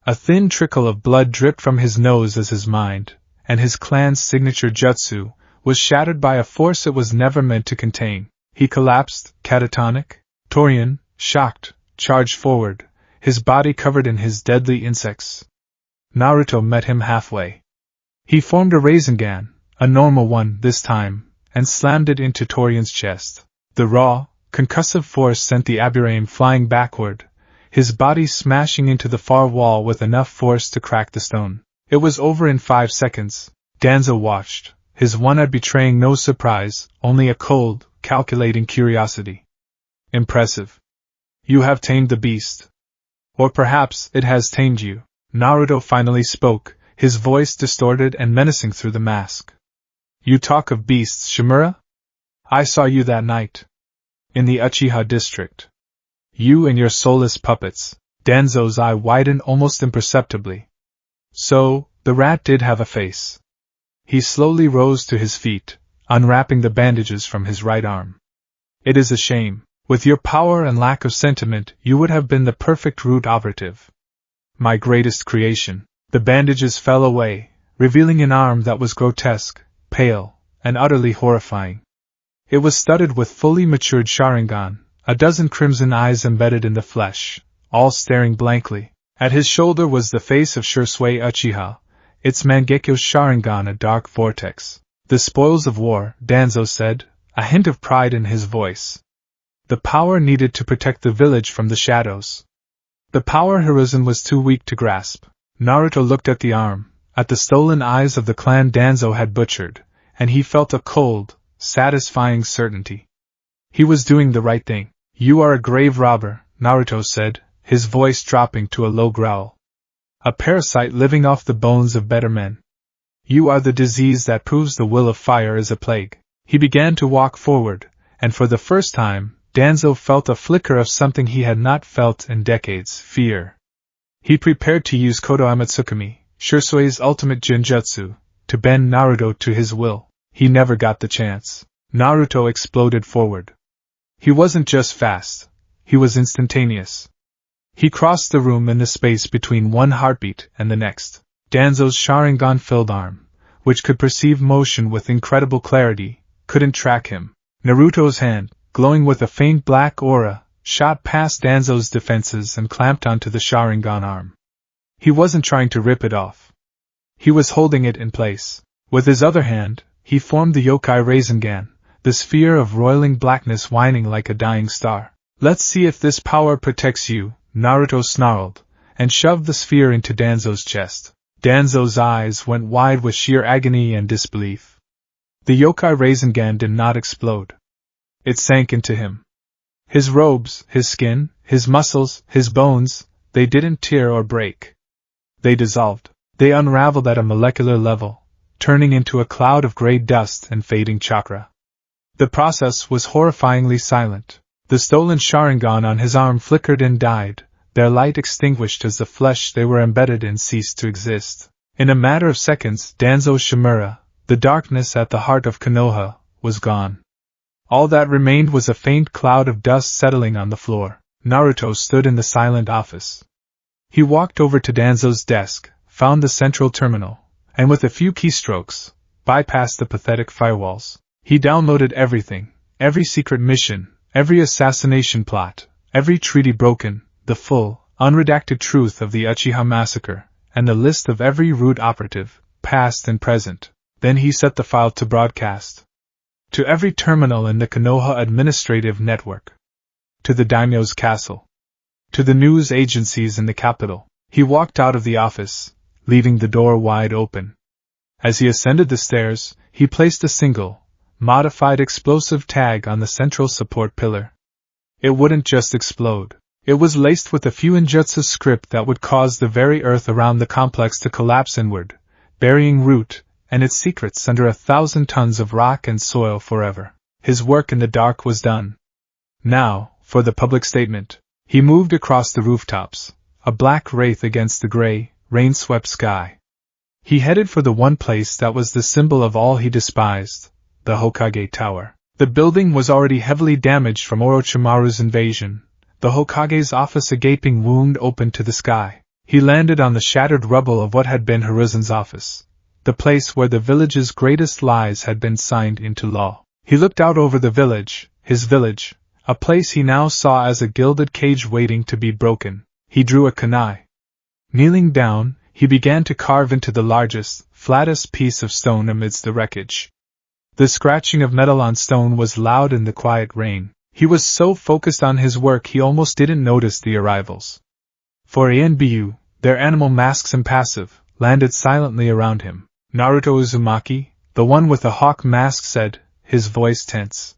A thin trickle of blood dripped from his nose as his mind, and his clan's signature jutsu, was shattered by a force it was never meant to contain. He collapsed, catatonic. Torian, shocked, charged forward, his body covered in his deadly insects. Naruto met him halfway. He formed a Rasengan, a normal one this time, and slammed it into Torian's chest. The raw, concussive force sent the Aburame flying backward, his body smashing into the far wall with enough force to crack the stone. It was over in 5 seconds. Danzo watched, his one-eye betraying no surprise, only a cold, calculating curiosity. Impressive. You have tamed the beast. Or perhaps it has tamed you. Naruto finally spoke, his voice distorted and menacing through the mask. You talk of beasts, Shimura? I saw you that night. In the Uchiha district. You and your soulless puppets. Danzo's eye widened almost imperceptibly. So, the rat did have a face. He slowly rose to his feet, unwrapping the bandages from his right arm. It is a shame. With your power and lack of sentiment, you would have been the perfect root operative. My greatest creation. The bandages fell away, revealing an arm that was grotesque, pale, and utterly horrifying. It was studded with fully matured Sharingan, a dozen crimson eyes embedded in the flesh, all staring blankly. At his shoulder was the face of Shursui Uchiha, its Mangekyo Sharingan a dark vortex. The spoils of war, Danzo said, a hint of pride in his voice. The power needed to protect the village from the shadows. The power Hiruzen was too weak to grasp. Naruto looked at the arm, at the stolen eyes of the clan Danzo had butchered, and he felt a cold, satisfying certainty. He was doing the right thing. You are a grave robber, Naruto said, his voice dropping to a low growl. A parasite living off the bones of better men. You are the disease that proves the will of fire is a plague. He began to walk forward, and for the first time, Danzo felt a flicker of something he had not felt in decades, fear. He prepared to use Kodo Amatsukami, Shursui's ultimate Genjutsu, to bend Naruto to his will. He never got the chance. Naruto exploded forward. He wasn't just fast, he was instantaneous. He crossed the room in the space between one heartbeat and the next. Danzo's Sharingan-filled arm, which could perceive motion with incredible clarity, couldn't track him. Naruto's hand, glowing with a faint black aura, shot past Danzo's defenses and clamped onto the Sharingan arm. He wasn't trying to rip it off. He was holding it in place. With his other hand, he formed the Yokai Rasengan, the sphere of roiling blackness whining like a dying star. Let's see if this power protects you, Naruto snarled, and shoved the sphere into Danzo's chest. Danzo's eyes went wide with sheer agony and disbelief. The Yokai Rasengan did not explode. It sank into him. His robes, his skin, his muscles, his bones, they didn't tear or break. They dissolved. They unraveled at a molecular level, turning into a cloud of gray dust and fading chakra. The process was horrifyingly silent. The stolen Sharingan on his arm flickered and died, their light extinguished as the flesh they were embedded in ceased to exist. In a matter of seconds, Danzo Shimura, the darkness at the heart of Konoha, was gone. All that remained was a faint cloud of dust settling on the floor. Naruto stood in the silent office. He walked over to Danzo's desk, found the central terminal, and with a few keystrokes, bypassed the pathetic firewalls. He downloaded everything, every secret mission, every assassination plot, every treaty broken, the full, unredacted truth of the Uchiha massacre, and the list of every root operative, past and present. Then he set the file to broadcast. To every terminal in the Konoha administrative network. To the daimyo's castle. To the news agencies in the capital. He walked out of the office, leaving the door wide open. As he ascended the stairs, he placed a single, modified explosive tag on the central support pillar. It wouldn't just explode. It was laced with a fuinjutsu script that would cause the very earth around the complex to collapse inward, burying root and its secrets under 1,000 tons of rock and soil forever. His work in the dark was done. Now, for the public statement. He moved across the rooftops, a black wraith against the gray, rain-swept sky. He headed for the one place that was the symbol of all he despised, the Hokage Tower. The building was already heavily damaged from Orochimaru's invasion, the Hokage's office a gaping wound open to the sky. He landed on the shattered rubble of what had been Hiruzen's office, the place where the village's greatest lies had been signed into law. He looked out over the village, his village, a place he now saw as a gilded cage waiting to be broken. He drew a kunai. Kneeling down, he began to carve into the largest, flattest piece of stone amidst the wreckage. The scratching of metal on stone was loud in the quiet rain. He was so focused on his work he almost didn't notice the arrivals. For ANBU, their animal masks impassive, landed silently around him. Naruto Uzumaki, the one with the hawk mask, said, his voice tense.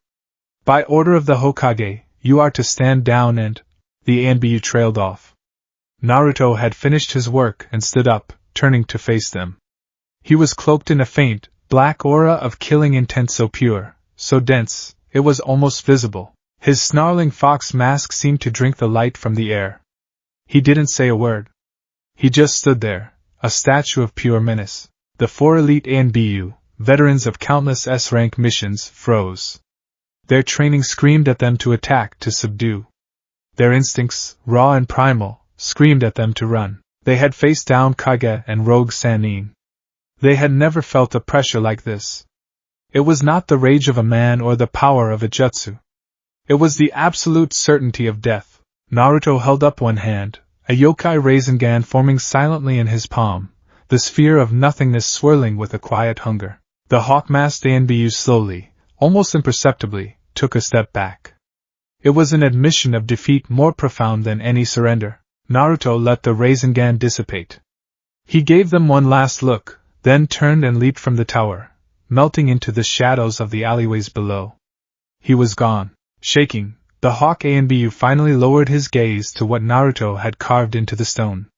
By order of the Hokage, you are to stand down and... The ANBU trailed off. Naruto had finished his work and stood up, turning to face them. He was cloaked in a faint, black aura of killing intent so pure, so dense, it was almost visible. His snarling fox mask seemed to drink the light from the air. He didn't say a word. He just stood there, a statue of pure menace. The 4 elite ANBU, veterans of countless S-rank missions, froze. Their training screamed at them to attack, to subdue. Their instincts, raw and primal, screamed at them to run. They had faced down Kage and Rogue Sannin. They had never felt a pressure like this. It was not the rage of a man or the power of a jutsu. It was the absolute certainty of death. Naruto held up one hand, a yokai Rasengan forming silently in his palm, the sphere of nothingness swirling with a quiet hunger. The hawk-masked ANBU slowly, almost imperceptibly, took a step back. It was an admission of defeat more profound than any surrender. Naruto let the Rasengan dissipate. He gave them one last look, then turned and leaped from the tower, melting into the shadows of the alleyways below. He was gone. Shaking, the hawk ANBU finally lowered his gaze to what Naruto had carved into the stone.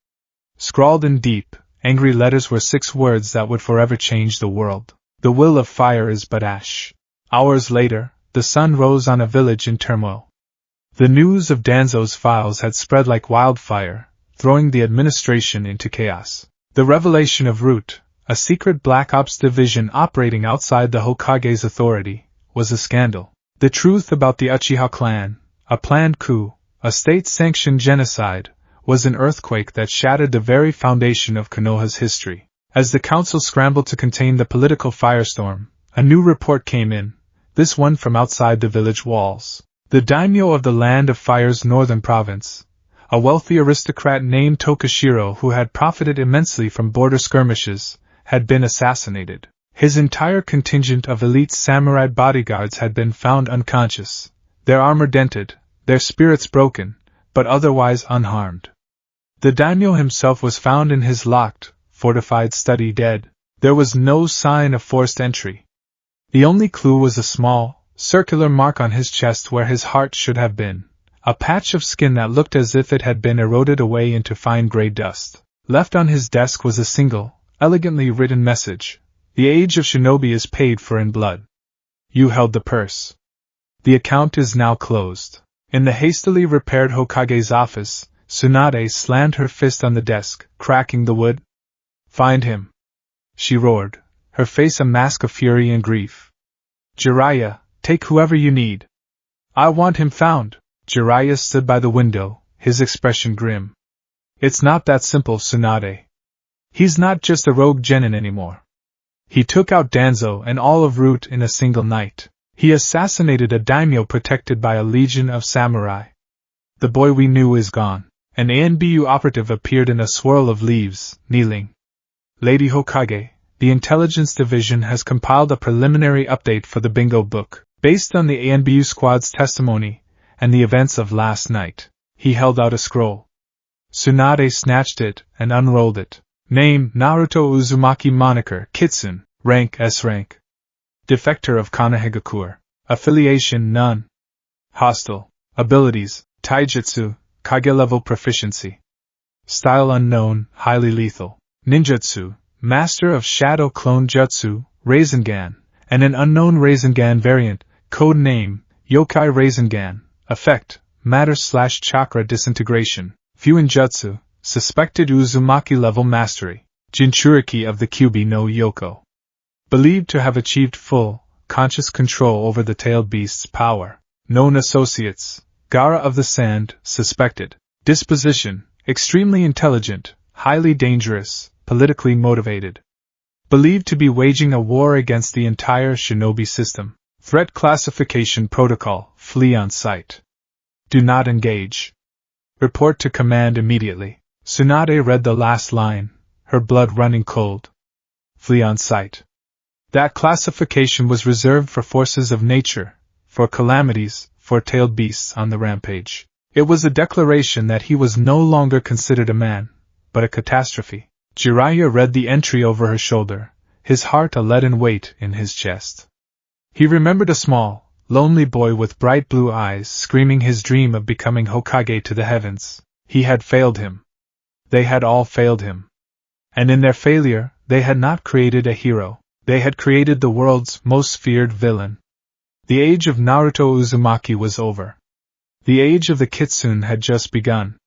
Scrawled in deep, angry letters were 6 words that would forever change the world. The will of fire is but ash. Hours later, the sun rose on a village in turmoil. The news of Danzo's files had spread like wildfire, throwing the administration into chaos. The revelation of Root, a secret Black Ops division operating outside the Hokage's authority, was a scandal. The truth about the Uchiha clan, a planned coup, a state-sanctioned genocide, was an earthquake that shattered the very foundation of Konoha's history. As the council scrambled to contain the political firestorm, a new report came in, this one from outside the village walls. The daimyo of the Land of Fire's northern province, a wealthy aristocrat named Tokashiro who had profited immensely from border skirmishes, had been assassinated. His entire contingent of elite samurai bodyguards had been found unconscious, their armor dented, their spirits broken, but otherwise unharmed. The daimyo himself was found in his locked, fortified study dead. There was no sign of forced entry. The only clue was a small, circular mark on his chest where his heart should have been, a patch of skin that looked as if it had been eroded away into fine gray dust. Left on his desk was a single, elegantly written message. The age of Shinobi is paid for in blood. You held the purse. The account is now closed. In the hastily repaired Hokage's office, Tsunade slammed her fist on the desk, cracking the wood. Find him, she roared, her face a mask of fury and grief. Jiraiya, take whoever you need. I want him found. Jiraiya stood by the window, his expression grim. It's not that simple, Tsunade. He's not just a rogue genin anymore. He took out Danzo and all of Root in a single night. He assassinated a daimyo protected by a legion of samurai. The boy we knew is gone. An ANBU operative appeared in a swirl of leaves, kneeling. Lady Hokage, the Intelligence Division has compiled a preliminary update for the bingo book, based on the ANBU squad's testimony and the events of last night. He held out a scroll. Tsunade snatched it and unrolled it. Name, Naruto Uzumaki. Moniker, Kitsune. Rank, S-rank. Defector of Konohagakure. Affiliation, none. Hostile. Abilities, Taijutsu, Kage-level proficiency. Style unknown, highly lethal. Ninjutsu, Master of Shadow Clone Jutsu, Rasengan, and an unknown Rasengan variant, code name, Yokai Rasengan. Effect, Matter/Chakra Disintegration. Fuinjutsu, Suspected Uzumaki-level mastery. Jinchuriki of the Kyubi no Yoko. Believed to have achieved full, conscious control over the tailed beast's power. Known associates, Gaara of the Sand, suspected. Disposition, extremely intelligent, highly dangerous, politically motivated. Believed to be waging a war against the entire shinobi system. Threat Classification Protocol, flee on sight. Do not engage. Report to command immediately. Tsunade read the last line, her blood running cold. Flee on sight. That classification was reserved for forces of nature, for calamities, for tailed beasts on the rampage. It was a declaration that he was no longer considered a man, but a catastrophe. Jiraiya read the entry over her shoulder, his heart a leaden weight in his chest. He remembered a small, lonely boy with bright blue eyes screaming his dream of becoming Hokage to the heavens. He had failed him. They had all failed him. And in their failure, they had not created a hero. They had created the world's most feared villain. The age of Naruto Uzumaki was over. The age of the Kitsune had just begun.